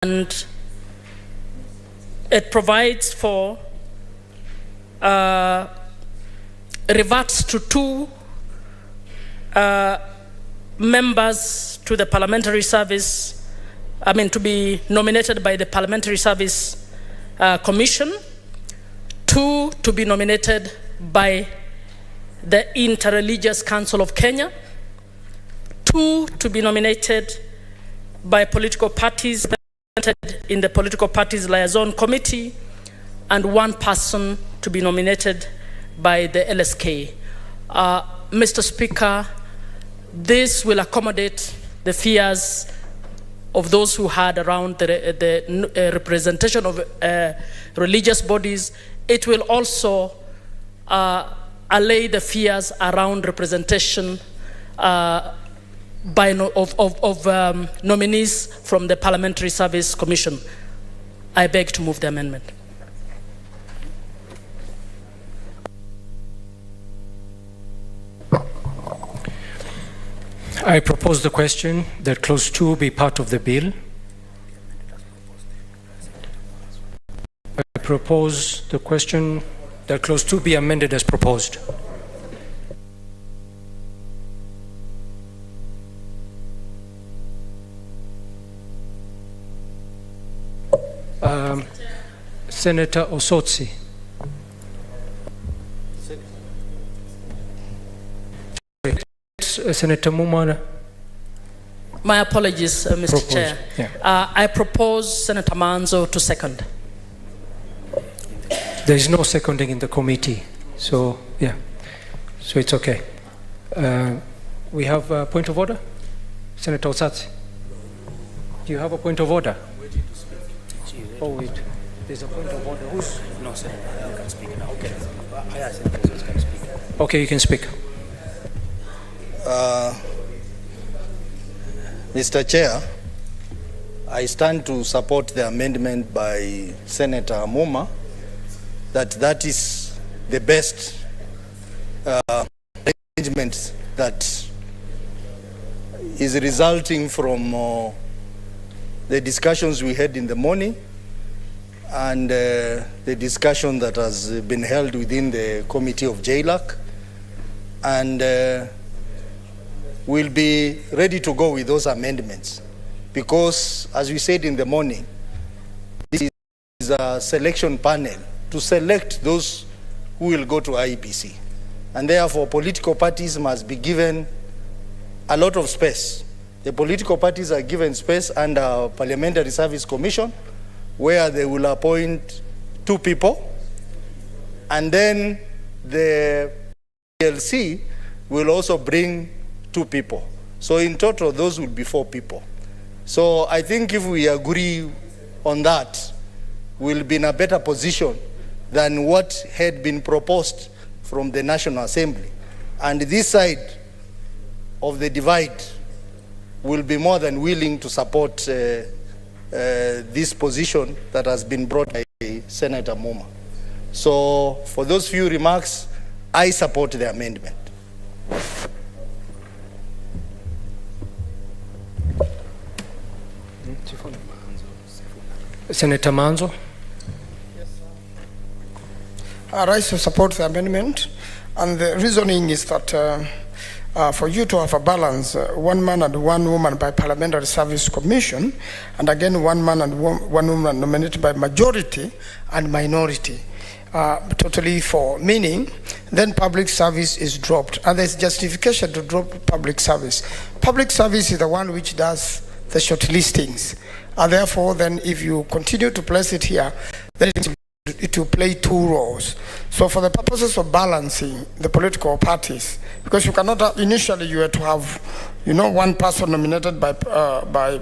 and it provides for reverts to two members to the parliamentary service, to be nominated by the Parliamentary Service Commission, two to be nominated by the Interreligious Council of Kenya, two to be nominated by political parties in the Political Parties Liaison Committee, and one person to be nominated by the LSK. Mr. Speaker, this will accommodate the fears of those who had around the representation of religious bodies. It will also allay the fears around representation of nominees from the Parliamentary Service Commission. I beg to move the amendment. I propose the question that clause 2 be part of the bill. I propose the question that clause 2 be amended as proposed. Senator Osotsi. Senator Mumana. My apologies, Mr. Chair. Yeah. I propose Senator Manzo to second. There is no seconding in the committee, so yeah, so it's okay. We have a point of order? Senator Osatsi, do you have a point of order? Oh wait, there's a point of order. Who's? No, sir, you can speak now. Okay. Okay, you can speak. Mr. Chair, I stand to support the amendment by Senator Amuma that is the best arrangement that is resulting from the discussions we had in the morning and the discussion that has been held within the committee of JLAC, and we'll be ready to go with those amendments because, as we said in the morning, this is a selection panel to select those who will go to IEBC, and therefore political parties must be given a lot of space. The political parties are given space under Parliamentary Service Commission, where they will appoint 2 people, and then the PLC will also bring 2 people. So in total, those would be 4 people. So I think if we agree on that, we'll be in a better position than what had been proposed from the National Assembly. And this side of the divide will be more than willing to support this position that has been brought by Senator Muma. So for those few remarks, I support the amendment. Senator Manzo. I rise to support the amendment, and the reasoning is that for you to have a balance, 1 man and 1 woman by Parliamentary Service Commission, and again 1 man and 1 woman nominated by majority and minority, totally for meaning, then public service is dropped, and there's justification to drop public service. Public service is the one which does the shortlistings, and therefore then if you continue to place it here, then it will play 2 roles. So for the purposes of balancing the political parties, because you cannot have, initially you had to have, 1 person nominated by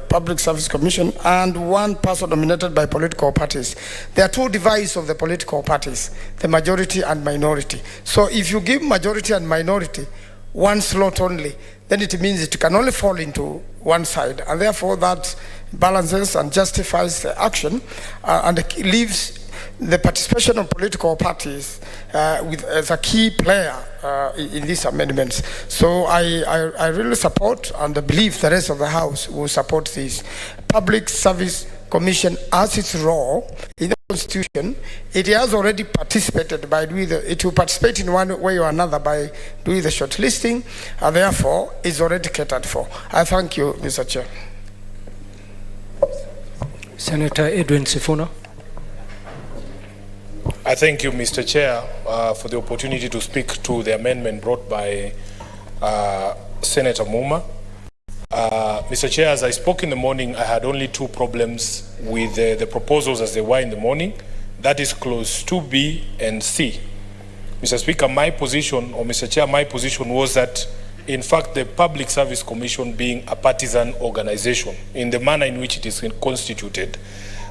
Public Service Commission and 1 person nominated by political parties. There are 2 divides of the political parties, the majority and minority. So if you give majority and minority 1 slot only, then it means it can only fall into one side, and therefore that balances and justifies the action and leaves the participation of political parties as a key player in these amendments. So I really support and believe the rest of the House will support this. Public service Commission as its role in the Constitution, it has already participated by doing it will participate in one way or another by doing the shortlisting, and therefore is already catered for. I thank you, Mr. Chair. Senator Edwin Sifuna. I thank you, Mr. Chair, for the opportunity to speak to the amendment brought by Senator Muma. Mr. Chair, as I spoke in the morning, I had only two problems with the proposals as they were in the morning. That is clause 2B and C. Mr. Speaker, my position, or Mr. Chair, my position was that, in fact, the Public Service Commission, being a partisan organization, in the manner in which it is constituted,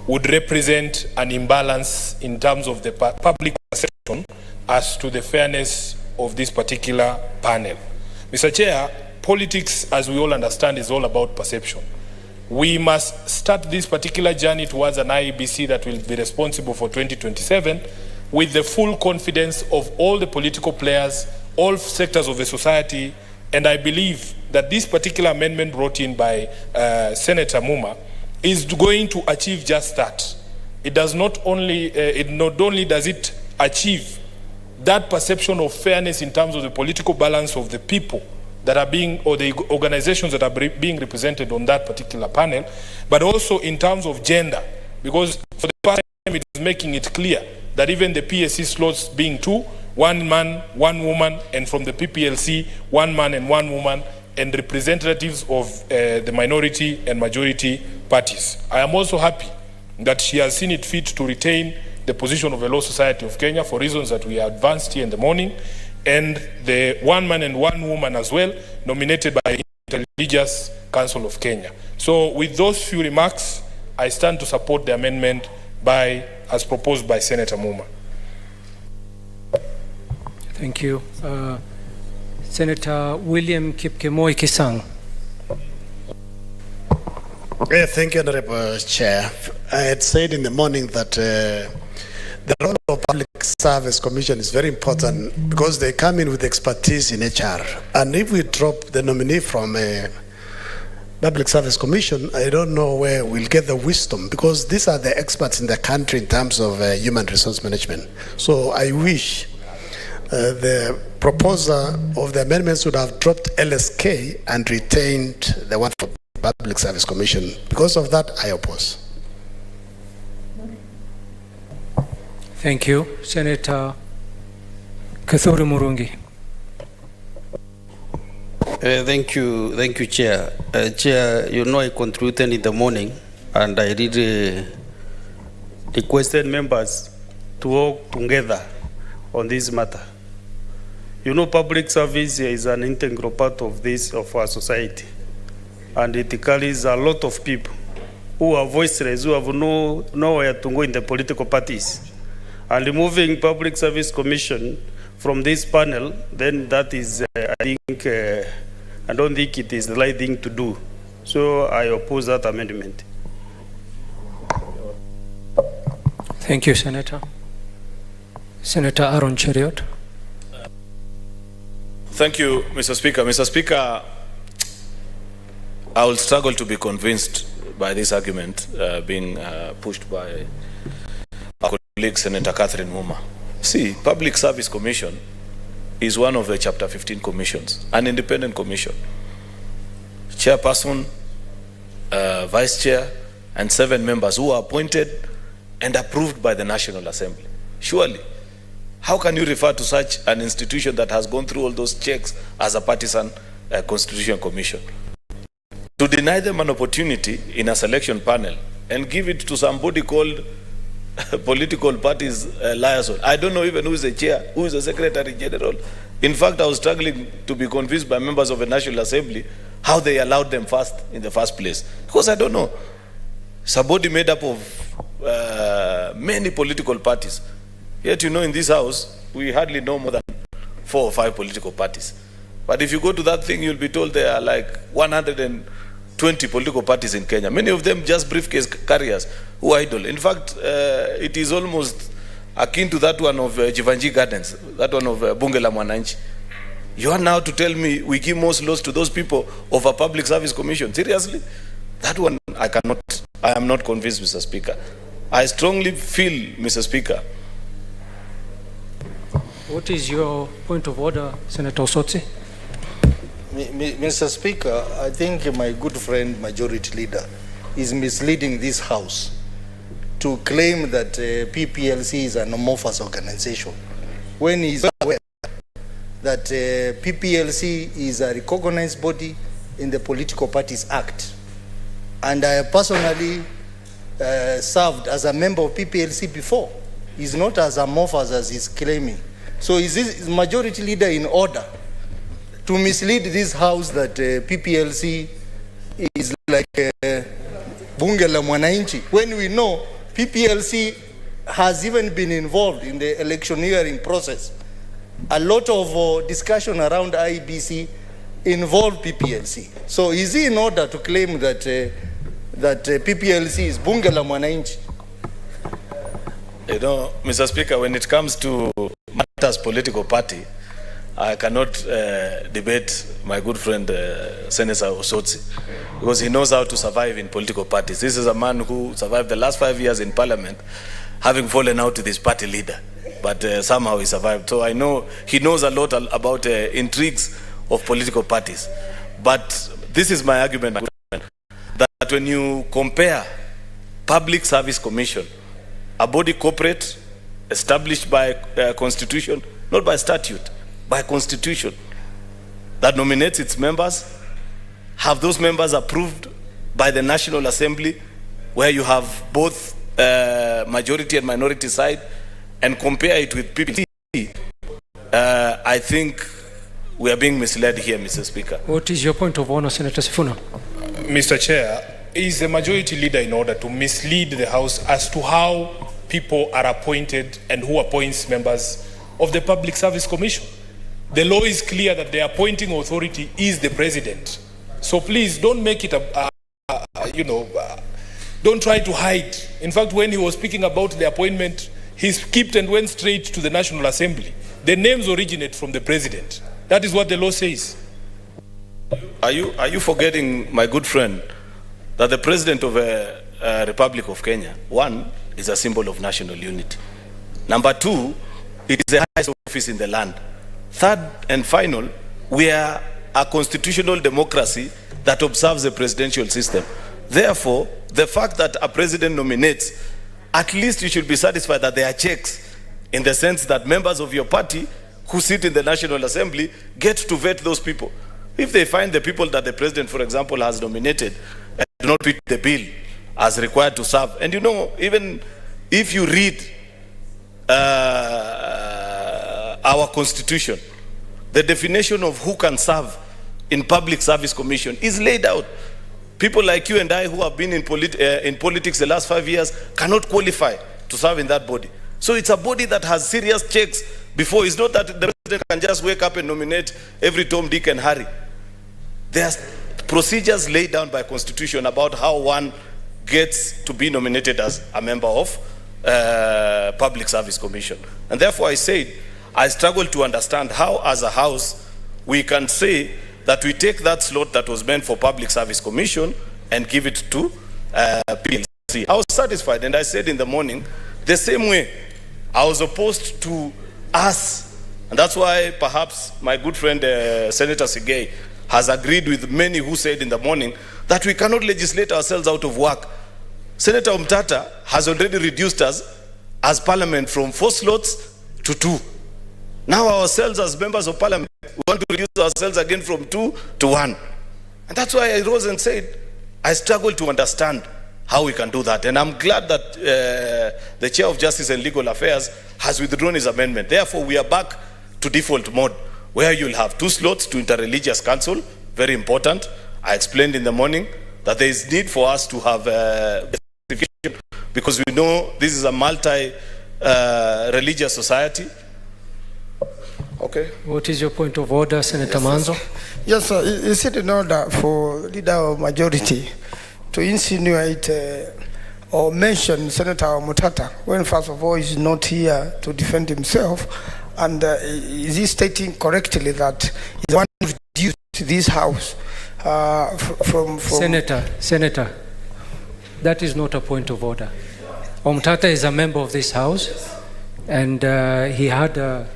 would represent an imbalance in terms of the public perception as to the fairness of this particular panel. Mr. Chair, politics, as we all understand, is all about perception. We must start this particular journey towards an IEBC that will be responsible for 2027 with the full confidence of all the political players, all sectors of the society, and I believe that this particular amendment brought in by Senator Muma is going to achieve just that. It does not only, not only does it achieve that perception of fairness in terms of the political balance of the people that are being, or the organizations that are being represented on that particular panel, but also in terms of gender, because for the first time it is making it clear that even the PSC slots being two, one man, one woman, and from the PPLC, one man and one woman, and representatives of the minority and majority parties. I am also happy that she has seen it fit to retain the position of the Law Society of Kenya for reasons that we advanced here in the morning, and the one man and one woman as well, nominated by the Interreligious Council of Kenya. So with those few remarks, I stand to support the amendment as proposed by Senator Muma. Thank you. Senator William Kipkemoi Kisang. Thank you, Honorable Chair. I had said in the morning that the role of Public Service Commission is very important because they come in with expertise in HR. And if we drop the nominee from Public Service Commission, I don't know where we'll get the wisdom, because these are the experts in the country in terms of human resource management. So I wish the proposer of the amendments would have dropped LSK and retained the one for Public Service Commission. Because of that, I oppose. Thank you. Senator Kathuri Murungi. Thank you, Chair. Chair, you know I contributed in the morning, and I really requested members to work together on this matter. You know, public service is an integral part of our society, and it carries a lot of people who are voiceless, who have nowhere to go in the political parties. And removing Public Service Commission from this panel, then that is, I don't think it is the right thing to do. So I oppose that amendment. Thank you, Senator. Senator Aaron Cheriot. Thank you, Mr. Speaker. Mr. Speaker, I will struggle to be convinced by this argument being pushed by our colleague, Senator Catherine Muma. See, Public Service Commission is one of the Chapter 15 commissions, an independent commission. Chairperson, Vice Chair, and 7 members who are appointed and approved by the National Assembly. Surely, how can you refer to such an institution that has gone through all those checks as a partisan constitutional commission? To deny them an opportunity in a selection panel and give it to somebody called political parties liaison. I don't know even who is the chair, who is the secretary general. In fact, I was struggling to be convinced by members of the National Assembly how they allowed them first in the first place. Because I don't know. It's a body made up of many political parties. Yet, you know, in this house, we hardly know more than 4 or 5 political parties. But if you go to that thing, you'll be told there are like 120 political parties in Kenya. Many of them just briefcase carriers who are idle. In fact, it is almost akin to that one of Jivanji Gardens, that one of Bunge la Mwananchi. You are now to tell me we give more slots to those people of a Public Service Commission? Seriously? That one I am not convinced, Mr. Speaker. I strongly feel, Mr. Speaker. What is your point of order, Senator Osotsi? Mr. Speaker, I think my good friend, Majority Leader, is misleading this House to claim that PPLC is an amorphous organization, when he is aware that PPLC is a recognized body in the Political Parties Act. And I have personally served as a member of PPLC before. He's not as amorphous as he's claiming. So is this Majority Leader in order to mislead this House that PPLC is like bunge la mwananchi, when we know PPLC has even been involved in the electioneering process? A lot of discussion around IEBC involved PPLC. So is he in order to claim that that PPLC is bunge la mwananchi? You know, Mr. Speaker, when it comes to matters political party, I cannot debate my good friend Senator Osotsi, because he knows how to survive in political parties. This is a man who survived the last 5 years in parliament, having fallen out with his party leader, but somehow he survived. So I know he knows a lot about intrigues of political parties. But this is my argument, that when you compare Public Service Commission, a body corporate established by constitution, not by statute, by constitution, that nominates its members, have those members approved by the National Assembly, where you have both majority and minority side, and compare it with PPT, I think we are being misled here, Mr. Speaker. What is your point of order, Senator Sifuna? Mr. Chair, is the Majority Leader in order to mislead the House as to how people are appointed and who appoints members of the Public Service Commission? The law is clear that the appointing authority is the President. So please don't make it don't try to hide. In fact, when he was speaking about the appointment, he skipped and went straight to the National Assembly. The names originate from the President. That is what the law says. Are you forgetting, my good friend, that the President of the Republic of Kenya, one, is a symbol of national unity. Number two, it is the highest office in the land. Third and final, we are a constitutional democracy that observes the presidential system. Therefore, the fact that a president nominates, at least you should be satisfied that there are checks, in the sense that members of your party who sit in the National Assembly get to vet those people. If they find the people that the president, for example, has nominated do not fit the bill as required to serve, and you know, even if you read our constitution, the definition of who can serve in Public Service Commission is laid out. People like you and I who have been in politics the last 5 years cannot qualify to serve in that body. So it's a body that has serious checks before. It's not that the president can just wake up and nominate every Tom, Dick and Harry. There are procedures laid down by constitution about how one gets to be nominated as a member of Public Service Commission. And therefore I said, I struggle to understand how as a House we can say that we take that slot that was meant for Public Service Commission and give it to PLC. I was satisfied, and I said in the morning, the same way I was opposed to us, and that's why perhaps my good friend Senator Sigei has agreed with many who said in the morning that we cannot legislate ourselves out of work. Senator Umtata has already reduced us as Parliament from 4 slots to 2. Now ourselves as members of Parliament, we want to reduce ourselves again from 2 to 1. And that's why I rose and said, I struggle to understand how we can do that. And I'm glad that the Chair of Justice and Legal Affairs has withdrawn his amendment. Therefore, we are back to default mode, where you'll have 2 slots to Interreligious Council, very important. I explained in the morning that there is need for us to have because we know this is a multi-religious society. Okay. What is your point of order, Senator Manzo? Yes, sir. Is it in order for leader of majority to insinuate or mention Senator Mutata when, first of all, he's not here to defend himself? And is he stating correctly that he's the one who reduced this House from Senator, that is not a point of order. Omtata is a member of this House, and he had a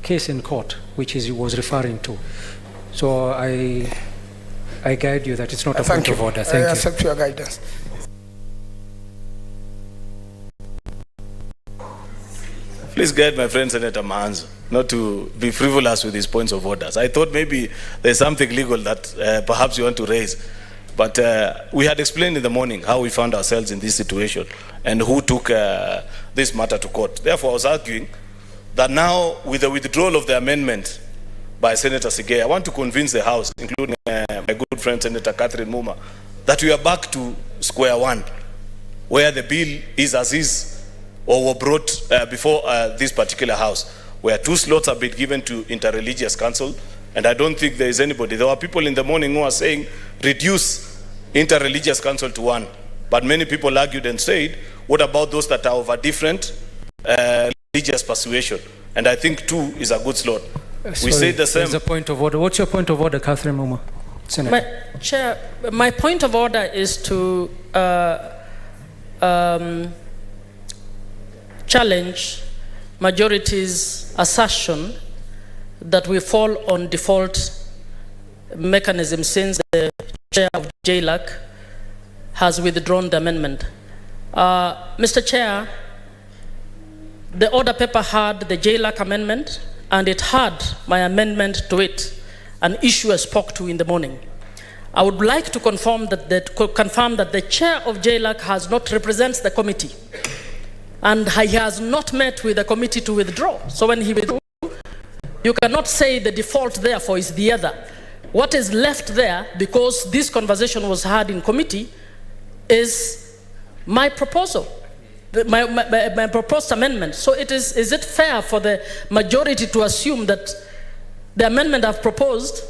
case in court, which he was referring to. So I guide you that it's not a point of order. Thank you. I accept your guidance. Please guide my friend Senator Mahanzo not to be frivolous with his points of orders. I thought maybe there's something legal that perhaps you want to raise. But we had explained in the morning how we found ourselves in this situation and who took this matter to court. Therefore, I was arguing that now, with the withdrawal of the amendment by Senator Sigei, I want to convince the House, including my good friend Senator Catherine Muma, that we are back to square one, where the bill is as is, or were brought before this particular House, where 2 slots have been given to Interreligious Council, and I don't think there is anybody. There were people in the morning who are saying, reduce Interreligious Council to 1. But many people argued and said, what about those that are of a different religious persuasion? And I think 2 is a good slot. We say the same. There's a point of order. What's your point of order, Catherine Muma? Chair, my point of order is to challenge majority's assertion that we fall on default mechanism since the chair of JLAC has withdrawn the amendment. Mr. Chair, the order paper had the JLAC amendment and it had my amendment to it, an issue I spoke to in the morning. I would like to confirm that the chair of JLAC has not represents the committee, and he has not met with the committee to withdraw. So when he withdrew, you cannot say the default therefore is the other. What is left there, because this conversation was had in committee, is my proposal, my proposed amendment. So is it fair for the majority to assume that the amendment I've proposed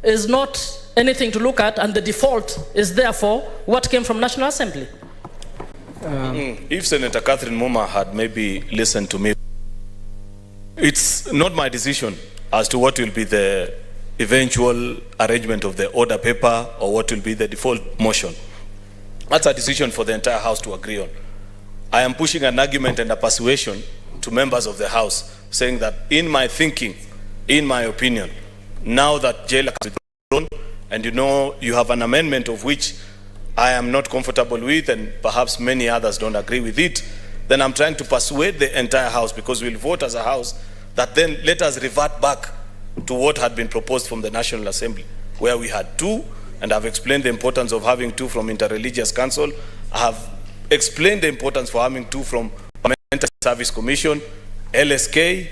is not anything to look at, and the default is therefore what came from National Assembly? If Senator Catherine Muma had maybe listened to me, it's not my decision as to what will be the eventual arrangement of the order paper or what will be the default motion. That's a decision for the entire House to agree on. I am pushing an argument and a persuasion to members of the House, saying that in my thinking, in my opinion, now that JLAC has withdrawn, and you know you have an amendment of which I am not comfortable with, and perhaps many others don't agree with it, then I'm trying to persuade the entire House, because we'll vote as a House, that then let us revert back to what had been proposed from the National Assembly, where we had 2, and I've explained the importance of having 2 from Interreligious Council. I have explained the importance for having 2 from Parliamentary Service Commission, LSK,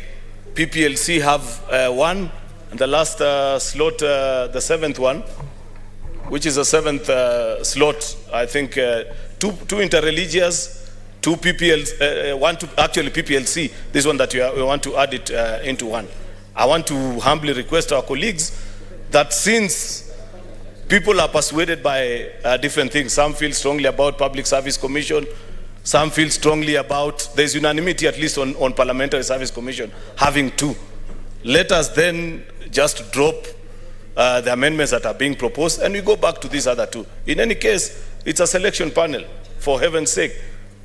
PPLC have 1, and the last slot, the 7th one, which is a 7th slot, I think 2 interreligious, 2 PPLC, 1 to actually PPLC, this one that we want to add it into 1. I want to humbly request our colleagues that since people are persuaded by different things, some feel strongly about Public Service Commission, some feel strongly about, there's unanimity at least on Parliamentary Service Commission having 2. Let us then just drop the amendments that are being proposed, and we go back to these other 2. In any case, it's a selection panel, for heaven's sake,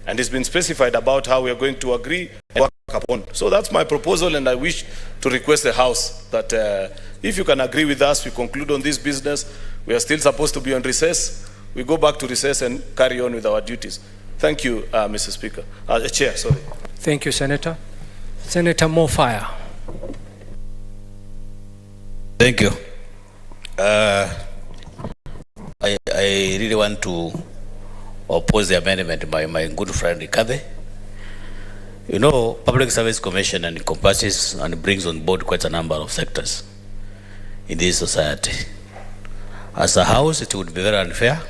and it's been specified about how we are going to agree and work upon. So that's my proposal, and I wish to request the House that if you can agree with us, we conclude on this business. We are still supposed to be on recess. We go back to recess and carry on with our duties. Thank you, Mr. Speaker. Chair, sorry. Thank you, Senator. Senator Mofire. Thank you. I really want to oppose the amendment by my good friend Rikade. You know, Public Service Commission encompasses and brings on board quite a number of sectors in this society. As a House, it would be very unfair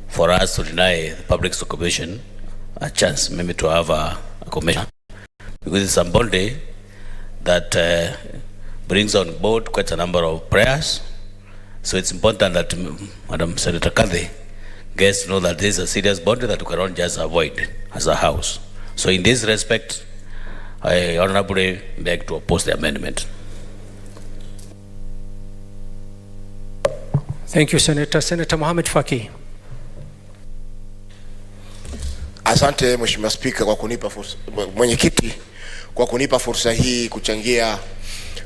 for us to deny the Public Service Commission a chance maybe to have a commission, because it's somebody that brings on board quite a number of prayers. So it's important that Madam Senator Kathy gets to know that this is a serious body that we cannot just avoid as a House. So in this respect, I honorably beg to oppose the amendment. Thank you, Senator. Senator Mohamed Faki. Asante Mheshimiwa Spika kwa kunipa fursa, mwenyekiti, kwa kunipa fursa hii kuchangia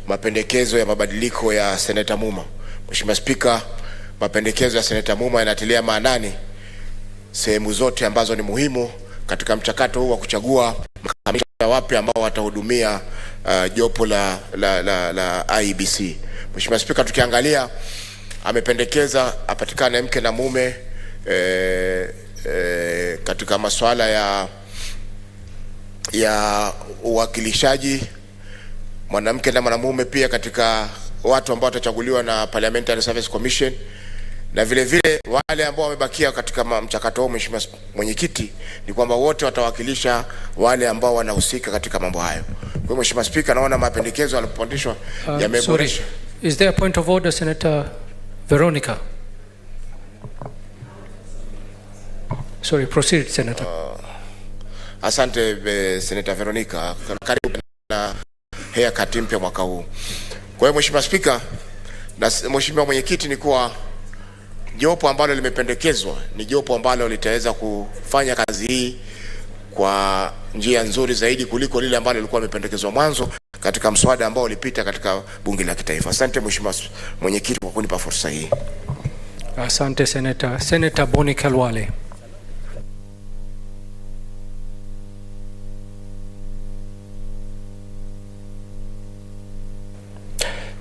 mapendekezo ya mabadiliko ya Senator Muma. Mheshimiwa Spika, mapendekezo ya Senator Muma yanatilia maanani sehemu zote ambazo ni muhimu katika mchakato huu wa kuchagua makamishna wapya ambao watahudumia jopo la IEBC. Mheshimiwa Spika, tukiangalia amependekeza apatikane mke na mume katika masuala ya uwakilishaji, mwanamke na mwanamume pia katika watu ambao watachaguliwa na Parliamentary Service Commission, na vile vile wale ambao wamebakia katika mchakato huu, Mheshimiwa mwenyekiti, ni kwamba wote watawakilisha wale ambao wanahusika katika mambo hayo. Kwa hiyo Mheshimiwa Spika, naona mapendekezo yalipondishwa yameboresha. Is there a point of order, Senator Veronica? Sorry, proceed, Senator. Asante Senator Veronica, karibu na haircut mpya mwaka huu. Kwa hiyo Mheshimiwa Spika na Mheshimiwa mwenyekiti, ni kuwa jopo ambalo limependekezwa ni jopo ambalo litaweza kufanya kazi hii kwa njia nzuri zaidi kuliko lile ambalo lilikuwa limependekezwa mwanzo katika mswada ambao ulipita katika bunge la kitaifa. Asante Mheshimiwa mwenyekiti kwa kunipa fursa hii. Asante Senator. Senator Boni Khalwale.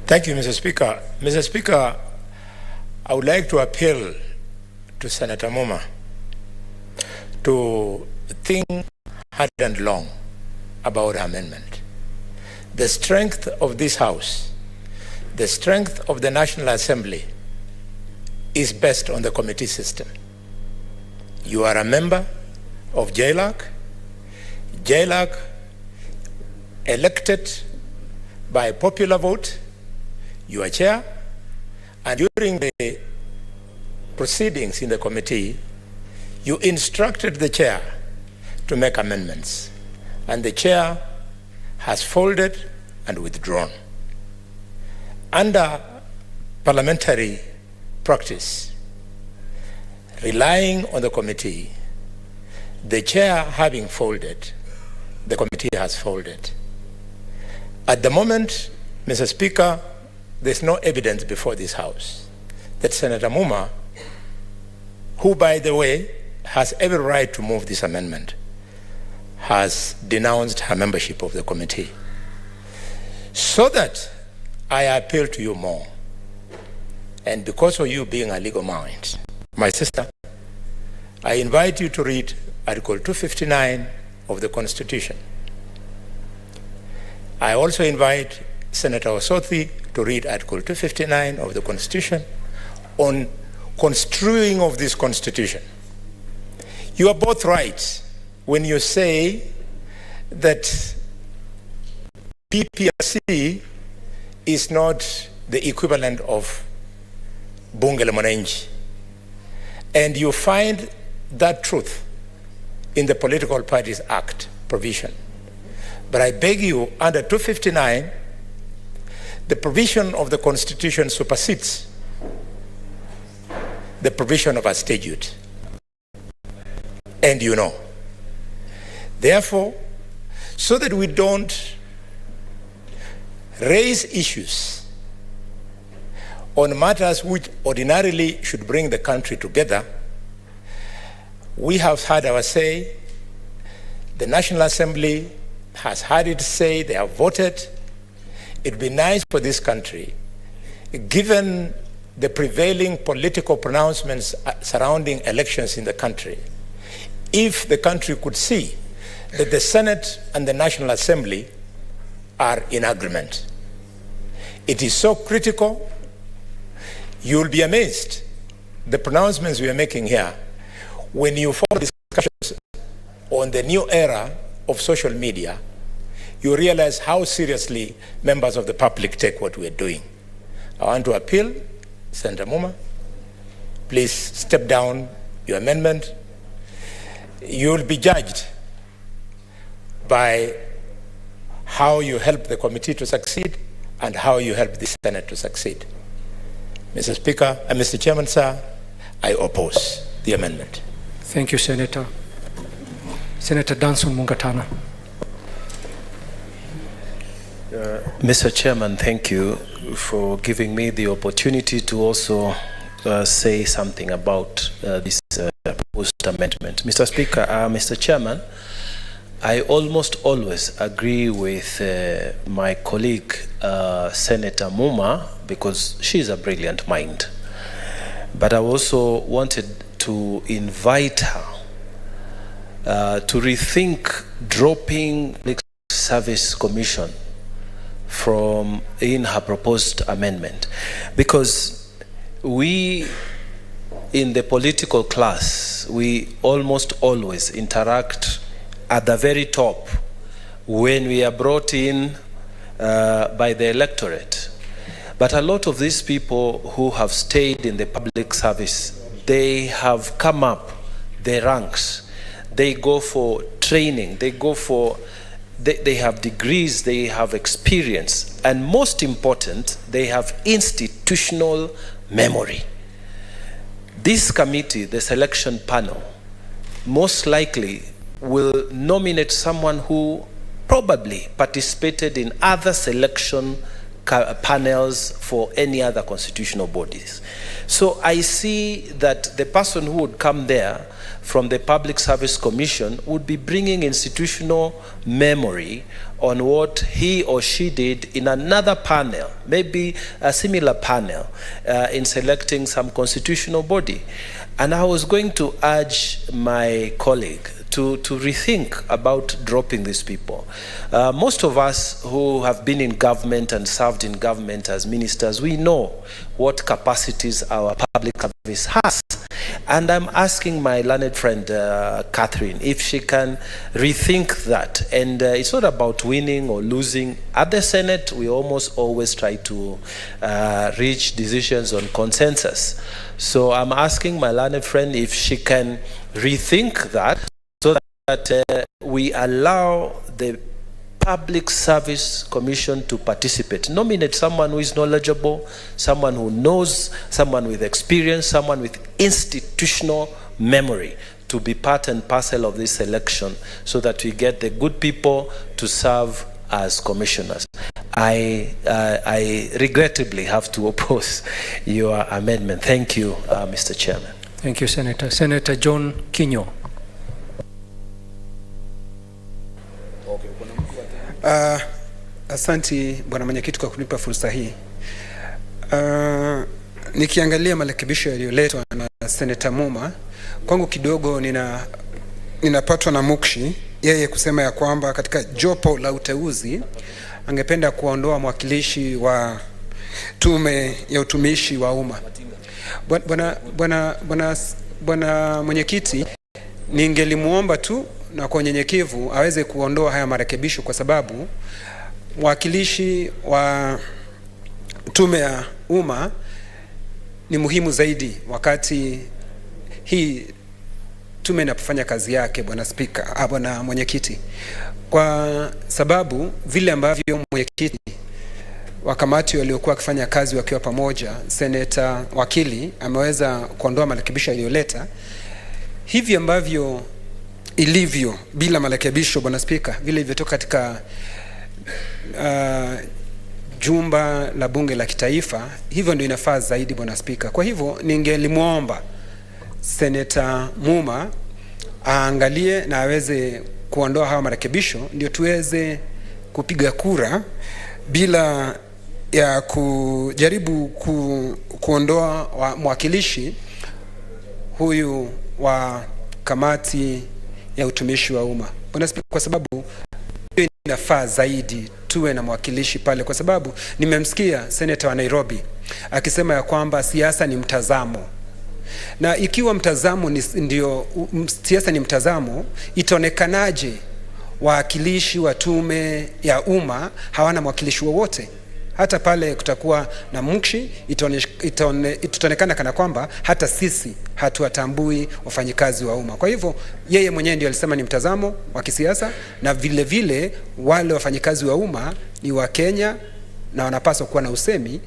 Thank you, Mr. Speaker. Mr. Speaker, I would like to appeal to Senator Muma to think hard and long about amendment. The strength of this House, the strength of the National Assembly is based on the committee system. You are a member of JLAC. JLAC elected by popular vote. You are chair, and during the proceedings in the committee, you instructed the chair to make amendments, and the chair has folded and withdrawn. Under parliamentary practice, relying on the committee, the chair having folded, the committee has folded. At the moment, Mr. Speaker, there's no evidence before this House that Senator Muma, who, by the way, has every right to move this amendment, has denounced her membership of the committee. So that I appeal to you more, and because of you being a legal mind, my sister, I invite you to read Article 259 of the Constitution. I also invite Senator Osothi to read Article 259 of the Constitution on construing of this Constitution. You are both right when you say that PPRC is not the equivalent of Bunge la Mwananchi, and you find that truth in the Political Parties Act provision. But I beg you, under 259, the provision of the Constitution supersedes the provision of a statute. And you know. Therefore, so that we don't raise issues on matters which ordinarily should bring the country together, we have had our say. The National Assembly has had its say. They have voted. It'd be nice for this country, given the prevailing political pronouncements surrounding elections in the country, if the country could see that the Senate and the National Assembly are in agreement. It is so critical. You'll be amazed the pronouncements we are making here when you follow discussions on the new era of social media. You realize how seriously members of the public take what we are doing. I want to appeal, Senator Muma, please step down your amendment. You will be judged by how you help the committee to succeed and how you help the Senate to succeed. Mr. Speaker, Mr. Chairman, sir, I oppose the amendment. Thank you, Senator. Senator Danson Mungatana. Mr. Chairman, thank you for giving me the opportunity to also say something about this proposed amendment. Mr. Speaker, Mr. Chairman, I almost always agree with my colleague, Senator Muma, because she's a brilliant mind. But I also wanted to invite her to rethink dropping the Service Commission from in her proposed amendment, because we in the political class, we almost always interact at the very top when we are brought in by the electorate. But a lot of these people who have stayed in the public service, they have come up the ranks. They go for training, they have degrees, they have experience, and most important, they have institutional memory. This committee, the selection panel, most likely will nominate someone who probably participated in other selection panels for any other constitutional bodies. So I see that the person who would come there from the Public Service Commission would be bringing institutional memory on what he or she did in another panel, maybe a similar panel, in selecting some constitutional body. And I was going to urge my colleague to rethink about dropping these people. Most of us who have been in government and served in government as ministers, we know what capacities our public service has. And I'm asking my learned friend, Catherine, if she can rethink that. And it's not about winning or losing. At the Senate, we almost always try to reach decisions on consensus. So I'm asking my learned friend if she can rethink that, so that we allow the Public Service Commission to participate. Nominate someone who is knowledgeable, someone who knows, someone with experience, someone with institutional memory to be part and parcel of this election, so that we get the good people to serve as commissioners. I regrettably have to oppose your amendment. Thank you, Mr. Chairman. Thank you, Senator. Senator John Kinyo. Asanti bwana mwenyekiti kwa kunipa fursa hii. Nikiangalia marekebisho yaliyoletwa na Senator Muma, kwangu kidogo ninapatwa na mukshi yeye kusema ya kwamba katika jopo la uteuzi angependa kuondoa mwakilishi wa tume ya utumishi wa umma. Bwana mwenyekiti, ningelimuomba tu na kwa unyenyekevu aweze kuondoa haya marekebisho, kwa sababu mwakilishi wa tume ya umma ni muhimu zaidi wakati hii tume inapofanya kazi yake, bwana spika, bwana mwenyekiti, kwa sababu vile ambavyo mwenyekiti wa kamati waliokuwa wakifanya kazi wakiwa pamoja, seneta wakili ameweza kuondoa marekebisho aliyoleta, hivi ambavyo ilivyo bila marekebisho, bwana spika, vile ilivyotoka katika jumba la bunge la kitaifa, hivyo ndio inafaa zaidi, bwana spika. Kwa hivyo ningelimuomba Senator Muma aangalie na aweze kuondoa hawa marekebisho, ndio tuweze kupiga kura bila ya kujaribu kuondoa mwakilishi huyu wa kamati ya utumishi wa umma, bwana spika, kwa sababu inafaa zaidi tuwe na mwakilishi pale, kwa sababu nimemsikia seneta wa Nairobi akisema ya kwamba siasa ni mtazamo, na ikiwa mtazamo ndio siasa ni mtazamo, itaonekanaje wakilishi wa tume ya umma hawana mwakilishi wowote? Hata pale kutakuwa na mukshi, itaonekana kana kwamba hata sisi hatuwatambui wafanyikazi wa umma. Kwa hivyo yeye mwenyewe ndio alisema ni mtazamo wa kisiasa, na vile vile wale wafanyikazi wa umma ni wa Kenya na wanapaswa kuwa na usemi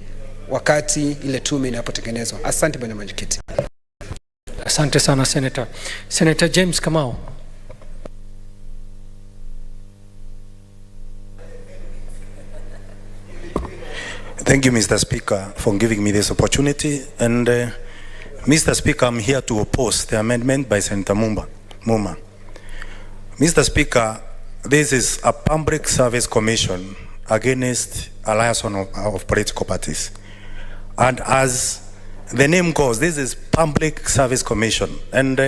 wakati ile tume inapotengenezwa. Asante bwana mwenyekiti. Asante sana Senator. Senator James Kamau. Thank you, Mr. Speaker, for giving me this opportunity. And Mr. Speaker, I'm here to oppose the amendment by Senator Muma. Mr. Speaker, this is a public service commission against alliance of political parties. And as the name goes, this is public service commission. And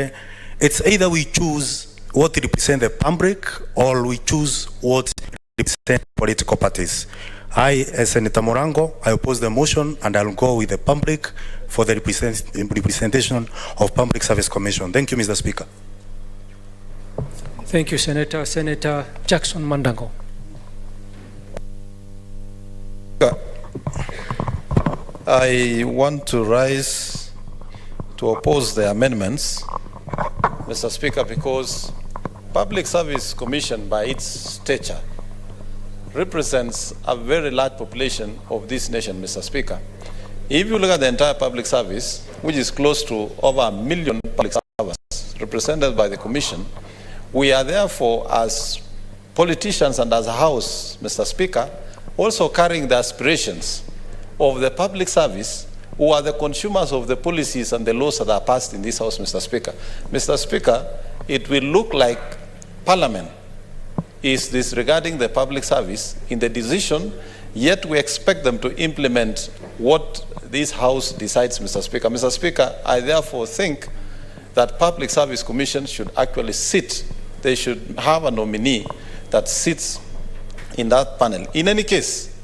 it's either we choose what represent the public or we choose what represent political parties. I, as Senator Morango, I oppose the motion and I'll go with the public for the representation of Public Service Commission. Thank you, Mr. Speaker. Thank you, Senator. Senator Jackson Mandango. I want to rise to oppose the amendments, Mr. Speaker, because Public Service Commission, by its stature, represents a very large population of this nation, Mr. Speaker. If you look at the entire public service, which is close to over 1 million public servants represented by the Commission, we are therefore, as politicians and as a House, Mr. Speaker, also carrying the aspirations of the public service who are the consumers of the policies and the laws that are passed in this House, Mr. Speaker. Mr. Speaker, it will look like Parliament is disregarding the public service in the decision, yet we expect them to implement what this House decides, Mr. Speaker. Mr. Speaker, I therefore think that Public Service Commission should actually sit, they should have a nominee that sits in that panel. In any case,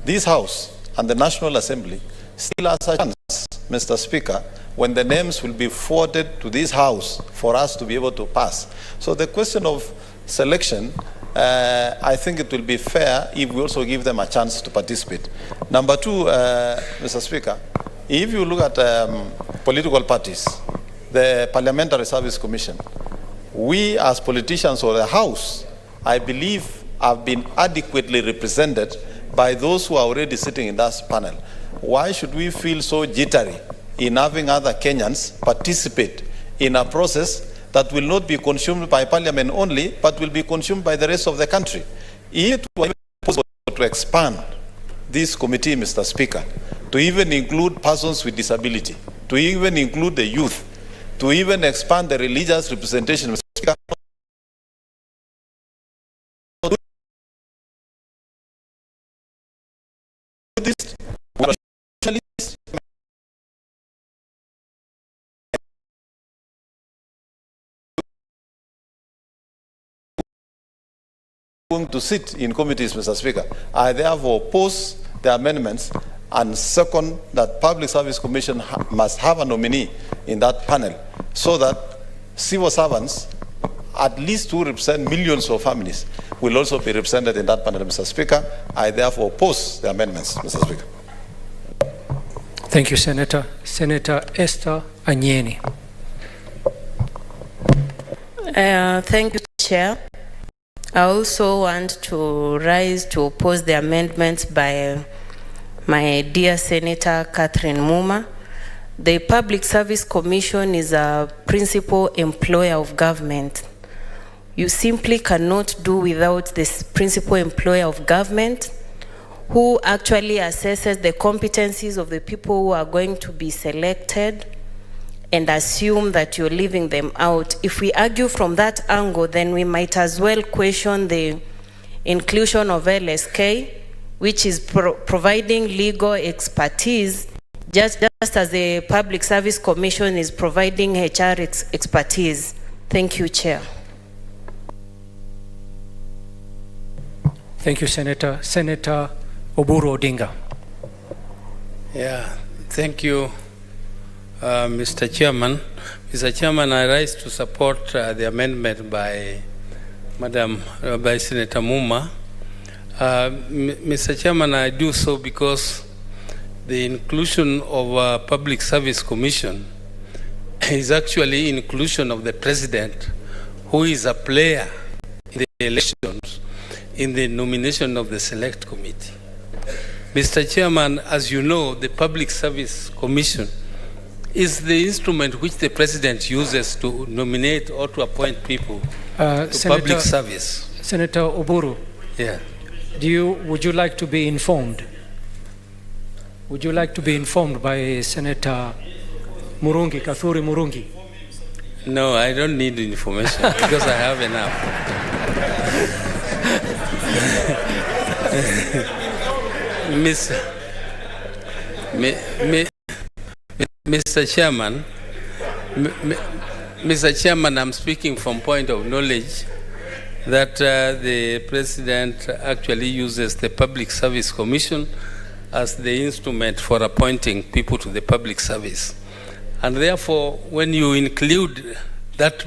this House and the National Assembly still has a chance, Mr. Speaker, when the names will be forwarded to this House for us to be able to pass. So the question of selection, I think it will be fair if we also give them a chance to participate. Number two, Mr. Speaker, if you look at political parties, the Parliamentary Service Commission, we as politicians or the House, I believe, have been adequately represented by those who are already sitting in that panel. Why should we feel so jittery in having other Kenyans participate in a process that will not be consumed by Parliament only, but will be consumed by the rest of the country? If it were possible to expand this committee, Mr. Speaker, to even include persons with disability, to even include the youth, to even expand the religious representation, Mr. Speaker, going to sit in committees, Mr. Speaker. I therefore oppose the amendments and second that Public Service Commission must have a nominee in that panel so that civil servants, at least who represent millions of families, will also be represented in that panel, Mr. Speaker. I therefore oppose the amendments, Mr. Speaker. Thank you, Senator. Senator Esther Anyeni. Thank you, Chair. I also want to rise to oppose the amendments by my dear Senator Catherine Muma. The Public Service Commission is a principal employer of government. You simply cannot do without this principal employer of government who actually assesses the competencies of the people who are going to be selected and assume that you're leaving them out. If we argue from that angle, then we might as well question the inclusion of LSK, which is providing legal expertise, just as the Public Service Commission is providing HR expertise. Thank you, Chair. Thank you, Senator. Senator Oburu Odinga. Yeah, thank you, Mr. Chairman. Mr. Chairman, I rise to support the amendment by by Senator Muma. Mr. Chairman, I do so because the inclusion of a Public Service Commission is actually inclusion of the President, who is a player in the elections, in the nomination of the Select Committee. Mr. Chairman, as you know, the Public Service Commission is the instrument which the President uses to nominate or to appoint people to public service. Senator Oburu. Yeah. Would you like to be informed? Would you like to be informed by Senator Murungi, Kathuri Murungi? No, I don't need information because I have enough. Mr. Chairman, I'm speaking from point of knowledge that the President actually uses the Public Service Commission as the instrument for appointing people to the public service. And therefore, when you include that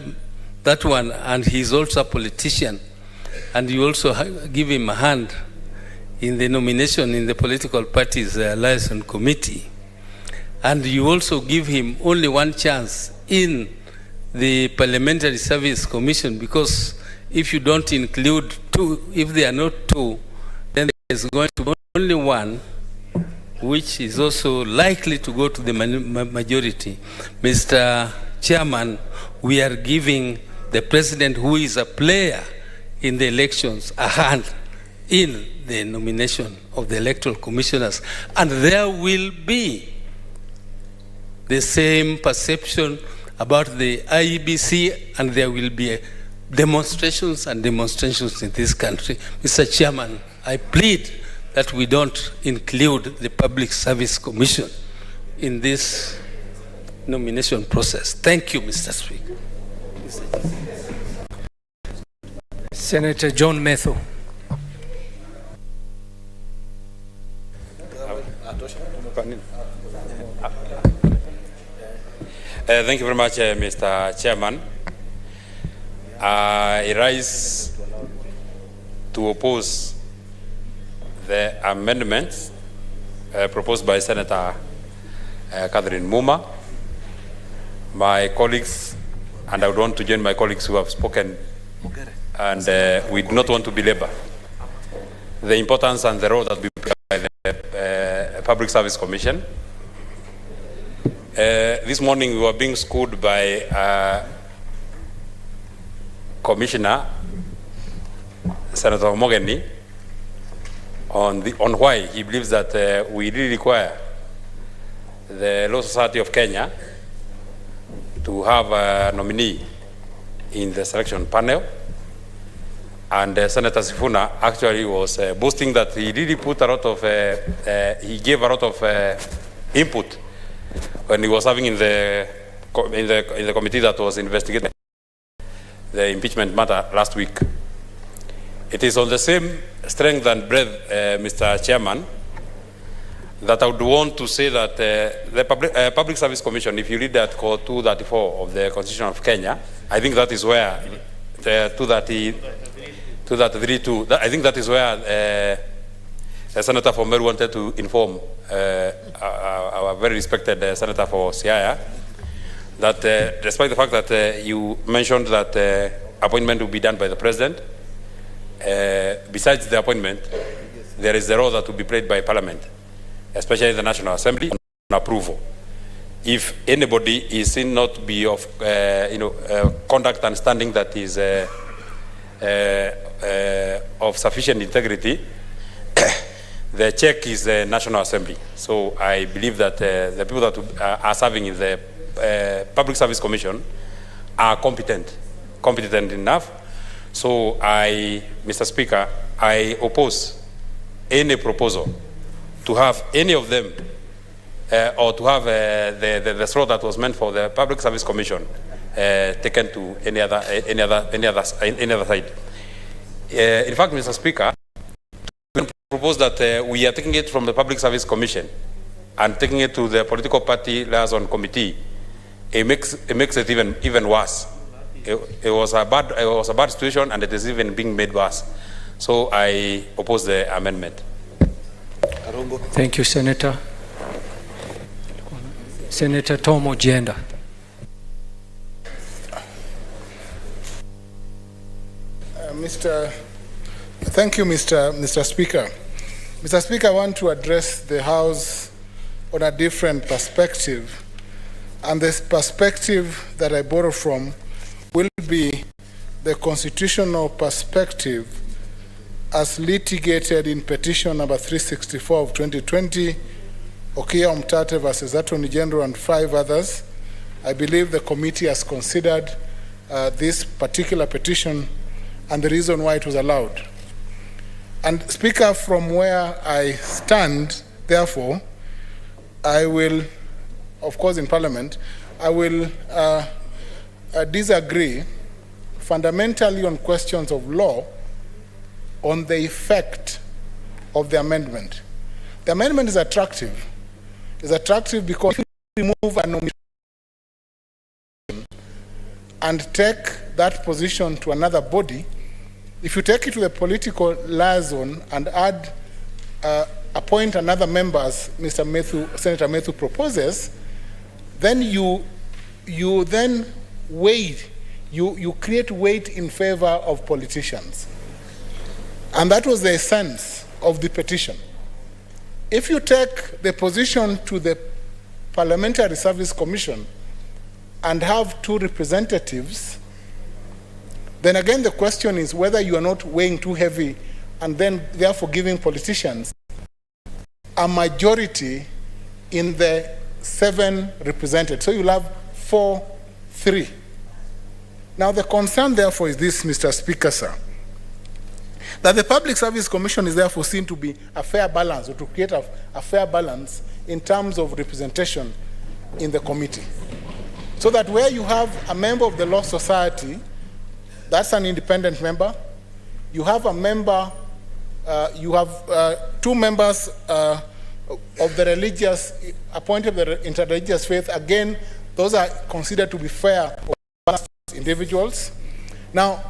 one, and he's also a politician, and you also give him a hand in the nomination in the political party's liaison committee, and you also give him only one chance in the Parliamentary Service Commission, because if you don't include two, if there are not two, then there's going to be only one, which is also likely to go to the majority. Mr. Chairman, we are giving the President, who is a player in the elections, a hand in the nomination of the electoral commissioners. And there will be the same perception about the IEBC, and there will be demonstrations and demonstrations in this country. Mr. Chairman, I plead that we don't include the Public Service Commission in this nomination process. Thank you, Mr. Speaker. Senator John Metho. Thank you very much, Mr. Chairman. I rise to oppose the amendments proposed by Senator Catherine Muma. My colleagues, and I would want to join my colleagues who have spoken, and we do not want to belabor the importance and the role that we play by the Public Service Commission. This morning we were being schooled by Commissioner Senator Mogeni on why he believes that we really require the Law Society of Kenya to have a nominee in the selection panel. And Senator Sifuna actually was boasting that he really put a lot of, he gave a lot of input when he was having in the committee that was investigating the impeachment matter last week. It is on the same strength and breadth, Mr. Chairman, that I would want to say that the Public Service Commission, if you read Article 234 of the Constitution of Kenya, I think that is where the 232, I think that is where Senator for Meru wanted to inform our very respected Senator for Siaya that despite the fact that you mentioned that appointment will be done by the President, besides the appointment, there is the role that will be played by Parliament, especially the National Assembly, on approval. If anybody is seen not to be of conduct and standing that is of sufficient integrity, the check is the National Assembly. So I believe that the people that are serving in the Public Service Commission are competent enough. So Mr. Speaker, I oppose any proposal to have any of them or to have the slot that was meant for the Public Service Commission taken to any other side. In fact, Mr. Speaker, we propose that we are taking it from the Public Service Commission and taking it to the political party liaison committee. It makes it even worse. It was a bad situation, and it is even being made worse. So I oppose the amendment. Thank you, Senator. Senator Tom Ojienda. Thank you, Mr. Speaker. Mr. Speaker, I want to address the House on a different perspective. And this perspective that I borrow from will be the constitutional perspective as litigated in petition number 364 of 2020, Okia Omtate versus Attorney General and 5 others. I believe the committee has considered this particular petition and the reason why it was allowed. And Speaker, from where I stand, therefore, I will, of course in Parliament, I will disagree fundamentally on questions of law on the effect of the amendment. The amendment is attractive. It's attractive because if you remove a nomination and take that position to another body, if you take it to the political liaison and add, appoint another member as Senator Methu proposes, then you then weight, you create weight in favor of politicians. And that was the essence of the petition. If you take the position to the Parliamentary Service Commission and have 2 representatives, then again the question is whether you are not weighing too heavy and then therefore giving politicians a majority in the 7 represented. So you'll have 4-3. Now the concern therefore is this, Mr. Speaker, sir, that the Public Service Commission is therefore seen to be a fair balance, or to create a fair balance in terms of representation in the committee. So that where you have a member of the Law Society, that's an independent member, you have a member, you have 2 members of the religious, appointed the interreligious faith, again, those are considered to be fair or balanced individuals. Now,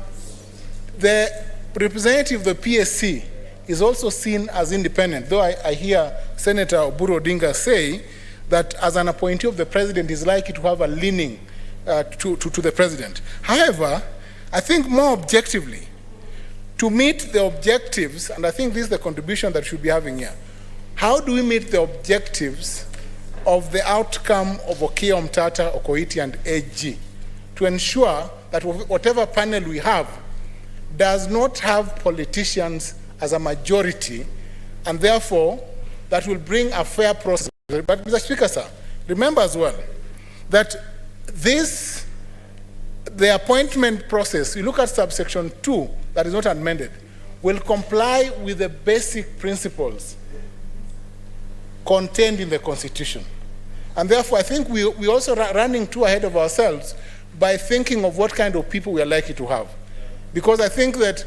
the representative of the PSC is also seen as independent, though I hear Senator Oburu Odinga say that as an appointee of the president is likely to have a leaning to the president. However, I think more objectively, to meet the objectives, and I think this is the contribution that we should be having here, how do we meet the objectives of the outcome of Okia Omtata, Okoiti, and AG to ensure that whatever panel we have does not have politicians as a majority, and therefore that will bring a fair process. But Mr. Speaker, sir, remember as well that the appointment process, you look at subsection 2 that is not amended, will comply with the basic principles contained in the Constitution. And therefore, I think we also running too ahead of ourselves by thinking of what kind of people we are likely to have. Because I think that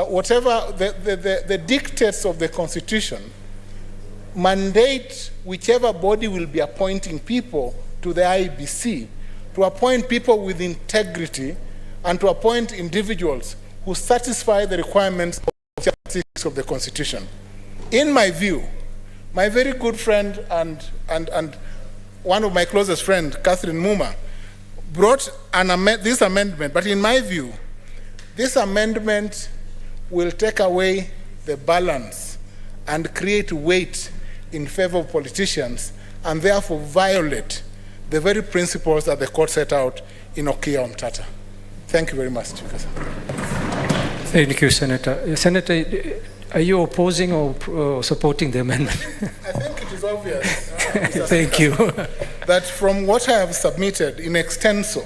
whatever the dictates of the Constitution mandate whichever body will be appointing people to the IEBC to appoint people with integrity and to appoint individuals who satisfy the requirements of Chapter 6 of the Constitution. In my view, my very good friend and one of my closest friends, Catherine Muma, brought this amendment, but in my view, this amendment will take away the balance and create weight in favor of politicians and therefore violate the very principles that the court set out in Okia Omtata. Thank you very much, Speaker. Thank you, Senator. Senator, are you opposing or supporting the amendment? I think it is obvious. Thank you. That from what I have submitted in extenso,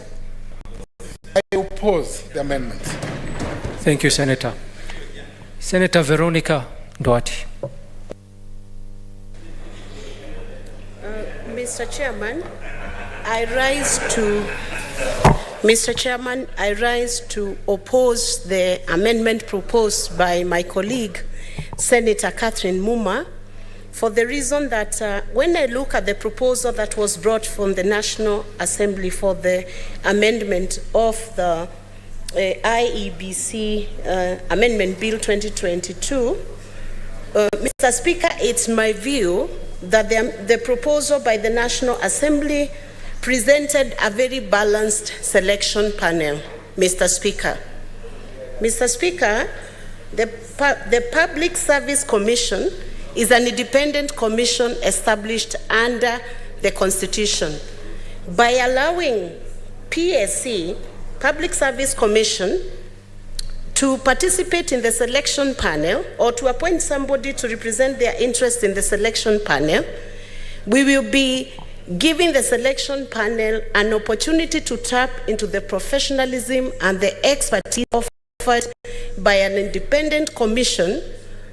I oppose the amendment. Thank you, Senator. Senator Veronica Duarte. Mr. Chairman, I rise to oppose the amendment proposed by my colleague, Senator Catherine Muma, for the reason that when I look at the proposal that was brought from the National Assembly for the amendment of the IEBC Amendment Bill 2022, Mr. Speaker, it's my view that the proposal by the National Assembly presented a very balanced selection panel, Mr. Speaker. Mr. Speaker, the Public Service Commission is an independent commission established under the Constitution. By allowing PSC, Public Service Commission, to participate in the selection panel or to appoint somebody to represent their interest in the selection panel, we will be giving the selection panel an opportunity to tap into the professionalism and the expertise offered by an independent commission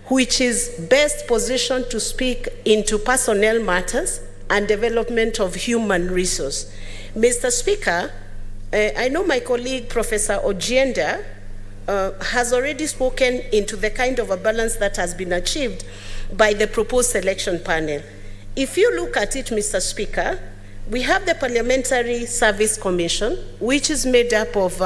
which is best positioned to speak into personnel matters and development of human resource. Mr. Speaker, I know my colleague Professor Ojienda has already spoken into the kind of a balance that has been achieved by the proposed selection panel. If you look at it, Mr. Speaker, we have the Parliamentary Service Commission, which is made up of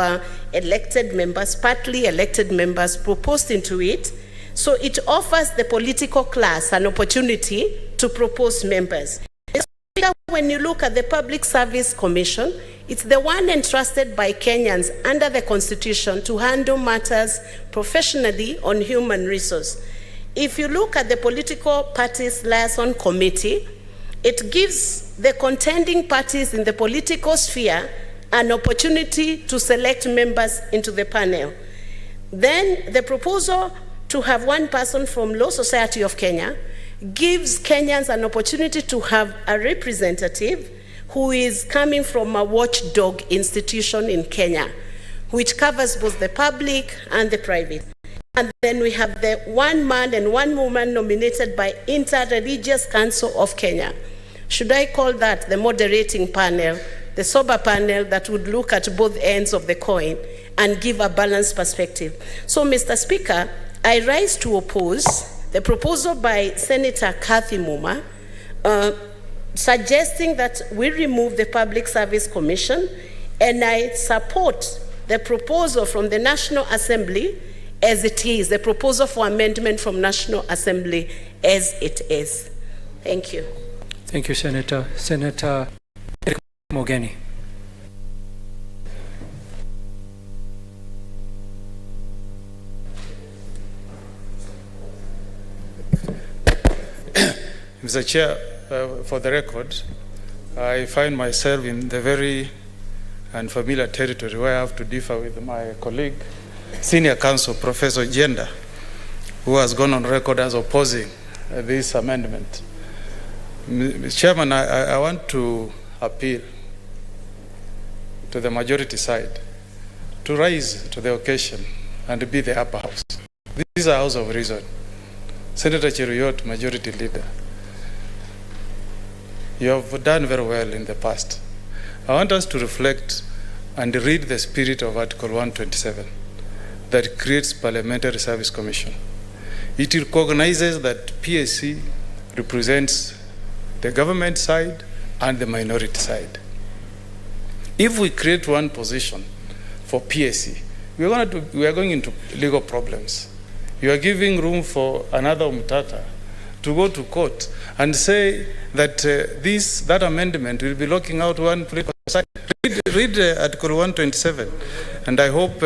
elected members, partly elected members proposed into it. So it offers the political class an opportunity to propose members. When you look at the Public Service Commission, it's the one entrusted by Kenyans under the Constitution to handle matters professionally on human resource. If you look at the Political Parties Liaison Committee, it gives the contending parties in the political sphere an opportunity to select members into the panel. Then the proposal to have one person from Law Society of Kenya gives Kenyans an opportunity to have a representative who is coming from a watchdog institution in Kenya, which covers both the public and the private. And then we have the one man and one woman nominated by Inter-Religious Council of Kenya. Should I call that the moderating panel, the sober panel that would look at both ends of the coin and give a balanced perspective? So, Mr. Speaker, I rise to oppose the proposal by Senator Kathy Muma, suggesting that we remove the Public Service Commission, and I support the proposal from the National Assembly as it is, the proposal for amendment from National Assembly as it is. Thank you. Thank you, Senator. Senator Mogeni. Mr. Chair, for the record, I find myself in the very unfamiliar territory where I have to differ with my colleague, Senior Counsel Professor Jenda, who has gone on record as opposing this amendment. Mr. Chairman, I want to appeal to the majority side to rise to the occasion and be the upper house. This is a house of reason. Senator Cheruyot, Majority Leader, you have done very well in the past. I want us to reflect and read the spirit of Article 127 that creates Parliamentary Service Commission. It recognizes that PSC represents the government side and the minority side. If we create one position for PSC, we are going into legal problems. You are giving room for another Umtata to go to court and say that that amendment will be locking out one political side. Read Article 127, and I hope.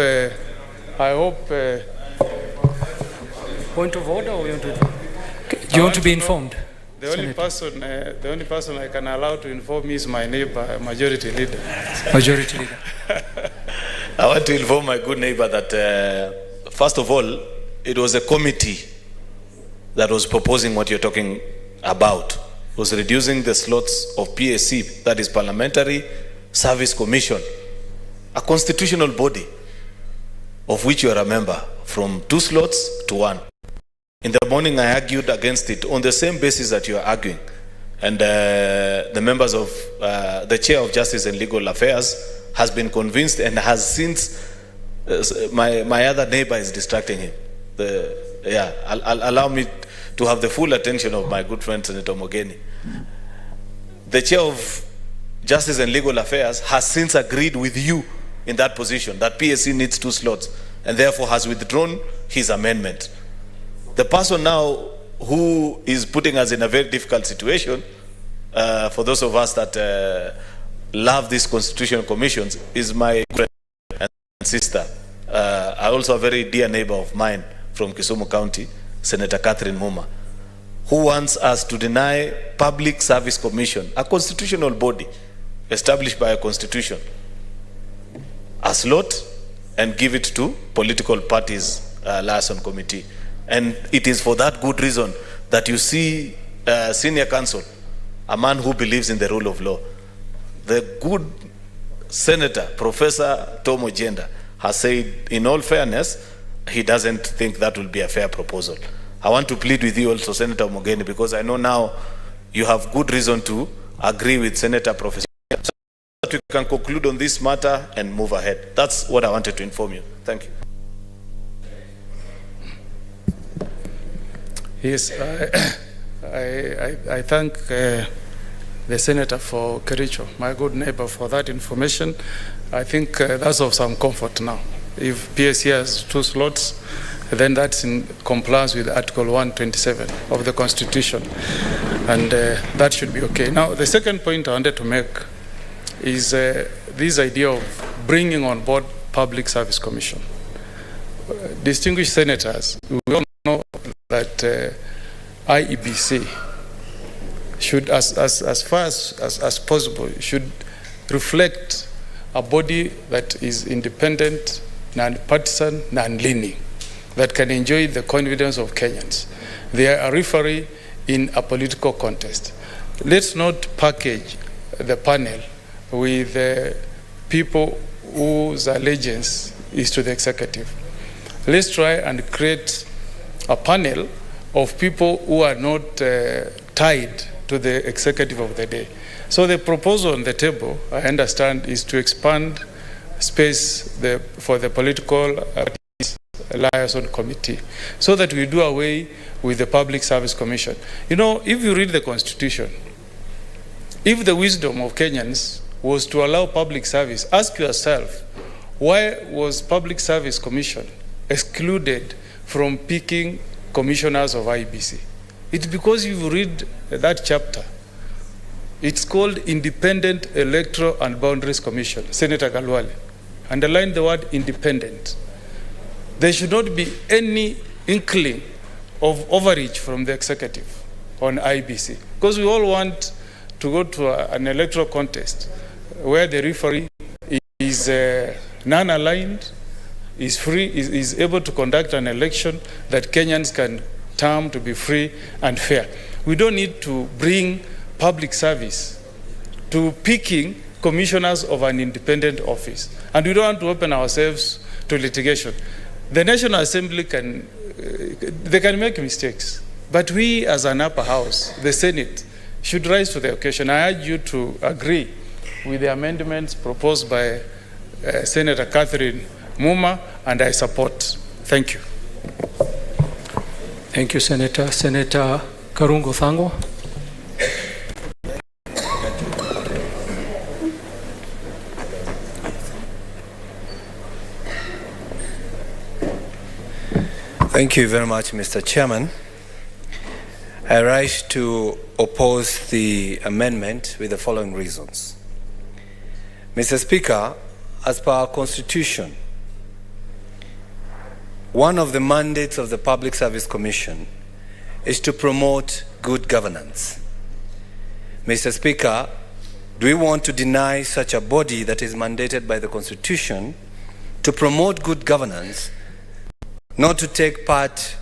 Point of order, or do you want to be informed? The only person I can allow to inform me is my neighbor, Majority Leader. Majority Leader. I want to inform my good neighbor that, first of all, it was a committee that was proposing what you're talking about. It was reducing the slots of PSC, that is Parliamentary Service Commission, a constitutional body of which you are a member, from 2 slots to 1. In the morning, I argued against it on the same basis that you are arguing. And the members of, the Chair of Justice and Legal Affairs has been convinced and has since, my other neighbor is distracting him. Allow me to have the full attention of my good friend Senator Mogeni. The Chair of Justice and Legal Affairs has since agreed with you in that position, that PSC needs 2 slots, and therefore has withdrawn his amendment. The person now who is putting us in a very difficult situation, for those of us that love these constitutional commissions, is my friend and sister, also a very dear neighbor of mine from Kisumu County, Senator Catherine Muma, who wants us to deny Public Service Commission, a constitutional body established by a constitution, a slot and give it to political parties liaison committee. And it is for that good reason that you see senior counsel, a man who believes in the rule of law. The good Senator, Professor Tom Ojenda, has said, in all fairness, he doesn't think that will be a fair proposal. I want to plead with you also, Senator Mogeni, because I know now you have good reason to agree with Senator Professor, so that we can conclude on this matter and move ahead. That's what I wanted to inform you. Thank you. Yes, I thank the Senator for Kericho, my good neighbor, for that information. I think that's of some comfort now. If PSC has 2 slots, then that's in compliance with Article 127 of the Constitution, and that should be okay. Now, the second point I wanted to make is this idea of bringing on board Public Service Commission. Distinguished senators, we all know that IEBC should, as far as possible, should reflect a body that is independent, non-partisan, non-leaning, that can enjoy the confidence of Kenyans. They are a referee in a political contest. Let's not package the panel with people whose allegiance is to the executive. Let's try and create a panel of people who are not tied to the executive of the day. So the proposal on the table, I understand, is to expand space for the political liaison committee, so that we do away with the Public Service Commission. You know, if you read the Constitution, if the wisdom of Kenyans was to allow public service, ask yourself, why was Public Service Commission excluded from picking commissioners of IBC? It's because you read that chapter. It's called Independent Electoral and Boundaries Commission. Senator Galwale, underline the word independent. There should not be any inkling of overreach from the executive on IBC, because we all want to go to an electoral contest where the referee is non-aligned, is free, is able to conduct an election that Kenyans can term to be free and fair. We don't need to bring public service to picking commissioners of an independent office. And we don't want to open ourselves to litigation. The National Assembly they can make mistakes, but we as an upper house, the Senate, should rise to the occasion. I urge you to agree with the amendments proposed by Senator Catherine Muma, and I support. Thank you. Thank you, Senator. Senator Karungo Thango. Thank you very much, Mr. Chairman. I rise to oppose the amendment with the following reasons. Mr. Speaker, as per our Constitution, one of the mandates of the Public Service Commission is to promote good governance. Mr. Speaker, do we want to deny such a body that is mandated by the Constitution to promote good governance, not to take part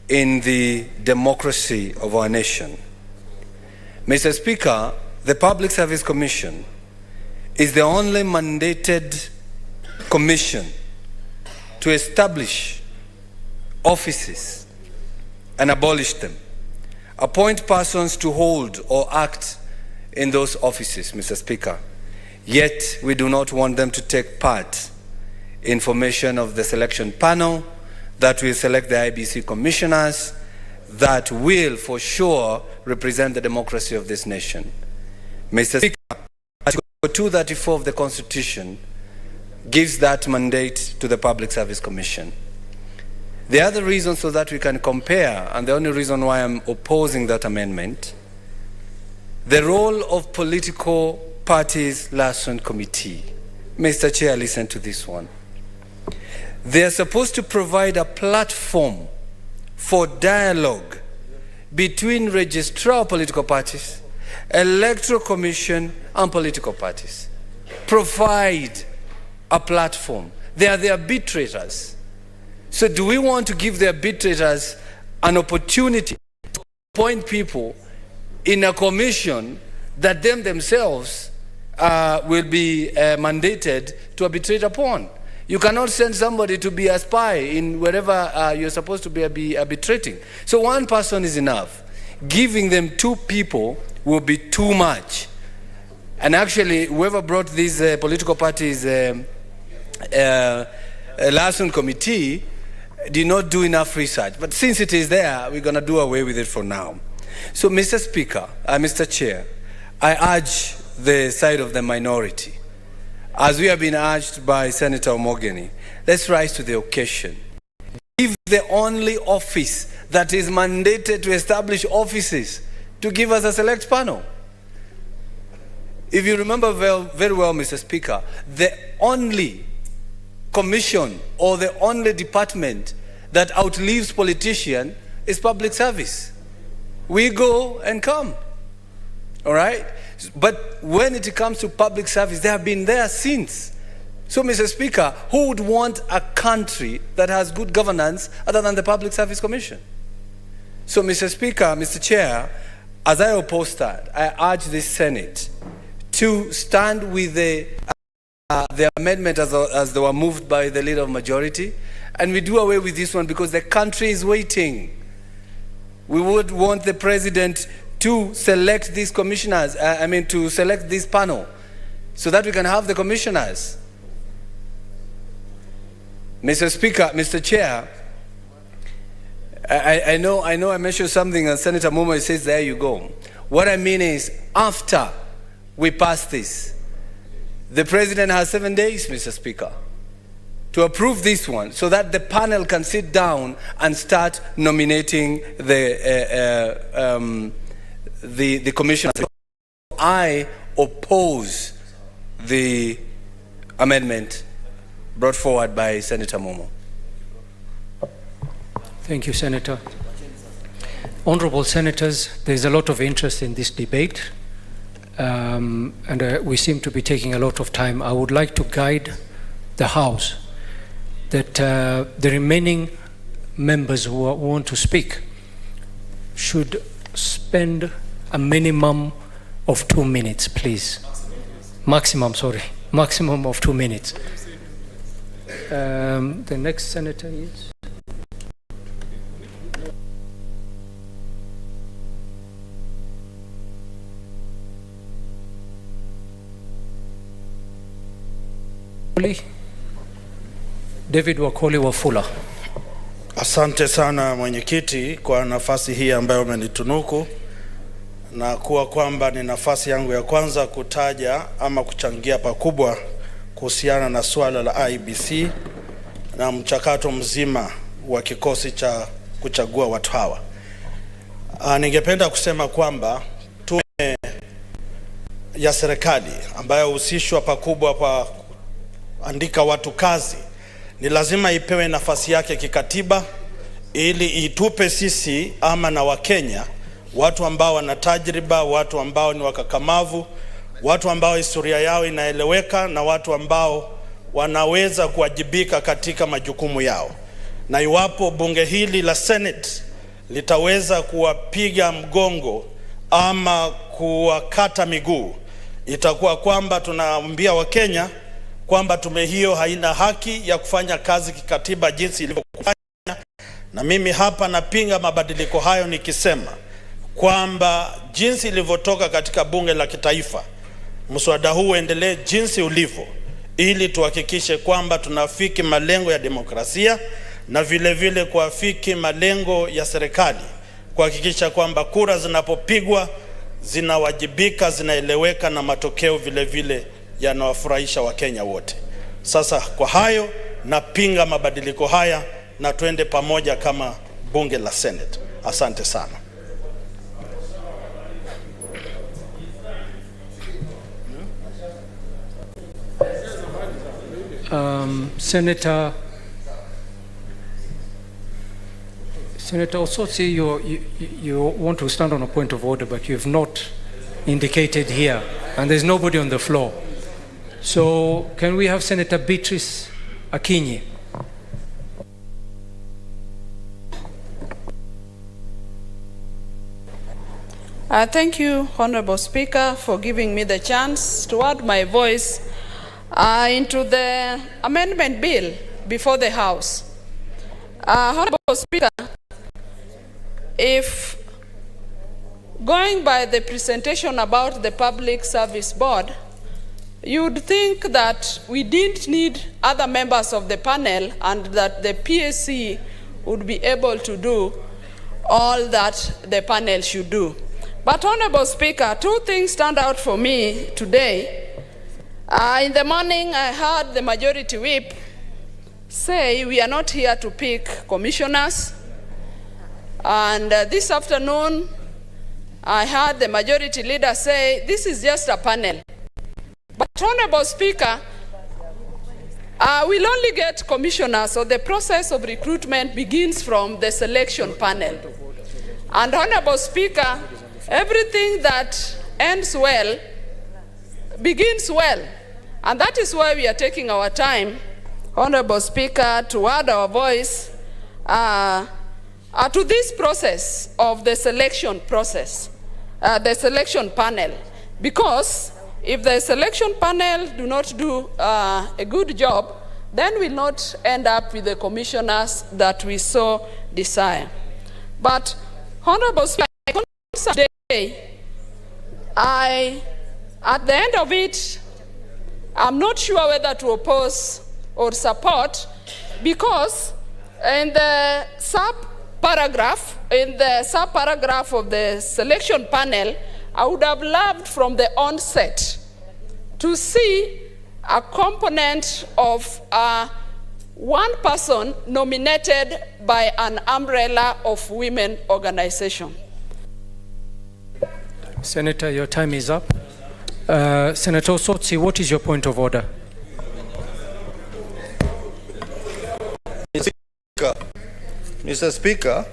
in the democracy of our nation? Mr. Speaker, the Public Service Commission is the only mandated commission to establish offices and abolish them, appoint persons to hold or act in those offices, Mr. Speaker. Yet we do not want them to take part in formation of the selection panel that will select the IBC commissioners that will for sure represent the democracy of this nation. Mr. Speaker, Article 234 of the Constitution gives that mandate to the Public Service Commission. The other reason so that we can compare, and the only reason why I'm opposing that amendment, the role of political parties liaison committee. Mr. Chair, listen to this one. They are supposed to provide a platform for dialogue between registrar of political parties, electoral commission, and political parties. Provide a platform. They are the arbitrators. So do we want to give the arbitrators an opportunity to appoint people in a commission that themselves will be mandated to arbitrate upon? You cannot send somebody to be a spy in wherever you're supposed to be arbitrating. So one person is enough. Giving them two people will be too much. And actually, whoever brought these political parties liaison committee did not do enough research. But since it is there, we're going to do away with it for now. So, Mr. Speaker, Mr. Chair, I urge the side of the minority, as we have been urged by Senator Omogeni, let's rise to the occasion. Give the only office that is mandated to establish offices to give us a select panel. If you remember very well, Mr. Speaker, the only commission or the only department that outlives politician is public service. We go and come, all right? But when it comes to public service, they have been there since. So, Mr. Speaker, who would want a country that has good governance other than the Public Service Commission? So, Mr. Speaker, Mr. Chair, as I oppose that, I urge the Senate to stand with the amendment as they were moved by the leader of majority, and we do away with this one because the country is waiting. We would want the president to select these commissioners, to select this panel, so that we can have the commissioners. Mr. Speaker, Mr. Chair, I know I mentioned something and Senator Muma says, there you go. What I mean is, after we pass this, the president has 7 days, Mr. Speaker, to approve this one so that the panel can sit down and start nominating the commissioners. I oppose the amendment brought forward by Senator Momo. Thank you, Senator. Honorable Senators, there's a lot of interest in this debate, and we seem to be taking a lot of time. I would like to guide the House that the remaining members who want to speak should spend a minimum of 2 minutes, please. Maximum of 2 minutes. The next senator is? David Wakoli Wafula. Asante sana mwenyekiti kwa nafasi hii ambayo umenitunuku, na kuwa kwamba ni nafasi yangu ya kwanza kutaja ama kuchangia pakubwa kuhusiana na swala la IBC na mchakato mzima wa kikosi cha kuchagua watu hawa. Ningependa kusema kwamba tume ya serikali ambayo husishwa pakubwa kwa andika watu kazi ni lazima ipewe nafasi yake kikatiba ili itupe sisi ama na Wakenya watu ambao wana tajriba, watu ambao ni wakakamavu, watu ambao historia yao inaeleweka na watu ambao wanaweza kuwajibika katika majukumu yao. Na iwapo bunge hili la Senate litaweza kuwapiga mgongo ama kuwakata miguu, itakuwa kwamba tunaambia Wakenya kwamba tume hiyo haina haki ya kufanya kazi kikatiba jinsi ilivyofanya. Na mimi hapa napinga mabadiliko hayo nikisema kwamba jinsi ilivyotoka katika bunge la kitaifa, mswada huu uendelee jinsi ulivyo ili tuhakikishe kwamba tunafiki malengo ya demokrasia na vile vile kuafiki malengo ya serikali, kuhakikisha kwamba kura zinapopigwa zinawajibika, zinaeleweka na matokeo vile vile yanawafurahisha Wakenya wote. Sasa kwa hayo napinga mabadiliko haya na tuende pamoja kama bunge la Senate. Asante sana. Senator Osotsi, you want to stand on a point of order, but you have not indicated here, and there's nobody on the floor. So can we have Senator Beatrice Akinyi? Thank you, Honorable Speaker, for giving me the chance to add my voice into the amendment bill before the House. Honorable Speaker, if going by the presentation about the Public Service Board, you'd think that we didn't need other members of the panel and that the PSC would be able to do all that the panel should do. But, Honorable Speaker, two things stand out for me today. In the morning, I heard the Majority Whip say we are not here to pick commissioners. And this afternoon, I heard the Majority Leader say this is just a panel. But, Honorable Speaker, we'll only get commissioners, so the process of recruitment begins from the selection panel. And, Honorable Speaker, everything that ends well begins well. And that is why we are taking our time, Honorable Speaker, to add our voice to this process of the selection process, the selection panel. Because if the selection panel do not do a good job, then we'll not end up with the commissioners that we so desire. But, Honorable Speaker, at the end of it, I'm not sure whether to oppose or support, because in the sub-paragraph of the selection panel, I would have loved from the onset to see a component of one person nominated by an umbrella of women organization. Senator, your time is up. Senator Osotsi, what is your point of order? Mr. Speaker,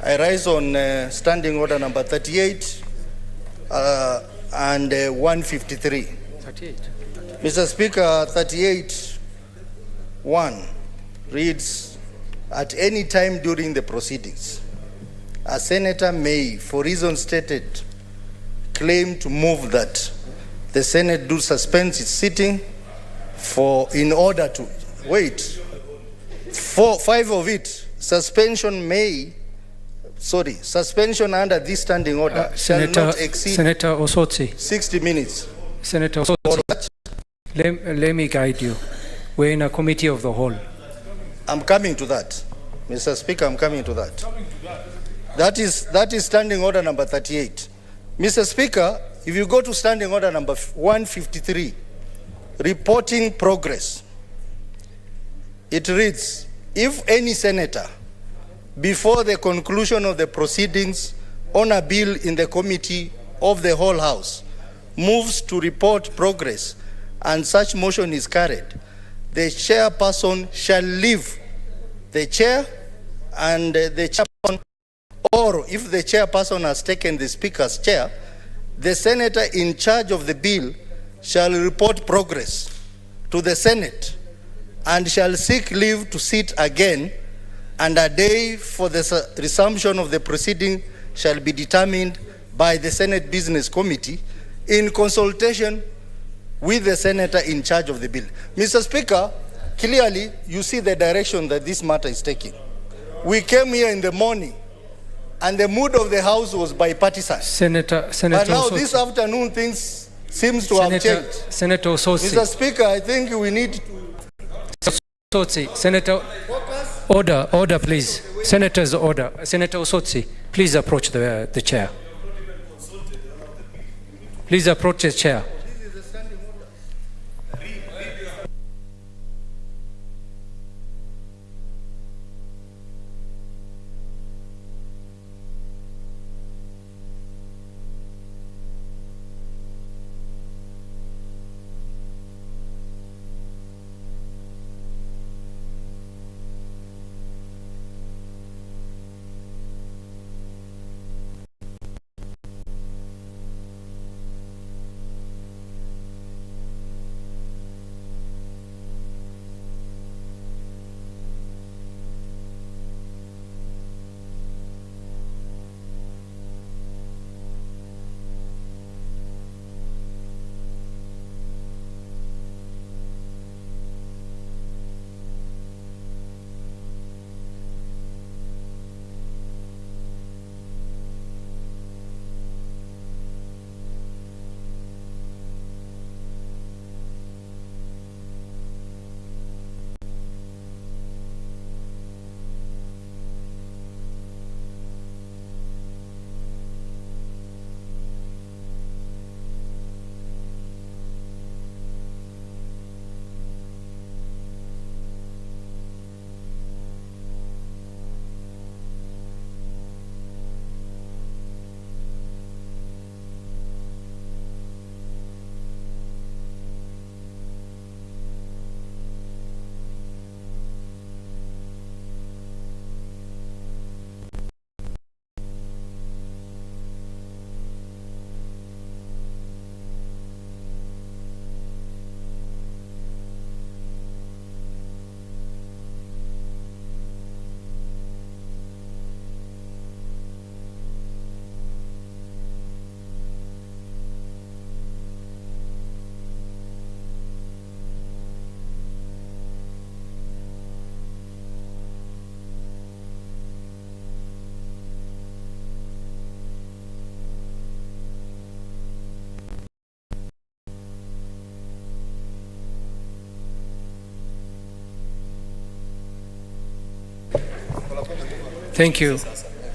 I rise on standing order number 38 and 153. 38. Mr. Speaker, 38(1) reads, at any time during the proceedings, a senator may, for reasons stated, claim to move that the Senate do suspend its sitting in order to wait. 5 of it, suspension under this standing order shall not exceed Senator Osotsi. 60 minutes. Senator Osotsi, let me guide you. We're in a committee of the whole. I'm coming to that. Mr. Speaker, I'm coming to that. That is standing order number 38. Mr. Speaker, if you go to standing order number 153, reporting progress, it reads, if any senator, before the conclusion of the proceedings on a bill in the committee of the whole House, moves to report progress and such motion is carried, the chairperson shall leave the chair and the chairperson, or if the chairperson has taken the speaker's chair, the senator in charge of the bill shall report progress to the Senate and shall seek leave to sit again, and a day for the resumption of the proceeding shall be determined by the Senate Business Committee in consultation with the senator in charge of the bill. Mr. Speaker, clearly you see the direction that this matter is taking. We came here in the morning and the mood of the House was bipartisan. Senator but now Osotsi. this afternoon things seems to have changed. Senator Osotsi. Mr. Speaker, I think we need to... Osotsi, Senator, order please. Senators, order. Senator Osotsi, please approach the chair. Please approach the chair. Thank you.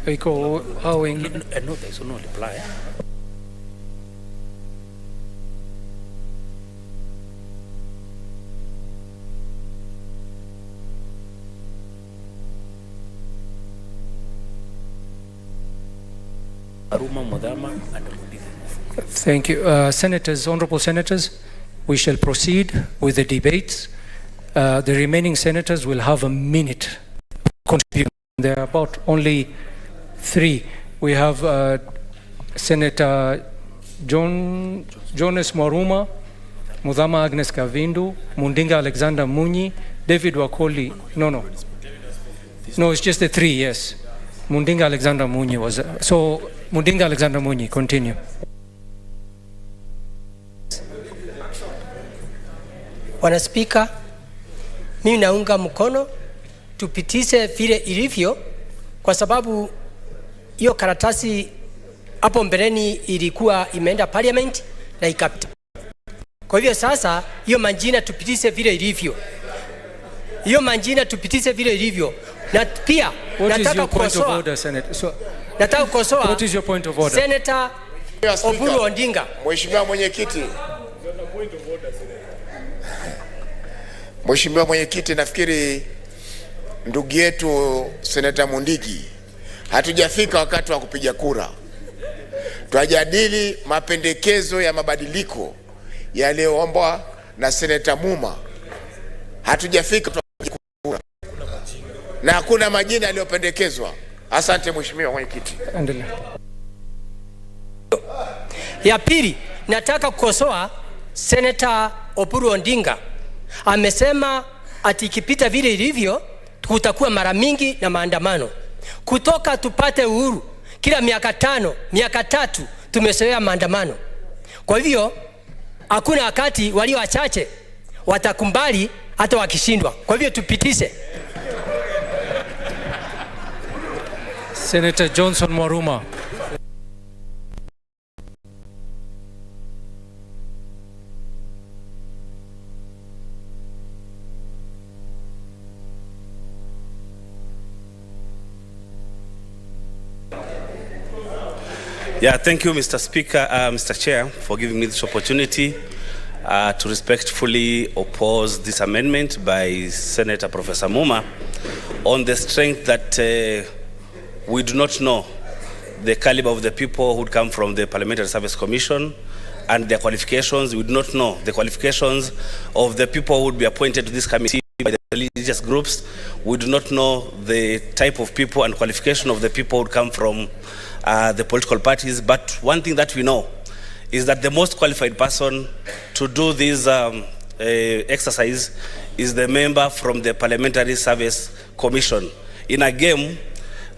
Iko hao wengi. No, there's no reply. Thank you. Senators, honorable senators, we shall proceed with the debates. The remaining senators will have a minute to contribute. There are about only 3. We have Senator Jonas Mwaruma, Mudhama Agnes Kavindu, Mundinga Alexander Munyi, David Wakoli. No, it's just the 3, yes. Mundinga Alexander Munyi was... so, Mundinga Alexander Munyi, continue. Bwana Spika, mimi naunga mkono tupitishe vile ilivyo, kwa sababu hiyo karatasi hapo mbeleni ilikuwa imeenda parliament na ikapita. Kwa hivyo sasa hiyo manjina tupitishe vile ilivyo. Na pia nataka kukosoa. Nataka kukosoa. What is your point of order? Senator Oburu Ondinga. Mheshimiwa Mwenyekiti. Mheshimiwa Mwenyekiti, nafikiri ndugu yetu Seneta Mundigi, hatujafika wakati wa kupiga kura. Tunajadili mapendekezo ya mabadiliko yaliyoombwa na Seneta Muma. Hatujafika kupiga kura. Na hakuna majina yaliyopendekezwa. Asante Mheshimiwa Mwenyekiti. Ya pili, nataka kukosoa Senator Oburu Ondinga. Amesema ati ikipita vile ilivyo kutakuwa mara mingi na maandamano. Kutoka tupate uhuru kila miaka 5, miaka 3 tumezoea maandamano. Kwa hivyo hakuna wakati walio wachache watakumbali hata wakishindwa. Kwa hivyo tupitishe. Senator Johnson Mwaruma. Yeah, thank you, Mr. Speaker, Mr. Chair, for giving me this opportunity to respectfully oppose this amendment by Senator Professor Muma on the strength that we do not know the caliber of the people who would come from the Parliamentary Service Commission and their qualifications. We do not know the qualifications of the people who would be appointed to this committee by the religious groups. We do not know the type of people and qualification of the people who would come from the political parties. But one thing that we know is that the most qualified person to do this exercise is the member from the Parliamentary Service Commission. In a game,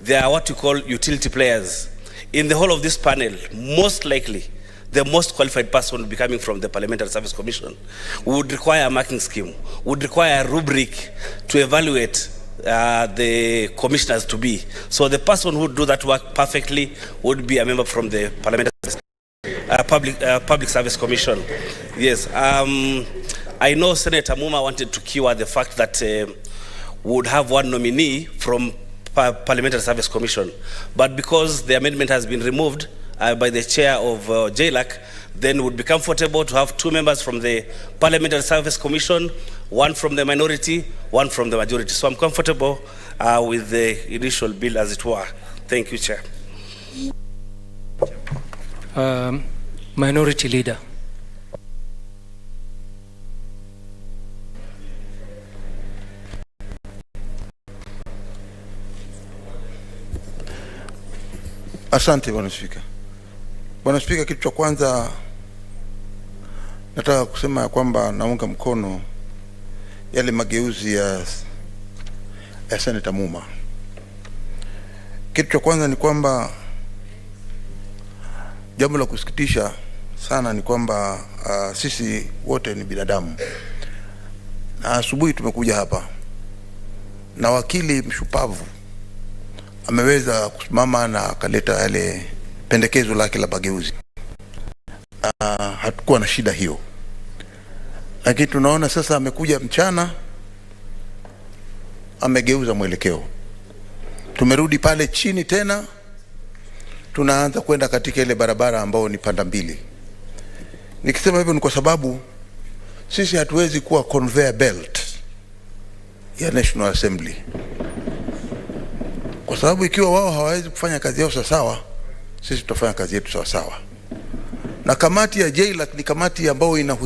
there are what you call utility players. In the whole of this panel, most likely, the most qualified person would be coming from the Parliamentary Service Commission. We would require a marking scheme, would require a rubric to evaluate the commissioners to be. So the person who would do that work perfectly would be a member from the Parliamentary Public Service Commission. Yes, I know Senator Muma wanted to cure the fact that we would have one nominee from Parliamentary Service Commission, but because the amendment has been removed by the chair of JLAC, then would be comfortable to have 2 members from the Parliamentary Service Commission, 1 from the minority, 1 from the majority. So I'm comfortable with the initial bill as it were. Thank you, Chair. Minority Leader. Asante Bwana Spika. Bwana Spika, kitu cha kwanza nataka kusema kwamba naunga mkono yale mageuzi ya Senator Muma. Kitu cha kwanza ni kwamba jambo la kusikitisha sana ni kwamba sisi wote ni binadamu. Na asubuhi tumekuja hapa na wakili mshupavu ameweza kusimama na akaleta yale pendekezo lake la mageuzi. Hatukuwa na shida hiyo. Lakini tunaona sasa amekuja mchana amegeuza mwelekeo. Tumerudi pale chini tena, tunaanza kwenda katika ile barabara ambao ni panda mbili. Nikisema hivyo ni kwa sababu sisi hatuwezi kuwa conveyor belt ya National Assembly, kwa sababu ikiwa wao hawawezi kufanya kazi yao sawa, sisi tutafanya kazi yetu sawa. Na kamati ya JLAC ni kamati ambayo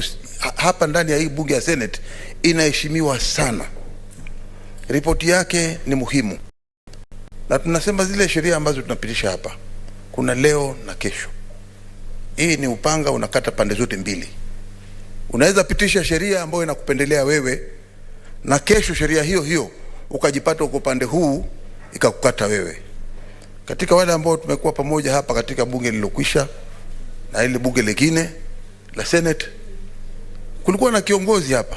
hapa ndani ya hii bunge ya Senate inaheshimiwa sana. Ripoti yake ni muhimu, na tunasema zile sheria ambazo tunapitisha hapa, kuna leo na kesho. Hii ni upanga unakata pande zote mbili. Unaweza pitisha sheria ambayo inakupendelea wewe, na kesho sheria hiyo hiyo ukajipata uko pande huu ikakukata wewe. Katika wale ambao tumekuwa pamoja hapa katika bunge lililokwisha na ile bunge lingine la Senate, kulikuwa na kiongozi hapa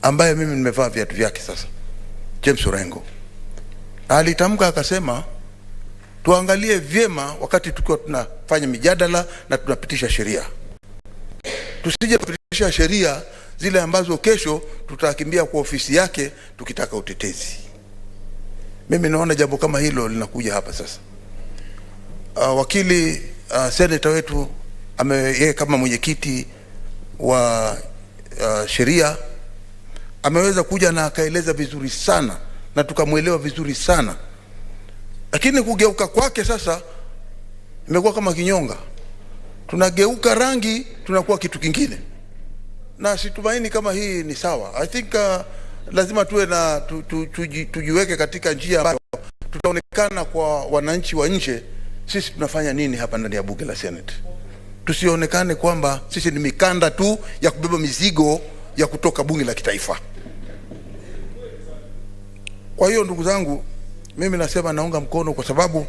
ambaye mimi nimevaa viatu vyake sasa, James Orengo. Alitamka akasema tuangalie vyema wakati tukiwa tunafanya mijadala na tunapitisha sheria, tusije kupitisha sheria zile ambazo kesho tutakimbia kwa ofisi yake tukitaka utetezi. Mimi naona jambo kama hilo linakuja hapa sasa. Wakili senator wetu yeye kama mwenyekiti wa sheria ameweza kuja na akaeleza vizuri sana na tukamuelewa vizuri sana, lakini kugeuka kwake sasa imekuwa kama kinyonga. Tunageuka rangi, tunakuwa kitu kingine, na situmaini kama hii ni sawa. I think lazima tuwe na tujiweke katika njia ambayo tutaonekana kwa wananchi wa nje sisi tunafanya nini hapa ndani ya bunge la Senate. Tusionekane kwamba sisi ni mikanda tu ya kubeba mizigo ya kutoka bunge la kitaifa. Kwa hiyo ndugu zangu, mimi nasema naunga mkono kwa sababu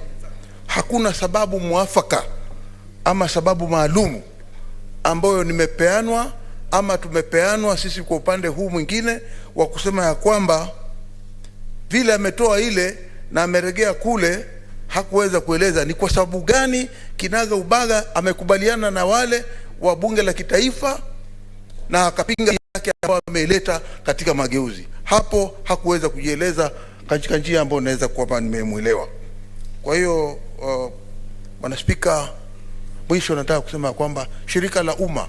hakuna sababu muafaka ama sababu maalumu ambayo nimepeanwa ama tumepeanwa sisi kwa upande huu mwingine wa kusema ya kwamba vile ametoa ile na ameregea kule hakuweza kueleza ni kwa sababu gani kinaga ubaga amekubaliana na wale wa bunge la kitaifa na akapinga yake ambayo ameleta katika mageuzi. Hapo hakuweza kujieleza katika njia ambayo naweza kuwa nimemuelewa. Kwa hiyo Bwana Spika, mwisho nataka kusema kwamba shirika la umma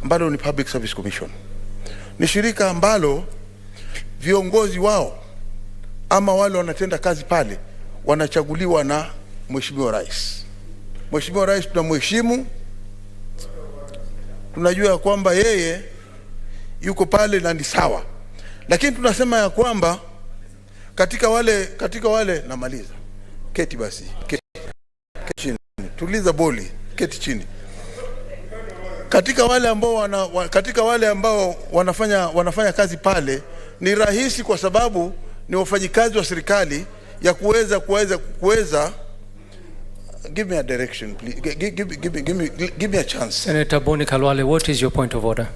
ambalo ni Public Service Commission ni shirika ambalo viongozi wao ama wale wanatenda kazi pale wanachaguliwa na Mheshimiwa Rais. Mheshimiwa Rais tunamheshimu, tunajua kwamba yeye yuko pale na ni sawa, lakini tunasema ya kwamba katika wale namaliza, keti basi, keti chini, tuliza boli, keti chini. Katika wale ambao wanafanya kazi pale ni rahisi kwa sababu ni wafanyikazi wa serikali ya kuweza give me a direction please, give me a chance. Senator Boni Khalwale, what is your point of order?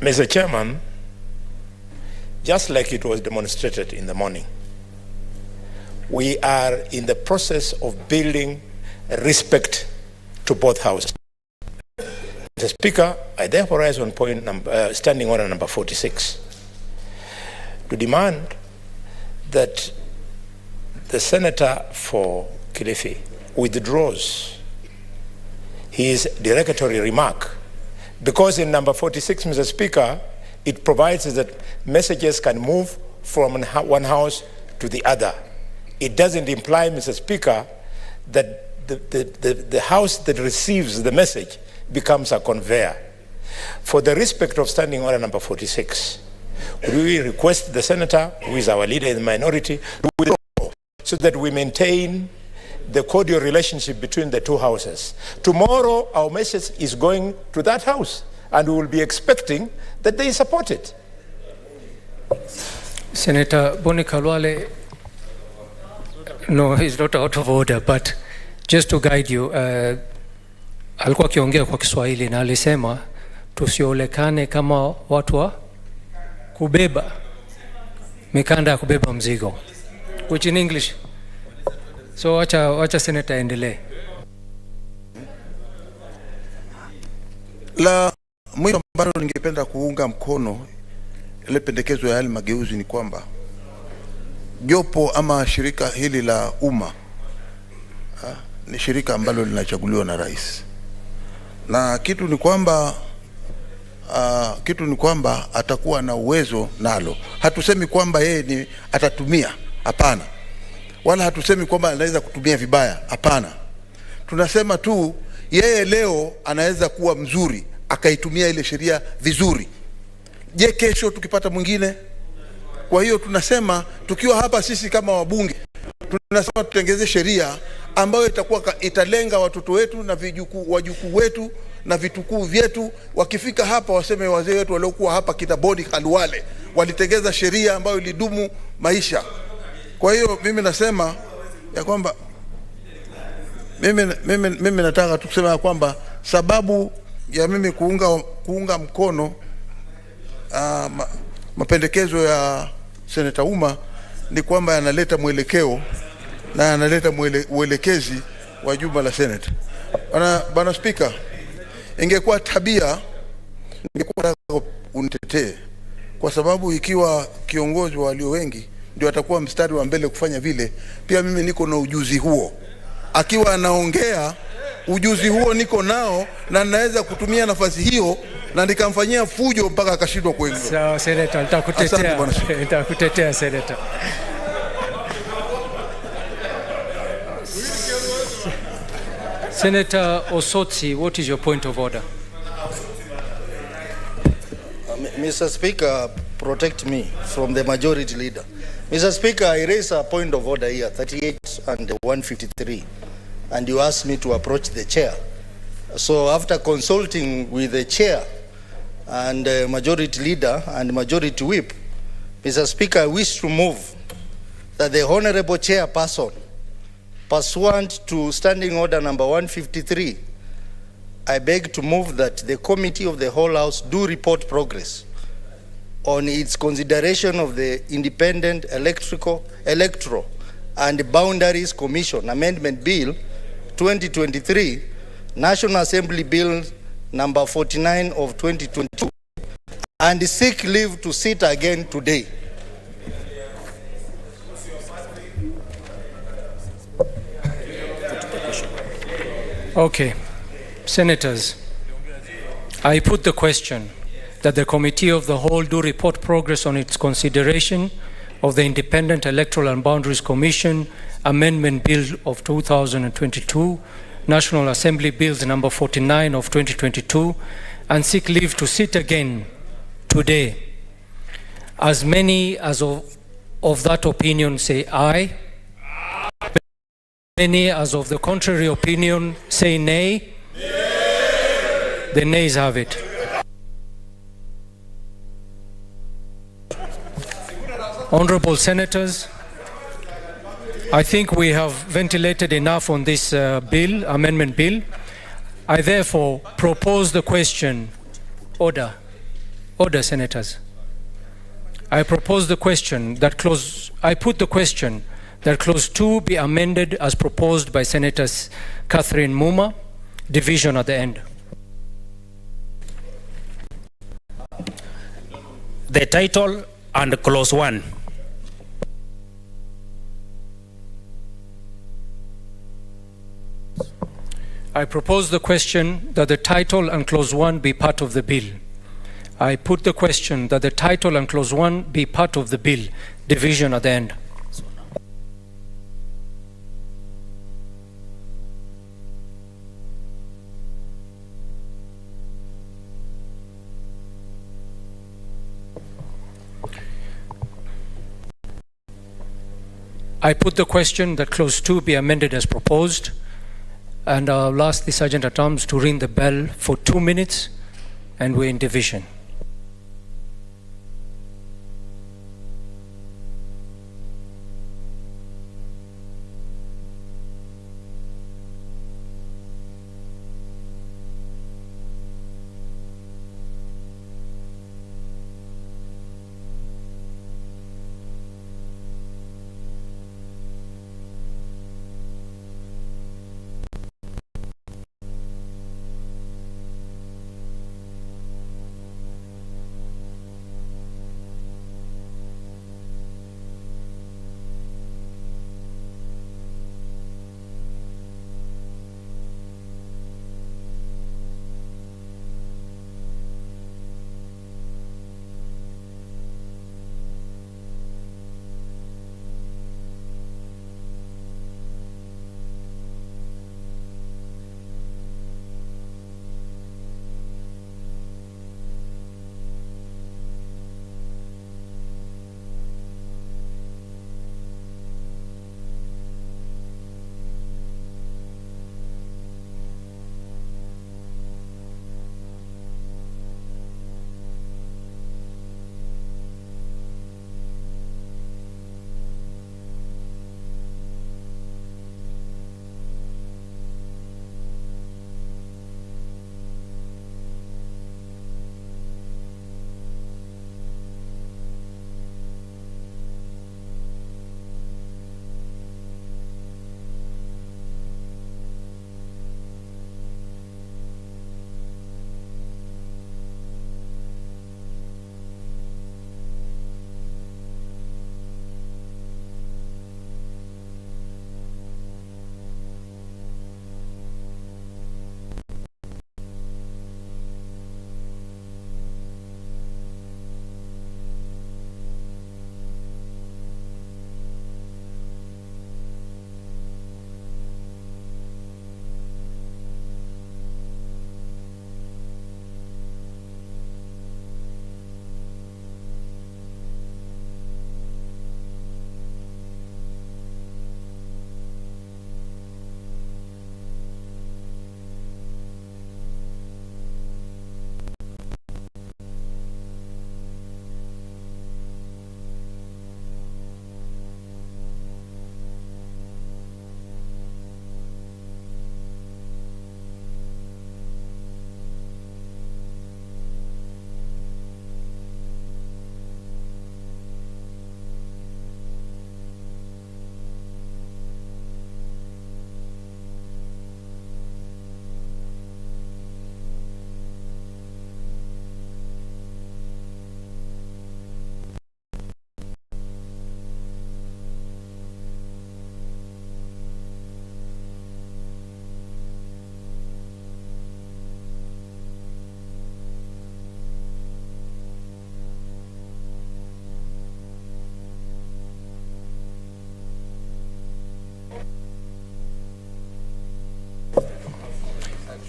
Mr. Chairman, just like it was demonstrated in the morning, we are in the process of building respect to both houses. Mr. Speaker, I therefore rise on standing order number 46 to demand that the senator for Kilifi withdraws his derogatory remark, because in number 46, Mr. Speaker, it provides that messages can move from one house to the other. It doesn't imply, Mr. Speaker, that the house that receives the message becomes a conveyor. For the respect of standing order number 46, we request the senator, who is our leader in the minority, to withdraw so that we maintain the cordial relationship between the two houses. Tomorrow, our message is going to that house, and we will be expecting that they support it. Senator Boni Khalwale, no, he's not out of order, but just to guide you, alikuwa akiongea kwa Kiswahili na alisema tusionekane kama watu wa kubeba mikanda ya kubeba mzigo, which in English. So wacha senator endelee. La mwisho ambalo ningependa kuunga mkono ile pendekezo ya hali mageuzi ni kwamba jopo ama shirika hili la umma ni shirika ambalo linachaguliwa na rais, na kitu ni kwamba atakuwa na uwezo nalo. Hatusemi kwamba yeye ni atatumia, hapana, wala hatusemi kwamba anaweza kutumia vibaya, hapana. Tunasema tu yeye leo anaweza kuwa mzuri akaitumia ile sheria vizuri. Je, kesho tukipata mwingine? Kwa hiyo tunasema tukiwa hapa sisi kama wabunge tunasema tutengeze sheria ambayo italenga watoto wetu na wajukuu wetu na vitukuu vyetu. Wakifika hapa waseme wazee wetu waliokuwa hapa kitaboni Khalwale walitengeza sheria ambayo ilidumu maisha. Kwa hiyo mimi nasema ya kwamba mimi nataka tuseme ya kwamba sababu ya mimi kuunga mkono mapendekezo ya Seneta Uma ni kwamba yanaleta mwelekeo na yanaleta uelekezi wa jumba la Senate. Bwana Speaker, ingekuwa tabia ningekuwa unitetee, kwa sababu ikiwa kiongozi wa walio wengi ndio atakuwa mstari wa mbele kufanya vile, pia mimi niko na ujuzi huo. Akiwa anaongea ujuzi huo niko nao, na naweza kutumia nafasi hiyo na nikamfanyia fujo mpaka akashindwa kuendelea. Sawa Senator, nitakutetea Senator. Senator Osotsi, what is your point of order? Mr. Speaker, protect me from the majority leader. Mr. Speaker, I raise a point of order here, 38 and 153, and you asked me to approach the chair. So after consulting with the chair and majority leader and majority whip, Mr. Speaker, I wish to move that the honorable chairperson, pursuant to standing order number 153, I beg to move that the committee of the whole house do report progress on its consideration of the Independent Electoral and Boundaries Commission Amendment Bill 2023, National Assembly Bill number 49 of 2022, and seek leave to sit again today. Okay, Senators, I put the question that the Committee of the Whole do report progress on its consideration of the Independent Electoral and Boundaries Commission Amendment Bill of 2022, National Assembly Bills number 49 of 2022, and seek leave to sit again today. As many as of that opinion say aye. Many as of the contrary opinion say nay. Nay. The nays have it. Honorable Senators, I think we have ventilated enough on this amendment bill. I therefore propose the question. Order, Senators. I propose the question that I put the question that clause 2 be amended as proposed by Senators Catherine Muma, division at the end. The title and clause 1. I propose the question that the title and clause 1 be part of the bill. I put the question that the title and clause 1 be part of the bill, division at the end. I put the question that clause 2 be amended as proposed, and I'll ask the Sergeant at Arms to ring the bell for 2 minutes, and we're in division.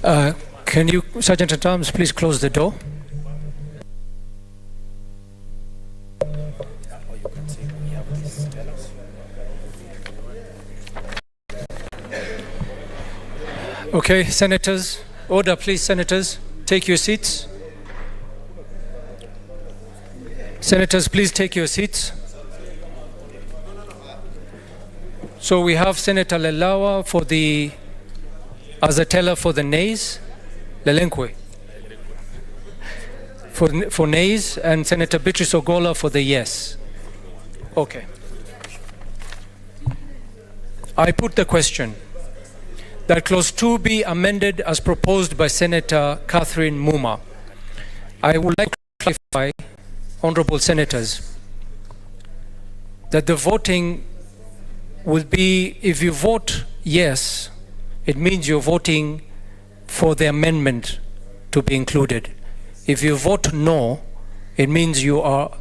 Can you, Sergeant at Arms, please close the door? Okay, senators, order please, senators, take your seats. Senators, please take your seats. So we have Senator Lelawa for the, as a teller for the nays, Lelenkwe for nays, and Senator Beatrice Ogola for the yes. Okay. I put the question that clause 2 be amended as proposed by Senator Catherine Muma. I would like to clarify, honorable senators, that the voting will be, if you vote yes, it means you're voting for the amendment to be included. If you vote no, it means you are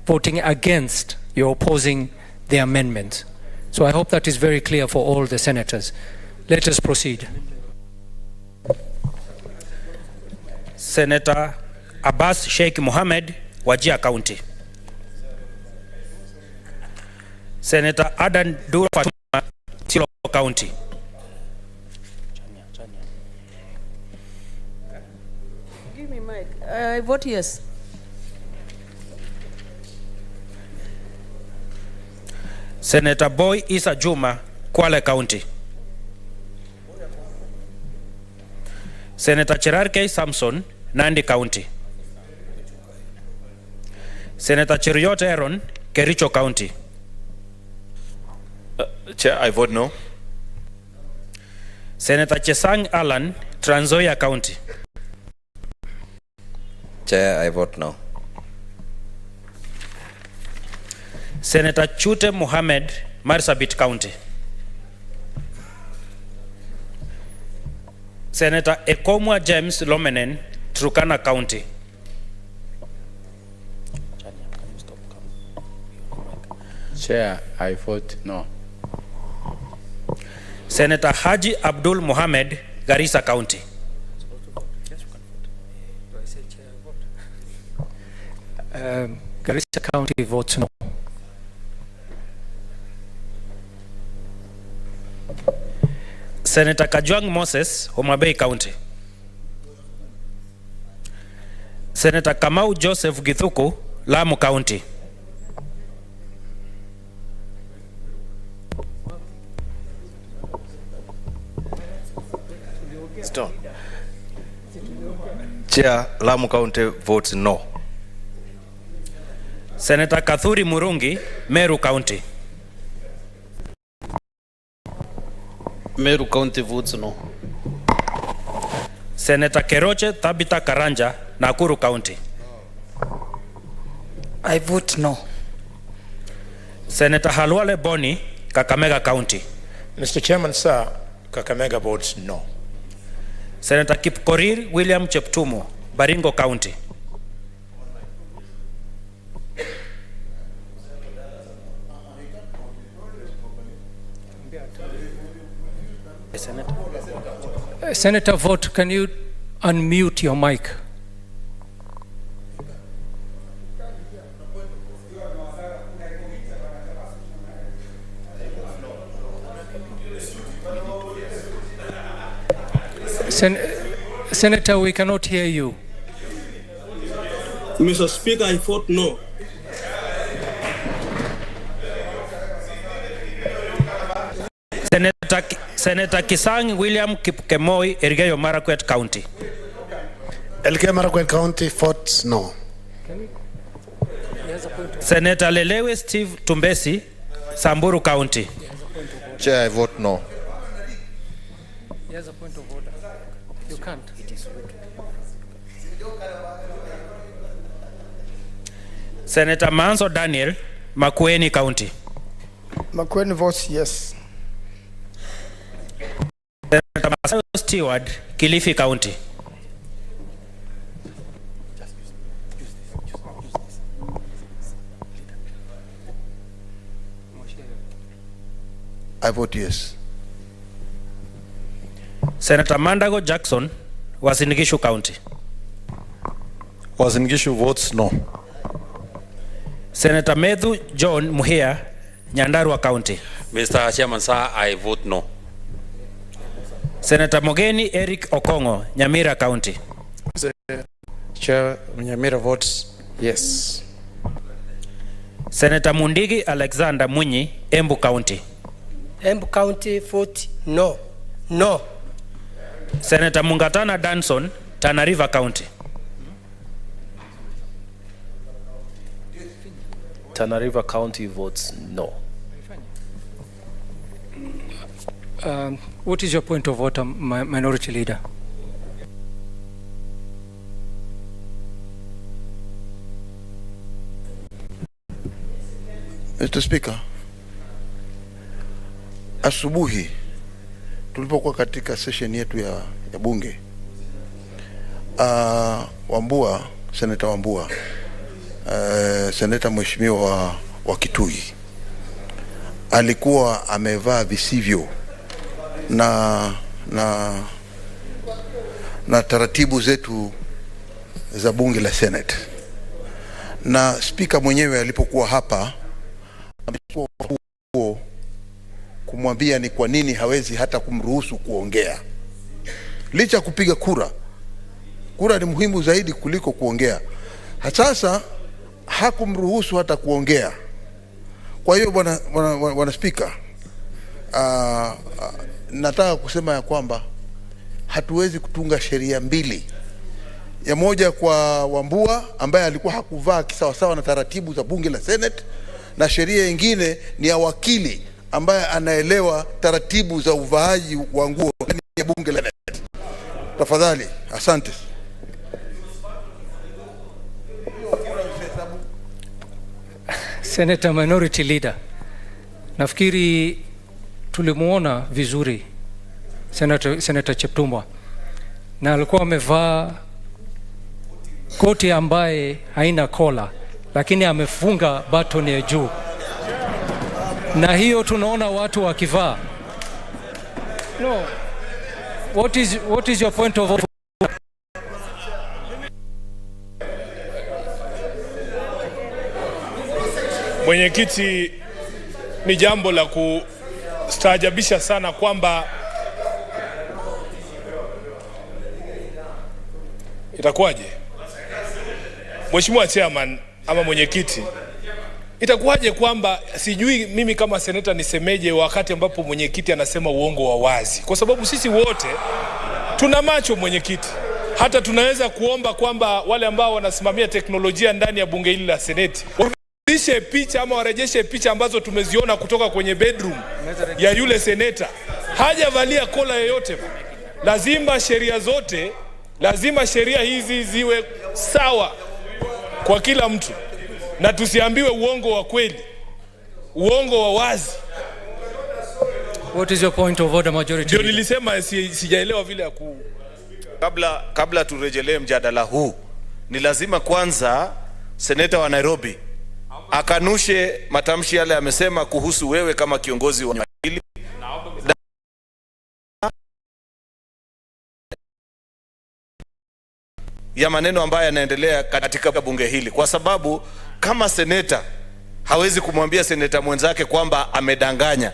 voting against, you're opposing the amendment. So I hope that is very clear for all the senators. Let us proceed. Senator Abbas Sheikh Mohammed, Wajir County. Senator Adan Dur Fatuma, Silo County. Give me mic. I vote yes. Senator Boy Isa Juma, Kwale County. Senator Cherarkei Samson, Nandi County. Senator Cheriot Aaron, Kericho County. Chair, I vote no. Senator Chesang Alan, Trans Nzoia County. Chair, I vote no. Senator Chute Mohammed, Marsabit County. Senator Ekomwa James Lomenen, Turkana County. Chair, I vote no. Senator Haji Abdul Mohammed, Garissa County. Garissa County votes no. Senator Kajwang Moses, Homa Bay County. Senator Kamau Joseph Githuku, Lamu County. Stop. Chair, Lamu County votes no. Senator Kathuri Murungi, Meru County. Meru County votes no. Senator Keroche Tabita Karanja, Nakuru County. I vote no. Senator Halwale Boni, Kakamega County. Mr. Chairman, sir, Kakamega votes no. Senator Kipkorir William Cheptumo, Baringo County. Senator Vote, can you unmute your mic? Senator, we cannot hear you. Mr. Speaker, I vote no. Senator Kisang William Kipkemoi, Elgeyo Marakwet County. Elgeyo Marakwet County votes no. Senator Lelewe Steve Tumbesi, Samburu County. Chair, I vote no. He has a point of order. You can't. Senator Manso Daniel, Makueni County. Makueni votes yes. Senator Masayo Stewart, Kilifi County. I vote yes. Senator Mandago Jackson, Uasin Gishu County. Uasin Gishu votes no. Senator Medhu John Muhia, Nyandarua County. Mr. Chairman, sir, I vote no. Senator Mogeni Eric Okongo, Nyamira County. Chair, Nyamira votes yes. Senator Mundigi Alexander Munyi, Embu County. Embu County vote no. No. Senator Mungatana Danson, Tana River County. Tana River County votes no. What is your point of order, Minority Leader? Mr. Speaker, asubuhi tulipokuwa katika session yetu ya bunge, Wambua, Senator Wambua, Senator Mheshimiwa wa Kitui alikuwa amevaa visivyo na taratibu zetu za bunge la Senate, na speaker mwenyewe alipokuwa hapa amechukua huo kumwambia ni kwa nini hawezi hata kumruhusu kuongea, licha kupiga kura. Kura ni muhimu zaidi kuliko kuongea. Sasa hakumruhusu hata kuongea. Kwa hiyo bwana speaker, nataka kusema ya kwamba hatuwezi kutunga sheria mbili, ya moja kwa Wambua ambaye alikuwa hakuvaa kisawasawa na taratibu za bunge la Senate, na sheria nyingine ni ya wakili ambaye anaelewa taratibu za uvaaji wa nguo ndani ya bunge la Senate. Tafadhali, asante. Senator Minority Leader, nafikiri tulimuona vizuri Senator Cheptumwa, na alikuwa amevaa koti ambaye haina kola, lakini amefunga button ya juu, na hiyo tunaona watu wakivaa. No. What is your point of order? Mwenyekiti, ni jambo la kustaajabisha sana kwamba itakuwaje, Mheshimiwa Chairman ama mwenyekiti, itakuwaje kwamba sijui mimi kama seneta nisemeje wakati ambapo mwenyekiti anasema uongo wa wazi, kwa sababu sisi wote tuna macho mwenyekiti. Hata tunaweza kuomba kwamba wale ambao wanasimamia teknolojia ndani ya bunge hili la Seneti warudishe picha ama warejeshe picha ambazo tumeziona kutoka kwenye bedroom ya yule seneta. Hajavalia kola yoyote. Lazima sheria hizi ziwe sawa kwa kila mtu, na tusiambiwe uongo wa kweli, uongo wa wazi. What is your point of order, Majority? Ndio nilisema sijaelewa vile ya Kabla turejelee mjadala huu, ni lazima kwanza seneta wa Nairobi akanushe matamshi yale amesema kuhusu wewe kama kiongozi wa hili ya maneno ambayo yanaendelea katika bunge hili, kwa sababu kama seneta hawezi kumwambia seneta mwenzake kwamba amedanganya.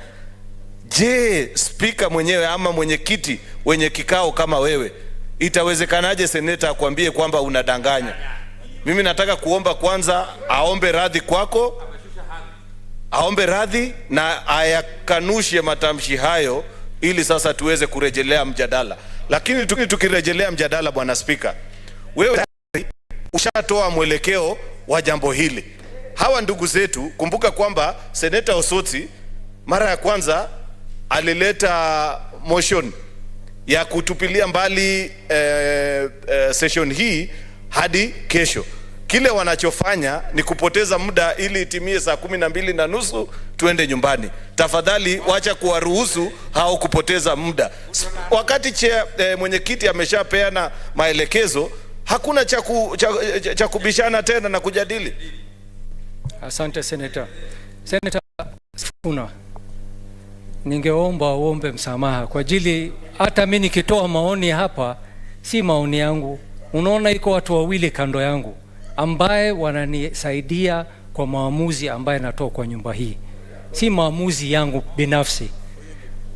Je, speaker mwenyewe ama mwenyekiti wenye kikao kama wewe, itawezekanaje seneta akwambie kwamba unadanganya? Mimi nataka kuomba kwanza aombe radhi kwako, aombe radhi na ayakanushe matamshi hayo, ili sasa tuweze kurejelea mjadala. Lakini tukirejelea mjadala, bwana speaker, wewe ushatoa mwelekeo wa jambo hili. Hawa ndugu zetu, kumbuka kwamba Seneta Osoti mara ya kwanza alileta motion ya kutupilia mbali session hii hadi kesho. Kile wanachofanya ni kupoteza muda ili itimie saa 12:30 tuende nyumbani. Tafadhali wacha kuwaruhusu hao kupoteza muda. Wakati mwenyekiti ameshapeana maelekezo, hakuna cha kubishana tena na kujadili. Asante Senator. Senator Sifuna, ningeomba uombe msamaha kwa ajili hata mimi nikitoa maoni hapa si maoni yangu. Unaona iko watu wawili kando yangu ambaye wananisaidia kwa maamuzi ambaye natoa kwa nyumba hii, si maamuzi yangu binafsi.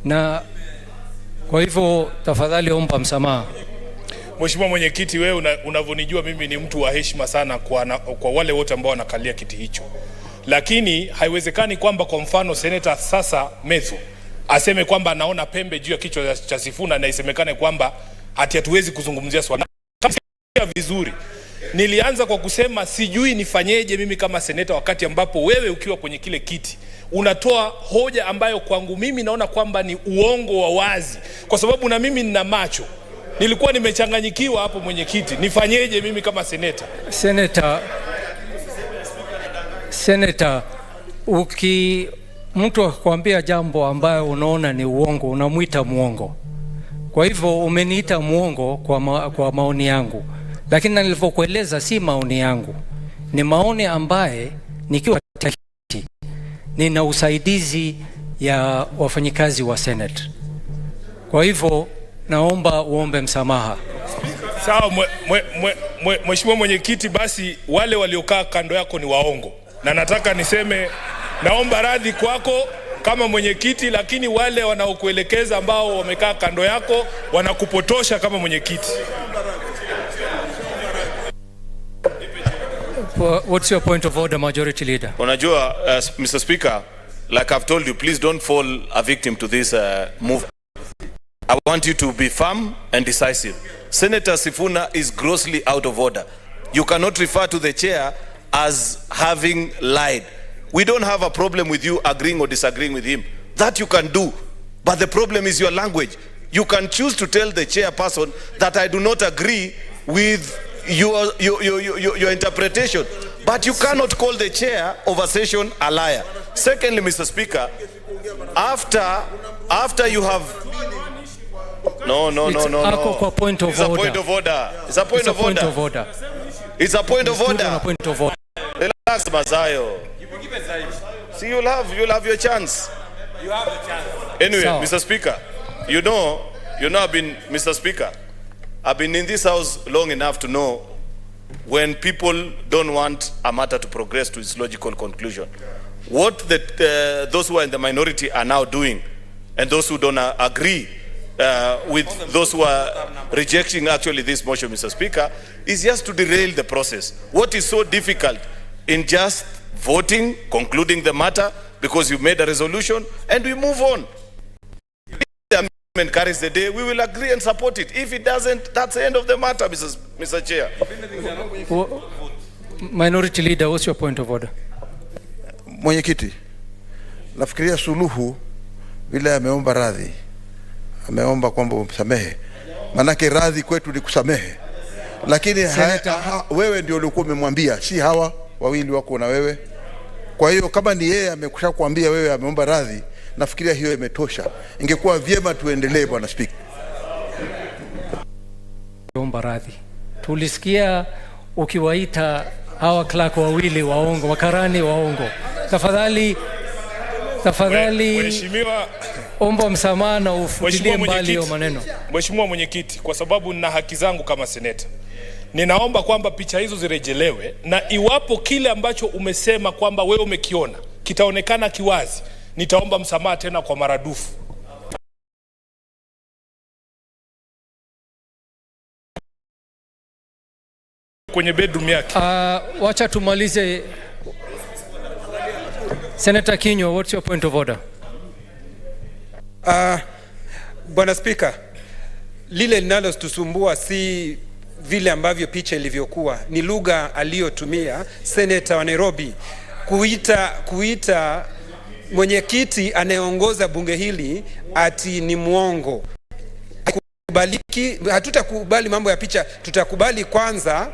Na kwa hivyo tafadhali omba msamaha. Mheshimiwa Mwenyekiti, wewe unavyonijua mimi ni mtu wa heshima sana kwa wale wote ambao wanakalia kiti hicho. Lakini haiwezekani kwamba kwa mfano Senator sasa Methu aseme kwamba anaona pembe juu ya kichwa cha Sifuna na isemekane kwamba hatuwezi kuzungumzia swala vizuri. Nilianza kwa kusema sijui nifanyeje mimi kama seneta wakati ambapo wewe ukiwa kwenye kile kiti unatoa hoja ambayo kwangu mimi naona kwamba ni uongo wa wazi, kwa sababu na mimi nina macho. Nilikuwa nimechanganyikiwa hapo mwenyekiti, nifanyeje mimi kama seneta? Seneta, mtu akwambia jambo ambayo unaona ni uongo, unamuita muongo. Kwa hivyo umeniita muongo kwa maoni yangu. Lakini nilivyokueleza si maoni yangu. Ni maoni ambaye nikiwa kiti nina usaidizi ya wafanyikazi wa Senate. Kwa hivyo naomba uombe msamaha. Sawa Mheshimiwa Mwenyekiti, basi wale waliokaa kando yako ni waongo. Na nataka niseme naomba radhi kwako kama mwenyekiti, lakini wale wanaokuelekeza ambao wamekaa kando yako wanakupotosha kama mwenyekiti. What's your point of order, Majority Leader? Unajua, Mr. Speaker, like I've told you, please don't fall a victim to this move. I want you to be firm and decisive. Senator Sifuna is grossly out of order. You cannot refer to the chair as having lied. We don't have a problem with you agreeing or disagreeing with him. That you can do. But the problem is your language. You can choose to tell the chairperson that I do not agree with your interpretation. But you cannot call the chair of a session a liar. Secondly, Mr. Speaker, after you have... No. It's a point of order. It's a point of order. It's a point of order. Relax, Mazayo. See, you'll have your chance. You have the chance. Anyway, so, Mr. Speaker, you know, Mr. Speaker, I've been in this house long enough to know when people don't want a matter to progress to its logical conclusion. What those who are in the minority are now doing, and those who don't agree with those who are rejecting actually this motion, Mr. Speaker, is just to derail the process. What is so difficult in just voting, concluding the matter, because you made a resolution, and we move on. If the amendment carries the day, we will agree and support it. If it doesn't, that's the end of the matter, Mr. Chair. Minority Leader, what's your point of order? Mwenyekiti, nafikiria Suluhu vile ameomba radhi, ameomba kwamba umsamehe. Manake radhi kwetu ni kusamehe. Lakini wewe ndio ulikuwa umemwambia, si hawa wawili wako na wewe. Kwa hiyo kama ni yeye amekusha kuambia wewe ameomba radhi, nafikiria hiyo imetosha. Ingekuwa vyema tuendelee, Bwana Speaker. Omba radhi. Tulisikia ukiwaita hawa clerk wawili waongo, makarani waongo. Tafadhali Mheshimiwa, omba msamaha na ufutilie mbali hiyo maneno. Mheshimiwa Mwenyekiti, kwa sababu nina haki zangu kama seneta, ninaomba kwamba picha hizo zirejelewe, na iwapo kile ambacho umesema kwamba wewe umekiona kitaonekana kiwazi, nitaomba msamaha tena kwa maradufu. Kwenye bedroom yake. Wacha tumalize. Senator Kinyo, what's your point of order? Bwana Speaker, lile linalotusumbua si vile ambavyo picha ilivyokuwa, ni lugha aliyotumia Senator wa Nairobi kuita mwenyekiti anayeongoza bunge hili ati ni muongo. Hatutakubali mambo ya picha. Tutakubali kwanza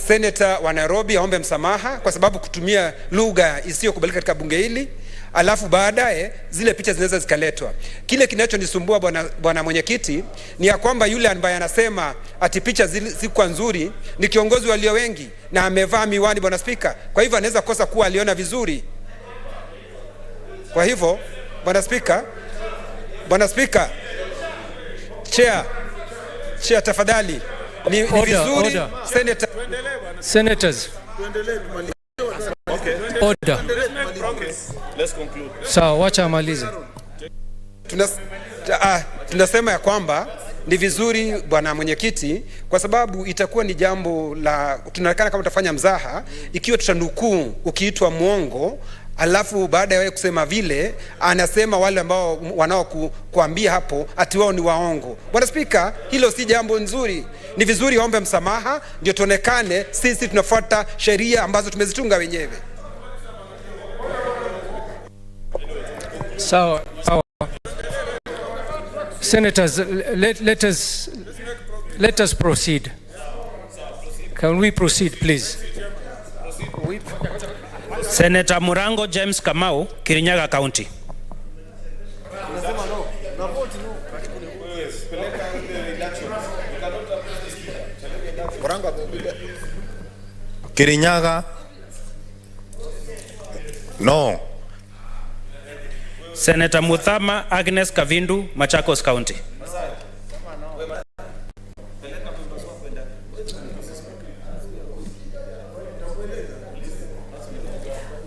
Senator wa Nairobi aombe msamaha kwa sababu kutumia lugha isiyokubalika katika bunge hili, alafu baadaye zile picha zinaweza zikaletwa. Kile kinachonisumbua bwana mwenyekiti ni ya kwamba yule ambaye anasema ati picha zilikuwa nzuri ni kiongozi walio wengi na amevaa miwani, Bwana Speaker. Kwa hivyo anaweza kosa kuwa aliona vizuri. Kwa hivyo Bwana Speaker, Chair, Chair, tafadhali. Ni vizuri Senator. Senators. Order. Let's conclude. Sawa, wacha amalize. Tunasema ya kwamba ni vizuri bwana mwenyekiti, kwa sababu itakuwa ni jambo la tunaonekana kama tutafanya mzaha ikiwa tutanukuu ukiitwa mwongo, alafu baada ya wewe kusema vile anasema wale ambao wanaokuambia hapo ati wao ni waongo. Bwana Spika, hilo si jambo nzuri. Ni vizuri waombe msamaha ndio tuonekane sisi tunafuata sheria ambazo tumezitunga wenyewe. Sawa, sawa. Senators, let us proceed. Can we proceed, please? Senator Murango James Kamau, Kirinyaga County. Kirinyaga, no. Senator Muthama Agnes Kavindu, Machakos County.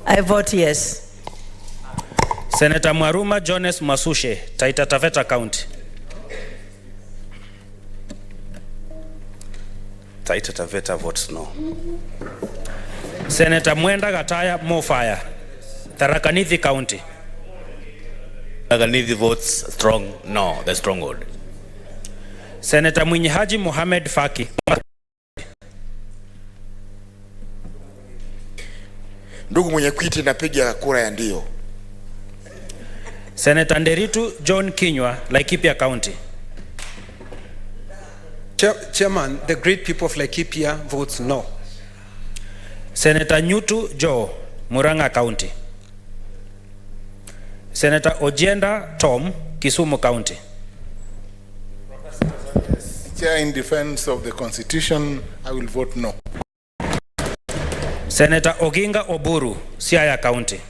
I vote yes. Senator Mwaruma Jones Masushe, Taita Taveta County. Taita Taveta votes no. Senator Mwenda Gataya Mofire, Tharaka Nithi County. Tharaka Nithi votes strong no, the stronghold. Senator Mwinyihaji Mohamed Faki. Ndugu mwenyekiti, napiga kura ya ndio. Senator Nderitu John Kinywa, Laikipia County. Chairman, the great people of Laikipia votes no. Senator Nyutu Joe, Murang'a County. Senator Ojienda Tom, Kisumu County. Chair, in defense of the Constitution, I will vote no. Senator Oginga Oburu, Siaya County.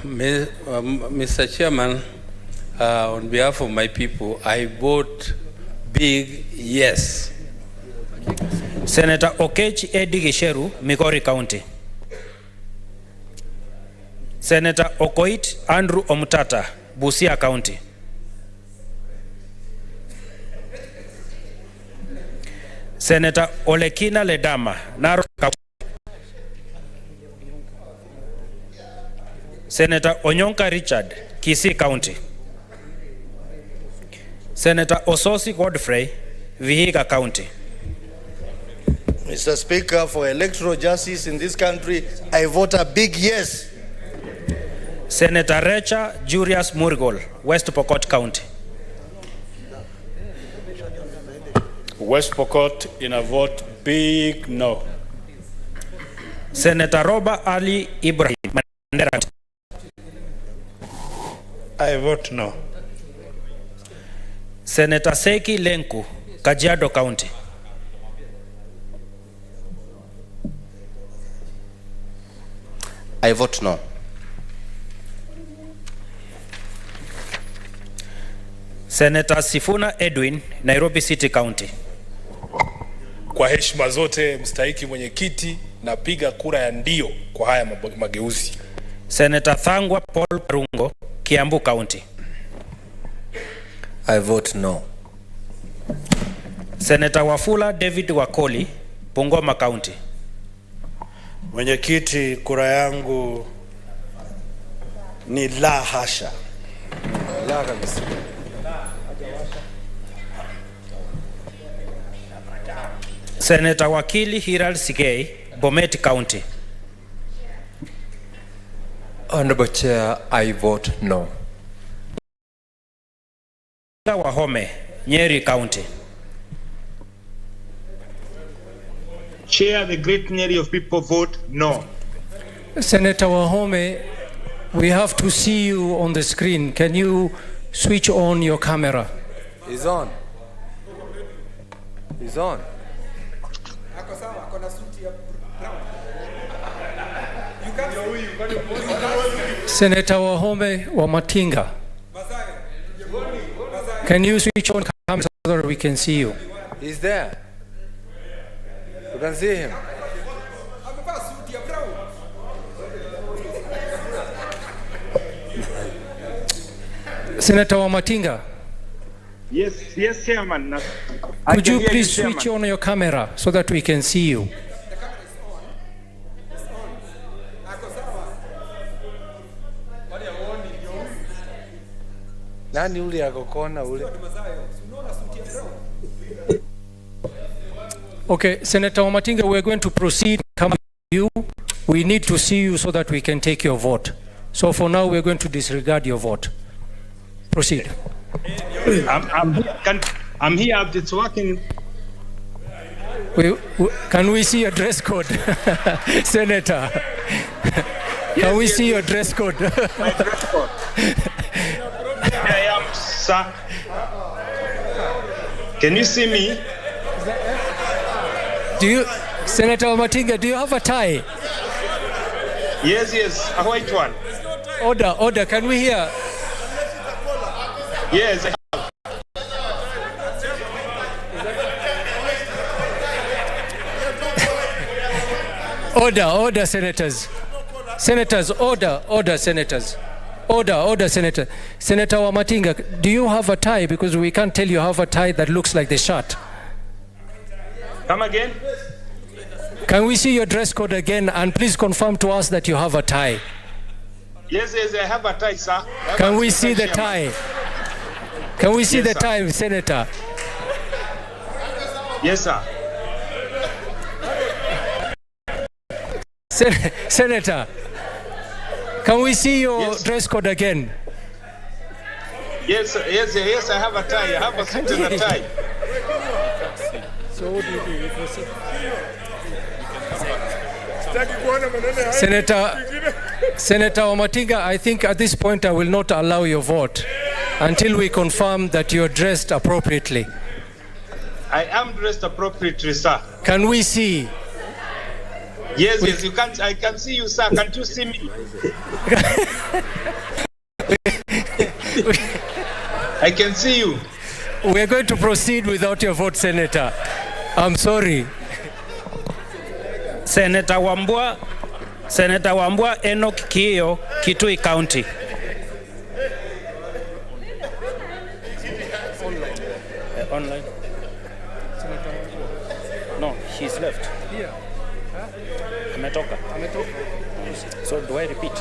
Mr. Chairman, on behalf of my people, I vote big yes. Senator Okechi Edi Gisheru, Migori County. Senator Okoit Andrew Omutata, Busia County. Senator Olekina Ledama, Narok County. Senator Onyonka Richard, Kisii County. Senator Ososi Godfrey, Vihiga County. Mr. Speaker, for electoral justice in this country, I vote a big yes. Senator Recha Julius Murgol, West Pokot County. West Pokot in a vote big no. Senator Roba Ali Ibrahim, Mandera. I vote no. Senator Seki Lenku, Kajiado County. I vote no. Senator Sifuna Edwin, Nairobi City County. Kwa heshima zote mstahiki mwenyekiti, napiga kura ya ndio kwa haya mageuzi. Senator Thangwa Paul Karungo, Kiambu County. I vote no. Senator Wafula David Wakoli, Bungoma County. Mwenyekiti, kura yangu ni la hasha. La kabisa. Senator Wakili Hiral Sigei, Bomet County. Honorable Chair, I vote no. Wahome, Nyeri County. Chair, the great majority of people vote no. Senator Wahome, we have to see you on the screen. Can you switch on your camera? It's on. It's on. Senator Wahome wa Matinga, can you switch on camera? that we can see you. He's there. You can see him. Senator Wamatinga, Yes, Chairman. could you please switch on your camera so that we can see you? Nani ule akokona ule? Okay, Senator Wamatinga, we're going to proceed. Come to you. We need to see you so that we can take your vote. So for now, we're going to disregard your vote. Proceed. I'm here. It's working. Can we see your dress code, Senator? Can we see your dress code? My dress code. I am, sir. Can you see me? Senator Wamatinga, do you have a tie? Yes, a white one. Order, can we hear? Yes, I have. Order, senators. Senators, order, senators. Order, senator. Senator Wamatinga, do you have a tie? Because we can't tell you have a tie that looks like the shirt. Come again? Can we see your dress code again, and please confirm to us that you have a tie? Yes, I have a tie, sir. Can we see the tie? Can we see the tie, Senator? Yes, sir. Senator, can we see your dress code again? Yes, I have a tie. I have a suit and a tie. So what do you do? You proceed. Senator Wamatinga, I think at this point I will not allow your vote until we confirm that you're dressed appropriately. I am dressed appropriately, sir. Can we see? Yes, you can. I can see you, sir. Can't you see me? I can see you. We're going to proceed without your vote, Senator. I'm sorry. Senator Wambua Enoch Kiyo, Kitui County. Online. No, he's left. Here. Ametoka. So do I repeat?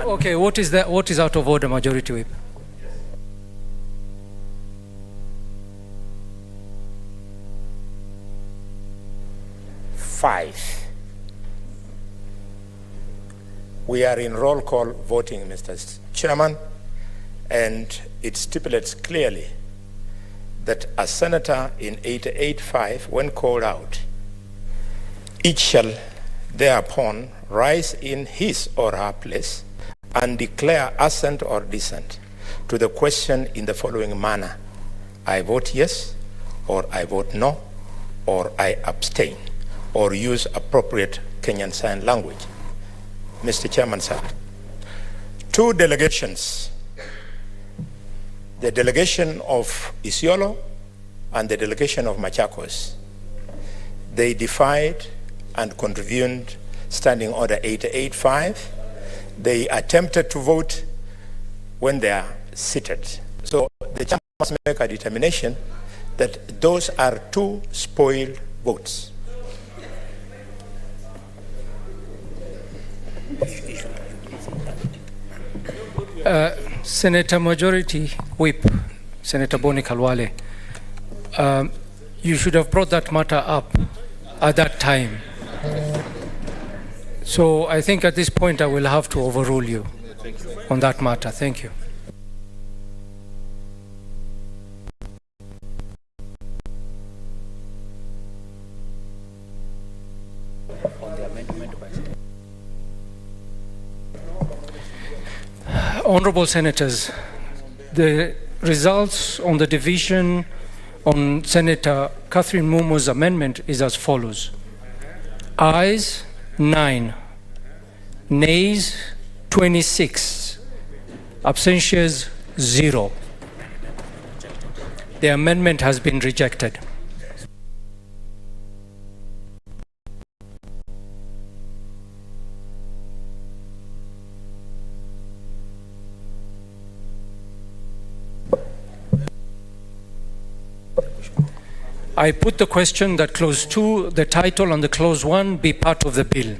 Okay, what is that? What is out of order, Majority Whip? Five. We are in roll call voting, Mr. Chairman, and it stipulates clearly that a senator in 88.5, when called out, each shall thereupon rise in his or her place and declare assent or dissent to the question in the following manner: I vote yes, or I vote no, or I abstain, or use appropriate Kenyan Sign Language. Mr. Chairman, sir, two delegations, the delegation of Isiolo and the delegation of Machakos, they defied and contravened Standing Order 88.5. They attempted to vote when they are seated. So the chairman must make a determination that those are two spoiled votes. Senator Majority Whip, Senator Boni Kalwale, you should have brought that matter up at that time. So I think at this point I will have to overrule you on that matter. Thank you. Honorable Senators, the results on the division on Senator Catherine Mumo's amendment is as follows. Ayes 9, nays 26, abstentions 0. The amendment has been rejected. I put the question that clause 2, the title, and the clause 1 be part of the bill.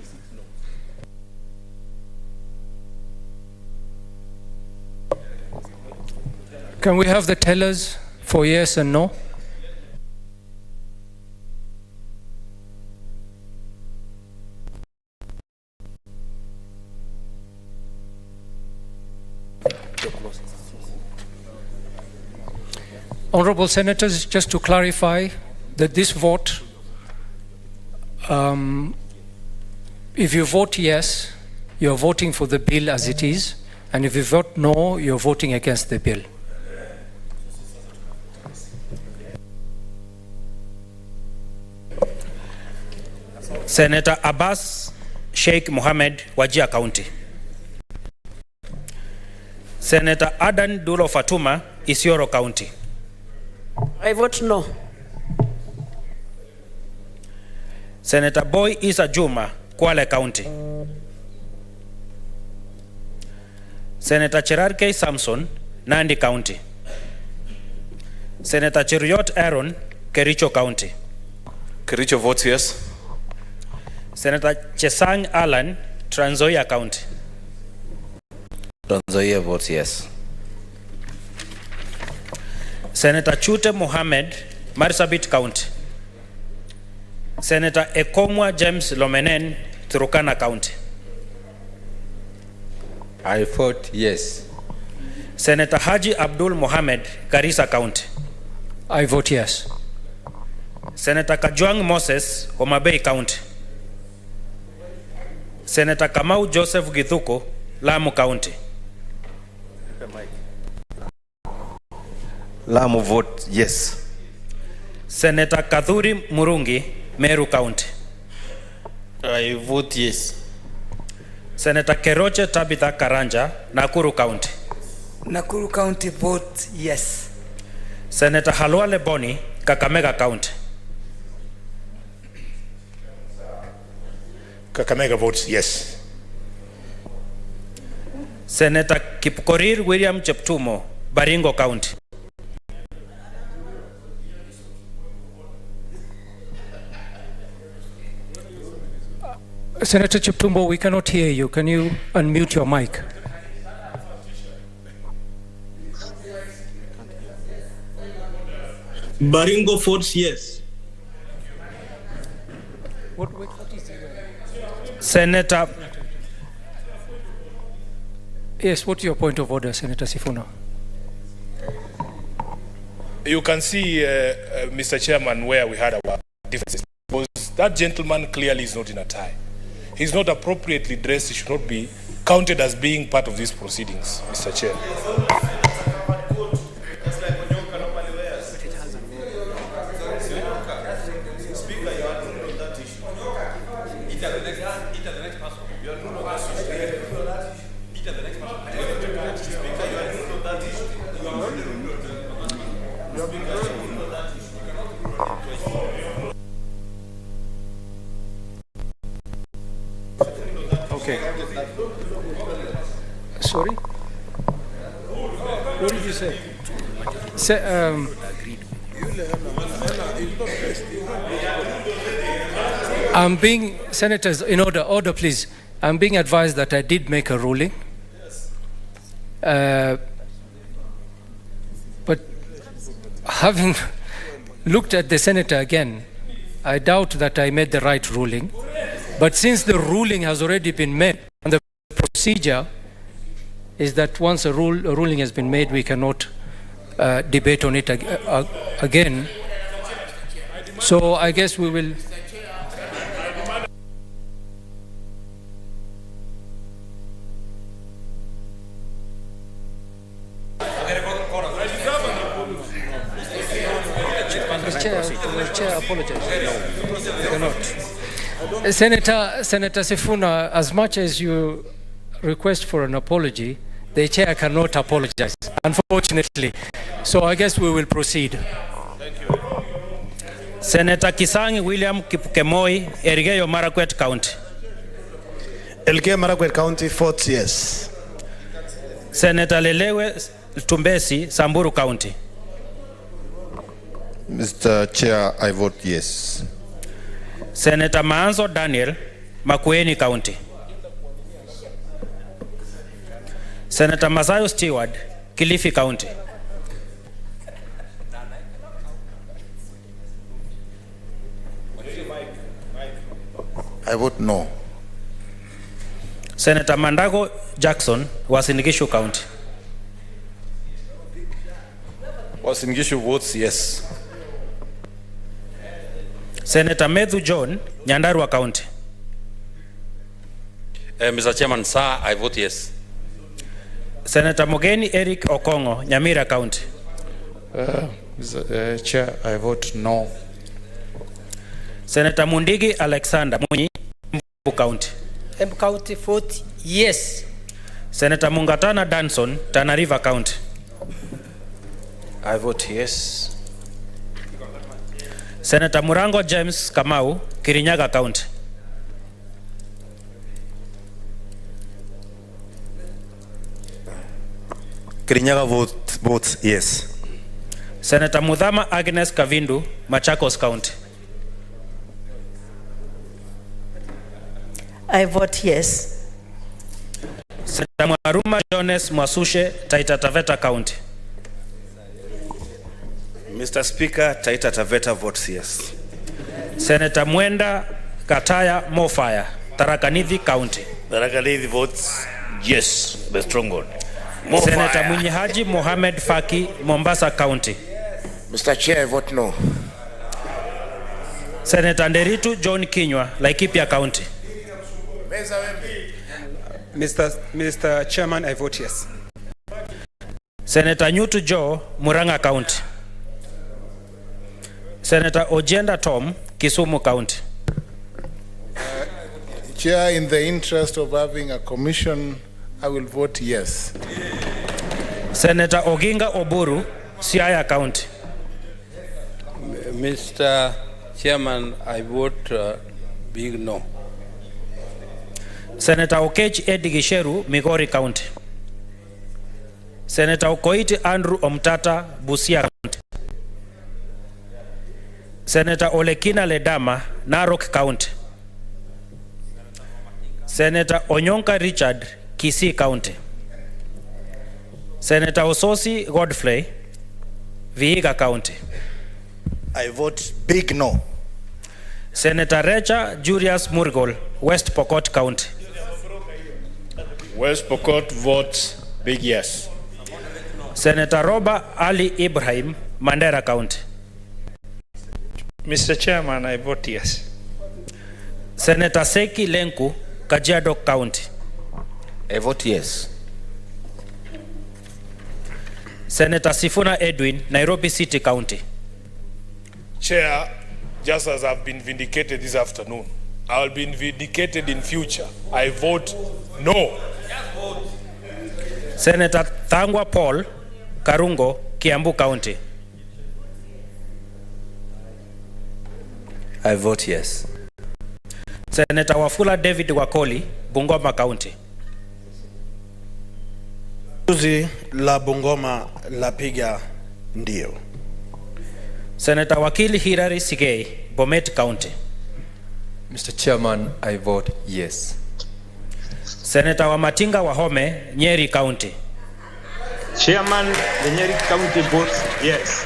Can we have the tellers for yes and no? Honorable Senators, just to clarify that this vote, if you vote yes, you're voting for the bill as it is, and if you vote no, you're voting against the bill. Senator Abbas Sheikh Mohammed, Wajir County. Senator Adan Duro Fatuma, Isiolo County. I vote no. Senator Boy Isa Juma, Kwale County. Senator Cherarkei Samson, Nandi County. Senator Cheruiyot Aaron, Kericho County. Kericho votes yes. Senator Chesang Alan, Trans Nzoia County. Trans Nzoia votes yes. Senator Chute Mohammed, Marsabit County. Senator Ekomwa James Lomenen, Turkana County. I vote yes. Senator Haji Abdul Mohammed, Garissa County. I vote yes. Senator Kajwang Moses, Homa Bay County. Senator Kamau Joseph Githuko, Lamu County. Lamu vote yes. Senator Kadhuri Murungi, Meru County. I vote yes. Senator Keroche Tabitha Karanja, Nakuru County. Nakuru County vote yes. Senator Halwale Boni, Kakamega County. Kakamega votes yes. Senator Kipkorir William Cheptumo, Baringo County. Senator Cheptumbo, we cannot hear you. Can you unmute your mic? Baringo votes yes. What is it? Senator. Yes, what's your point of order, Senator Sifuna? You can see, Mr. Chairman, where we had our differences. Because that gentleman clearly is not in a tie. He's not appropriately dressed. He should not be counted as being part of these proceedings, Mr. Chair. Okay. Sorry? What did you say? I'm being, senators, in order, please. I'm being advised that I did make a ruling. But having looked at the senator again, I doubt that I made the right ruling. But since the ruling has already been made, and the procedure is that once a ruling has been made, we cannot debate on it again. So I guess we will. The chair apologizes. You cannot. Senator Sifuna, as much as you request for an apology, the chair cannot apologize, unfortunately. So I guess we will proceed. Thank you. Senator Kisangi William Kipkemoi, Elgeyo Marakwet County. Elgeyo Marakwet County votes yes. Senator Lelewe Tumbesi, Samburu County. Mr. Chair, I vote yes. Senator Maanzo Daniel, Makueni County. Senator Masayo Stewart, Kilifi County. I vote no. Senator Mandago Jackson, Uasin Gishu County. Uasin Gishu votes yes. Senator Methu John, Nyandarua County. Mr. Chairman, sir, I vote yes. Senator Mogeni Eric Okongo, Nyamira County. Mr. Chair, I vote no. Senator Mundigi Alexander Munyi, Embu County. Embu County vote yes. Senator Mungatana Danson, Tana River County. I vote yes. Senator Murango James Kamau, Kirinyaga County. Kirinyaga votes yes. Senator Mudhama Agnes Kavindu, Machakos County. I vote yes. Senator Mwaruma Jones Mwasushe, Taita Taveta County. Mr. Speaker, Taita Taveta votes yes. Senator Mwenda Kataya Mofaya, Tharaka Nithi County. Tharaka Nithi votes yes, the strong one. Senator Mwinyi Haji Mohamed Faki, Mombasa County. Mr. Chair, I vote no. Senator Nderitu John Kinywa, Laikipia County. Mr. Chairman, I vote yes. Senator Nyutu Joe, Murang'a County. Senator Ojenda Tom, Kisumu County. Chair, in the interest of having a commission, I will vote yes. Senator Oginga Oburu, Siaya County. Mr. Chairman, I vote big no. Senator Okech Edigisheru, Migori County. Senator Okoiti Andrew Omtata, Busia County. Senator Olekina Ledama, Narok County. Senator Onyonka Richard, Kisii County. Senator Ososi Godfrey, Vihiga County. I vote big no. Senator Recha Julius Murgol, West Pokot County. West Pokot votes big yes. Senator Roba Ali Ibrahim, Mandera County. Mr. Chairman, I vote yes. Senator Seki Lenku, Kajiado County. I vote yes. Senator Sifuna Edwin, Nairobi City County. Chair, just as I've been vindicated this afternoon, I'll be vindicated in future. I vote no. Senator Thangwa Paul, Karungo, Kiambu County. I vote yes. Senator Wafula David Wakoli, Bungoma County. Uzi la Bungoma la piga ndio. Senator Wakili Hirari Sigei, Bomet County. Mr. Chairman, I vote yes. Senator Wamatinga Wahome, Nyeri County. Chairman, the Nyeri County votes yes.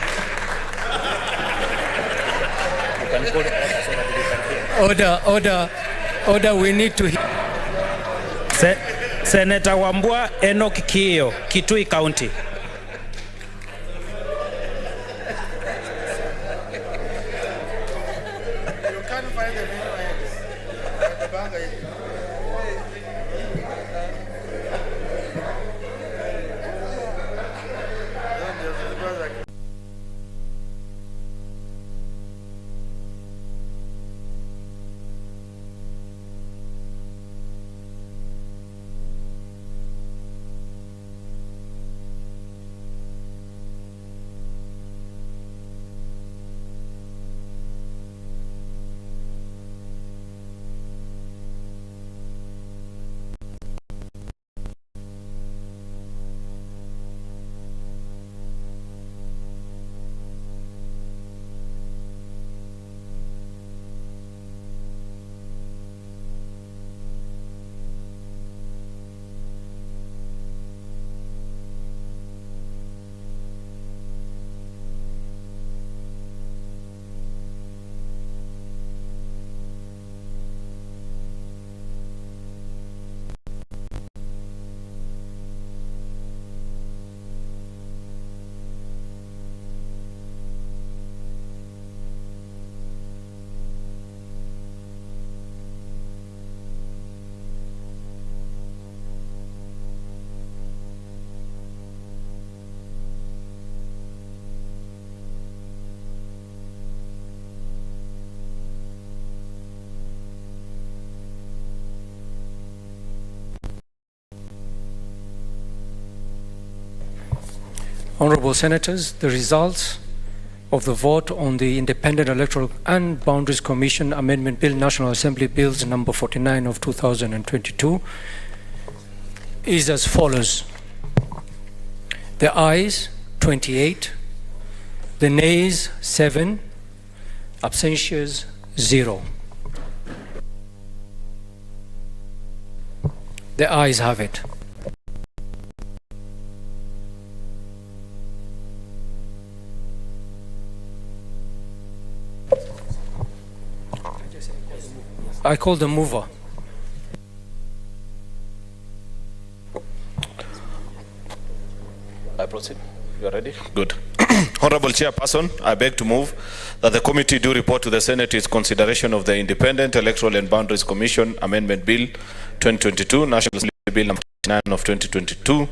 Order, we need to hear. Senator Wambua Enoch Kio, Kitui County. Honorable Senators, the results of the vote on the Independent Electoral and Boundaries Commission Amendment Bill, National Assembly Bills number 49 of 2022 is as follows. The ayes, 28. The nays, 7. Abstentions, 0. The ayes have it. I call the mover. I proceed. You are ready? Good. Honorable Chairperson, I beg to move that the committee do report to the Senate its consideration of the Independent Electoral and Boundaries Commission Amendment Bill 2022, National Assembly Bill number 9 of 2022,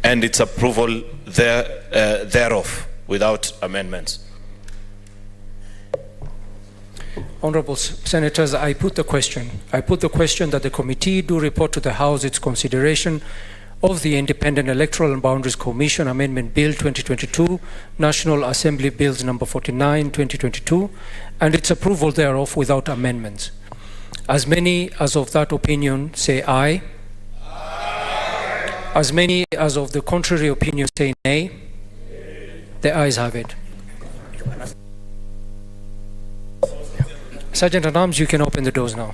and its approval thereof without amendments. Honorable Senators, I put the question that the committee do report to the House its consideration of the Independent Electoral and Boundaries Commission Amendment Bill 2022, National Assembly Bills number 49, 2022, and its approval thereof without amendments. As many as of that opinion say aye. Aye. As many as of the contrary opinion say nay. The ayes have it. Sergeant at Arms, you can open the doors now.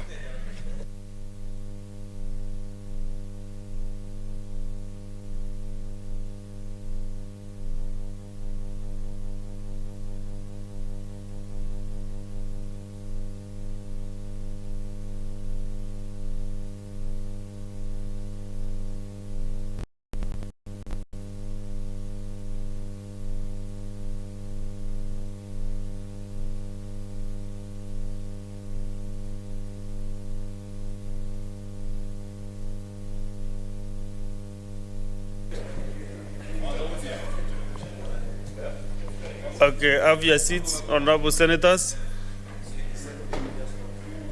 Okay, have your seats, honorable senators.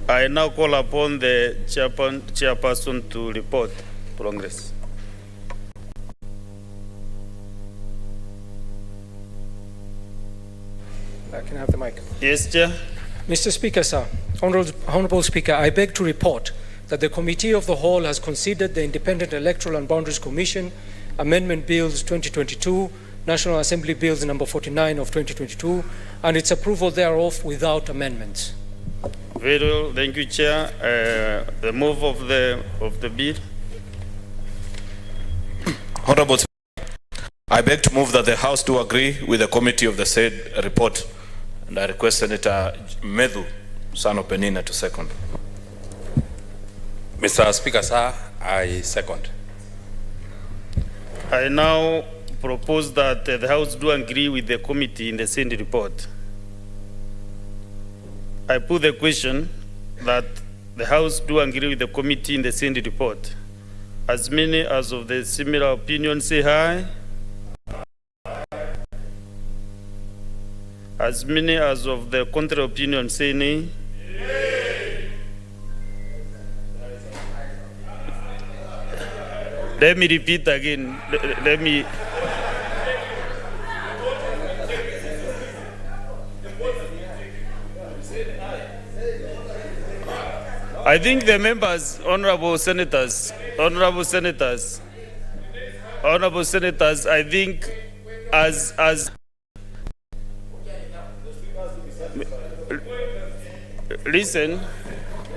I now call upon the chairperson to report progress. Can I have the mic? Yes, Chair. Mr. Speaker, sir, Honorable Speaker, I beg to report that the Committee of the Whole has considered the Independent Electoral and Boundaries Commission Amendment Bills 2022, National Assembly Bills number 49 of 2022, and its approval thereof without amendments. Very well, thank you, Chair. The move of the bill. Honorable Speaker, I beg to move that the House do agree with the committee of the said report, and I request Senator Medhu, son of Penina, to second. Mr. Speaker, sir, I second. I now propose that the House do agree with the committee in the said report. I put the question that the House do agree with the committee in the said report. As many as of the similar opinion say aye. As many as of the contrary opinion say nay. Let me repeat again. Let me. I think the members, honorable senators, I think as listen,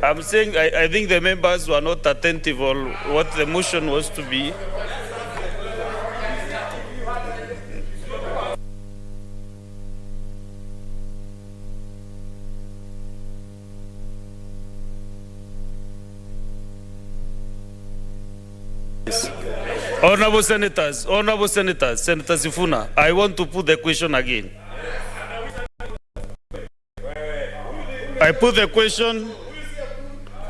I'm saying I think the members were not attentive on what the motion was to be. Honorable senators, Senator Sifuna, I want to put the question again. I put the question.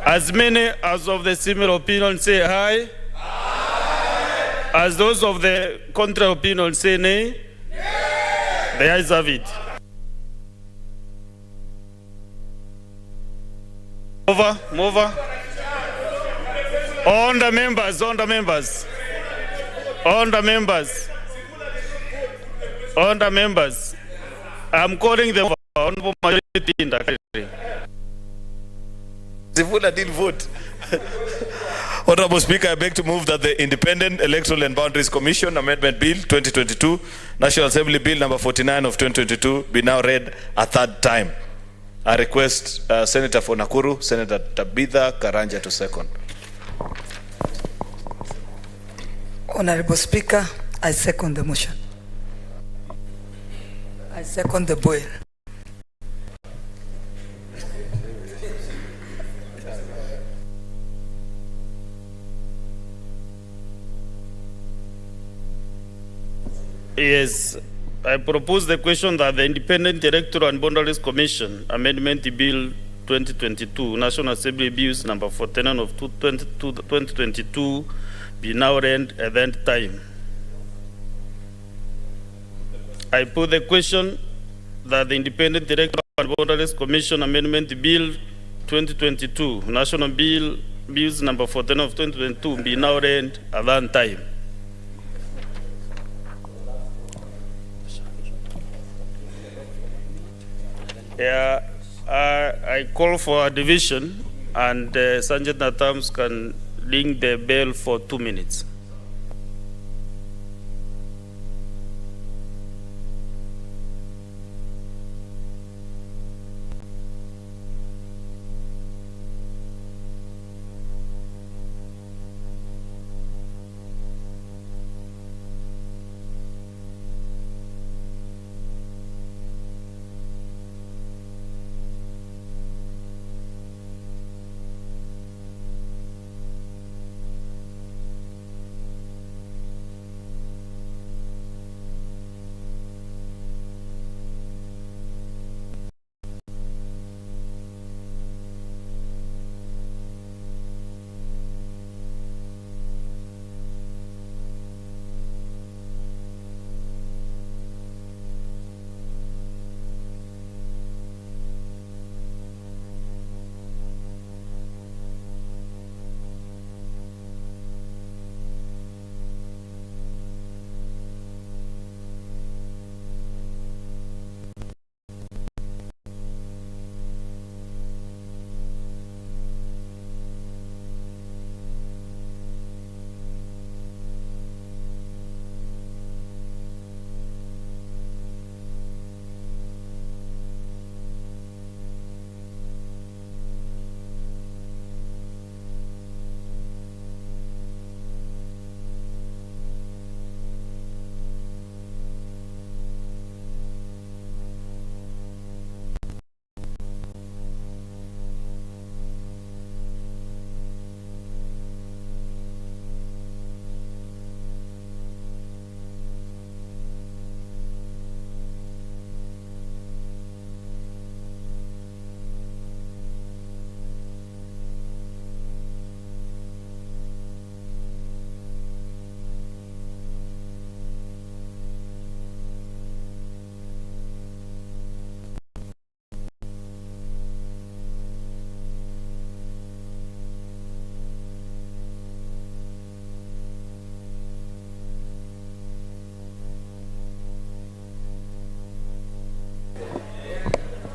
As many as of the similar opinion say aye. Aye. As those of the contrary opinion say nay. Nay. The ayes have it. Mover. On the members. I'm calling the honorable majority in the country. Zivula didn't vote. Honorable Speaker, I beg to move that the Independent Electoral and Boundaries Commission Amendment Bill 2022, National Assembly Bill number 49 of 2022 be now read a third time. I request Senator for Nakuru, Senator Tabitha Karanja to second. Honorable Speaker, I second the motion. I second the bill. Yes, I propose the question that the Independent Electoral and Boundaries Commission Amendment Bill 2022, National Assembly Bills number 49 of 2022 be now read at that time. I put the question that the Independent Electoral and Boundaries Commission Amendment Bill 2022, National Bills number 49 of 2022 be now read at that time. Yeah, I call for a division, and Sanjay Natams can ring the bell for 2 minutes.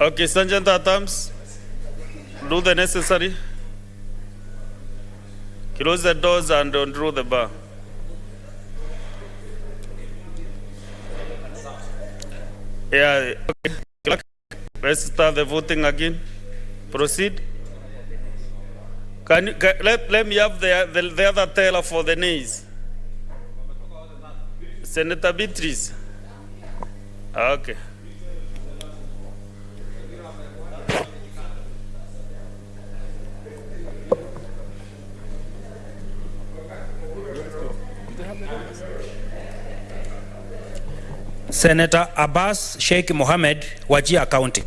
Okay, Sergeant Adams, do the necessary. Close the doors and undo the bar. Yeah, okay. Let's start the voting again. Proceed. Let me have the other teller for the nays. Senator Beatrice. Okay. Senator Abbas Sheikh Mohammed, Wajir County.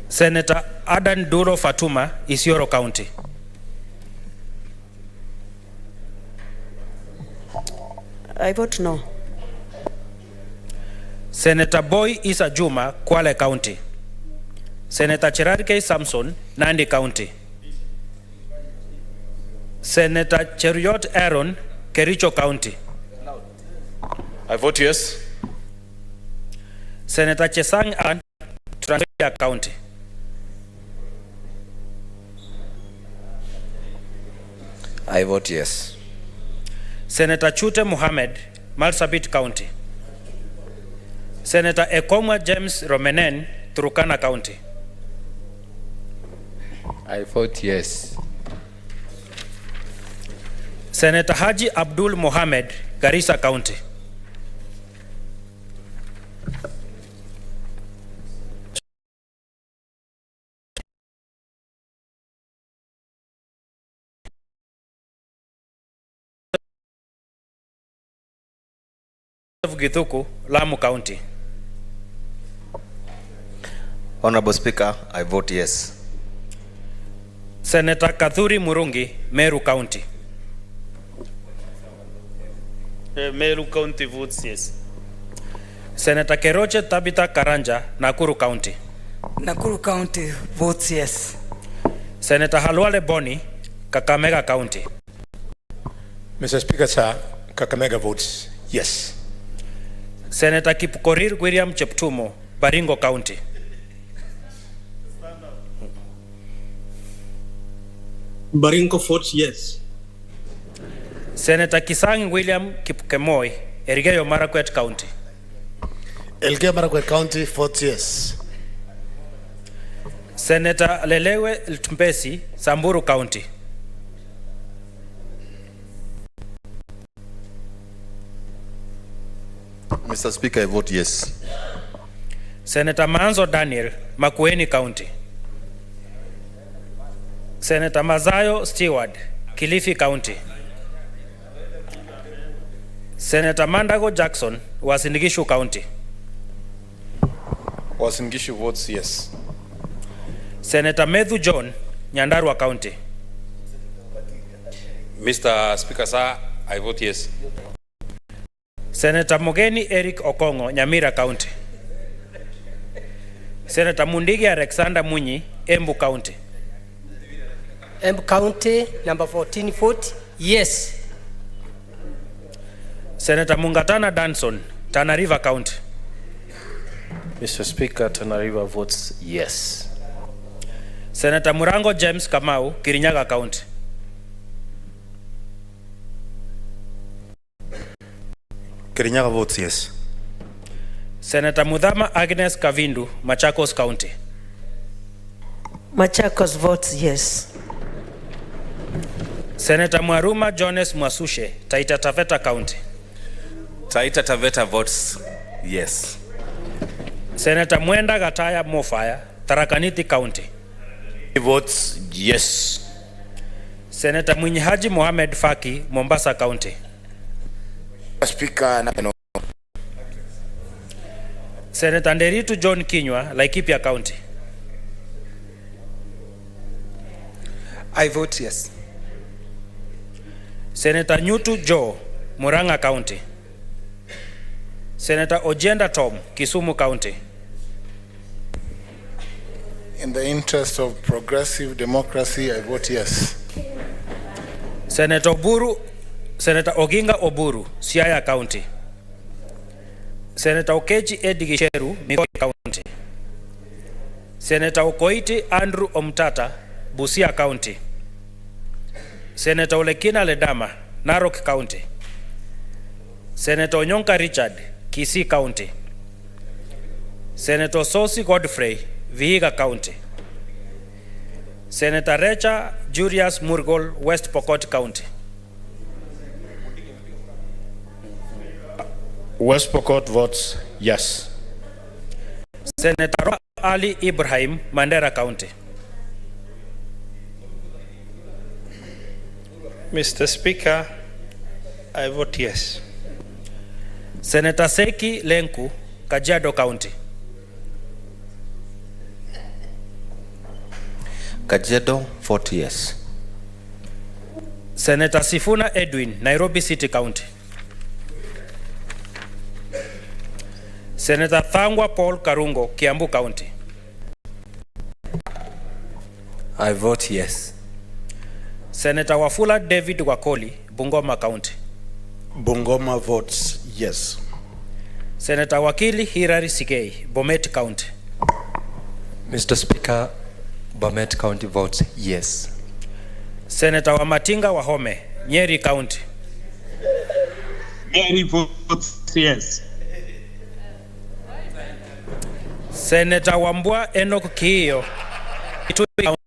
Senator Adan Duro Fatuma, Isiolo County. I vote no. Senator Boy Isa Juma, Kwale County. Senator Cherarke Samson, Nandi County. Senator Cheruiyot Aaron, Kericho County. I vote yes. Senator Chesang Ann, Trans Nzoia County. I vote yes. Senator Chute Mohammed, Marsabit County. Senator Ekomwa James Romenen, Turkana County. I vote yes. Senator Haji Abdul Mohammed, Garissa County. Githuku, Lamu County. Honorable Speaker, I vote yes. Senator Kathuri Murungi, Meru County. Meru County votes yes. Senator Keroche Tabitha Karanja, Nakuru County. Nakuru County votes yes. Senator Halwale Boni, Kakamega County. Mr. Speaker, sir, Kakamega votes yes. Senator Kipkorir William Cheptumo, Baringo County. Baringo votes yes. Senator Kisang William Kipkemoi, Elgeyo Marakwet County. Elgeyo Marakwet County votes yes. Senator Lelewe Ltumbesi, Samburu County. Mr. Speaker, I vote yes. Senator Manzo Daniel, Makueni County. Senator Mazayo Stewart, Kilifi County. Senator Mandago Jackson, Uasin Gishu County. Uasin Gishu votes yes. Senator Methu John, Nyandarua County. Mr. Speaker, sir, I vote yes. Senator Mogeni Eric Okongo, Nyamira County. Senator Mundigi Alexander Munyi, Embu County. Embu County, number 14 vote yes. Senator Mungatana Danson, Tana River County. Mr. Speaker, Tana River votes yes. Senator Murango James Kamau, Kirinyaga County. Kirinyaga votes yes. Senator Mudhama Agnes Kavindu, Machakos County. Machakos votes yes. Senator Mwaruma Jones Mwasushe, Taita Taveta County. Taita Taveta votes yes. Senator Mwenda Gataya Mofaya, Tarakaniti County. He votes yes. Senator Mwinyihaji Mohamed Faki, Mombasa County. Speaker, no. Senator Nderitu John Kinywa, Laikipia County. I vote yes. Senator Nyutu Joe, Murang'a County. Senator Ojenda Tom, Kisumu County. In the interest of progressive democracy, I vote yes. Senator Oginga Oburu, Siaya County. Senator Okechi Eddy Gicheru, Migori County. Senator Okoiti Andrew Omtata, Busia County. Senator Olekina Ledama, Narok County. Senator Onyonka Richard, Kisii County. Senator Sosi Godfrey, Vihiga County. Senator Recha Julius Murgol, West Pokot County. West Pokot votes yes. Senator Ali Ibrahim, Mandera County. Mr. Speaker, I vote yes. Senator Seki Lenku, Kajiado County. Kajiado, vote yes. Senator Sifuna Edwin, Nairobi City County. Senator Thangwa Paul Karungo, Kiambu County. I vote yes. Senator Wafula David Wakoli, Bungoma County. Bungoma votes yes. Senator Wakili Hirari Sigei, Bomet County. Mr. Speaker, Bomet County votes yes. Senator Wamatinga Wahome, Nyeri County. Nyeri votes yes. Senator Wambua Enoch Kiyo, Kitui County.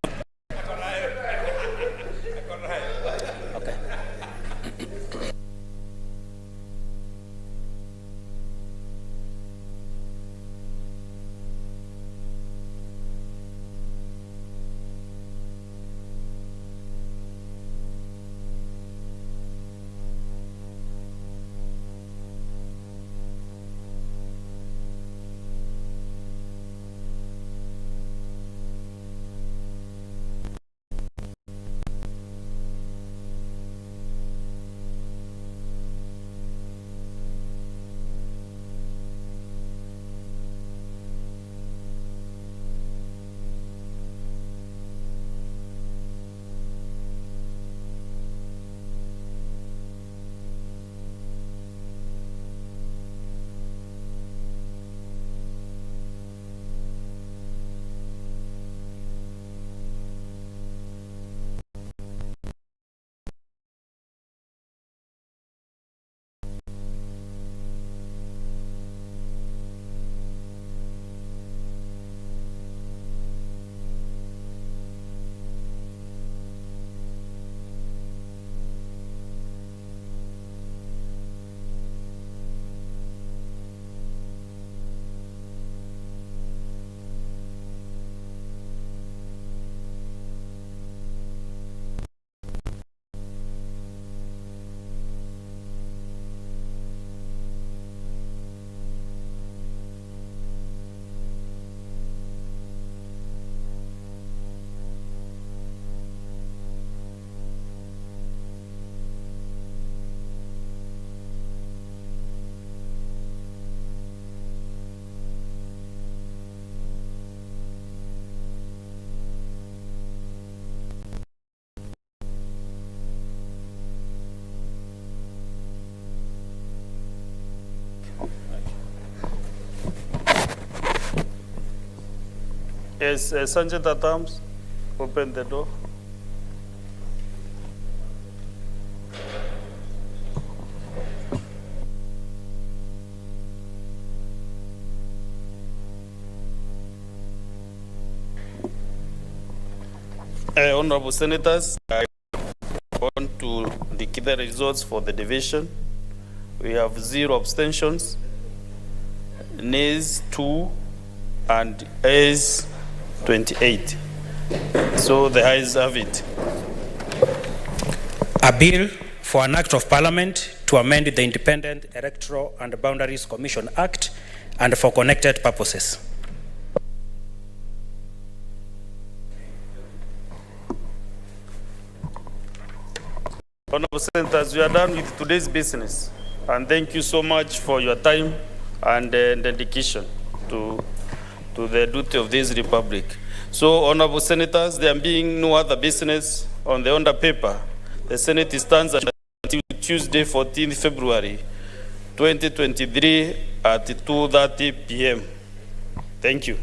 Yes, Sergeant at Arms, open the door. Honorable Senators, I want to declare the results for the division. We have 0 abstentions, nays 2, and ayes 28. So the ayes have it. A bill for an act of parliament to amend the Independent Electoral and Boundaries Commission Act and for connected purposes. Honorable Senators, we are done with today's business. And thank you so much for your time and dedication to the duty of this republic. So, Honorable Senators, there being no other business on the under paper, the Senate stands until Tuesday, 14th February 2023 at 2:30 p.m. Thank you.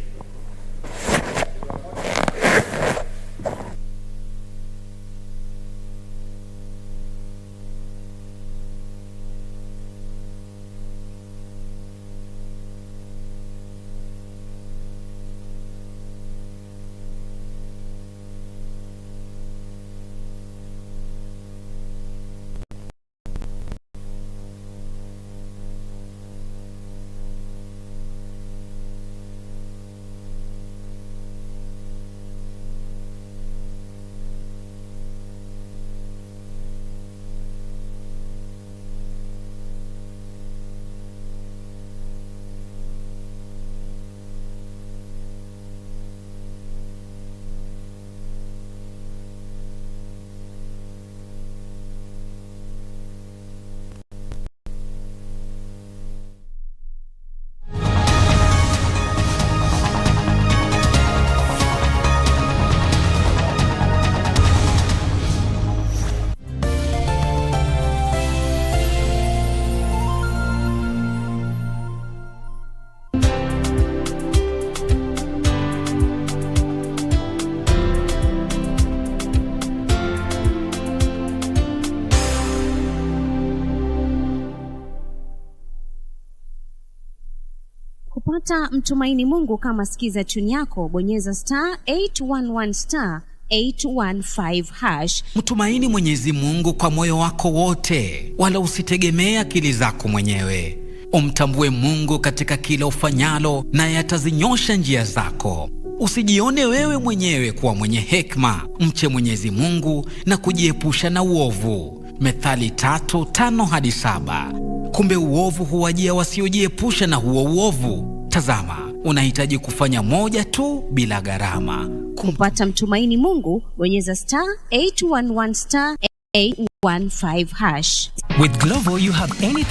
Kupata mtumaini Mungu kama sikiza tune yako, bonyeza *811*815#. Mtumaini Mwenyezi Mungu kwa moyo wako wote, wala usitegemee akili zako mwenyewe. Umtambue Mungu katika kila ufanyalo, naye atazinyosha njia zako. Usijione wewe mwenyewe kuwa mwenye hekima. Mche Mwenyezi Mungu na kujiepusha na uovu. Methali 3:5-7. Kumbe uovu huwajia wasiojiepusha na huo uovu. Tazama, unahitaji kufanya moja tu bila gharama. Kupata mtumaini Mungu, bonyeza *811*815#. With Glovo you have anything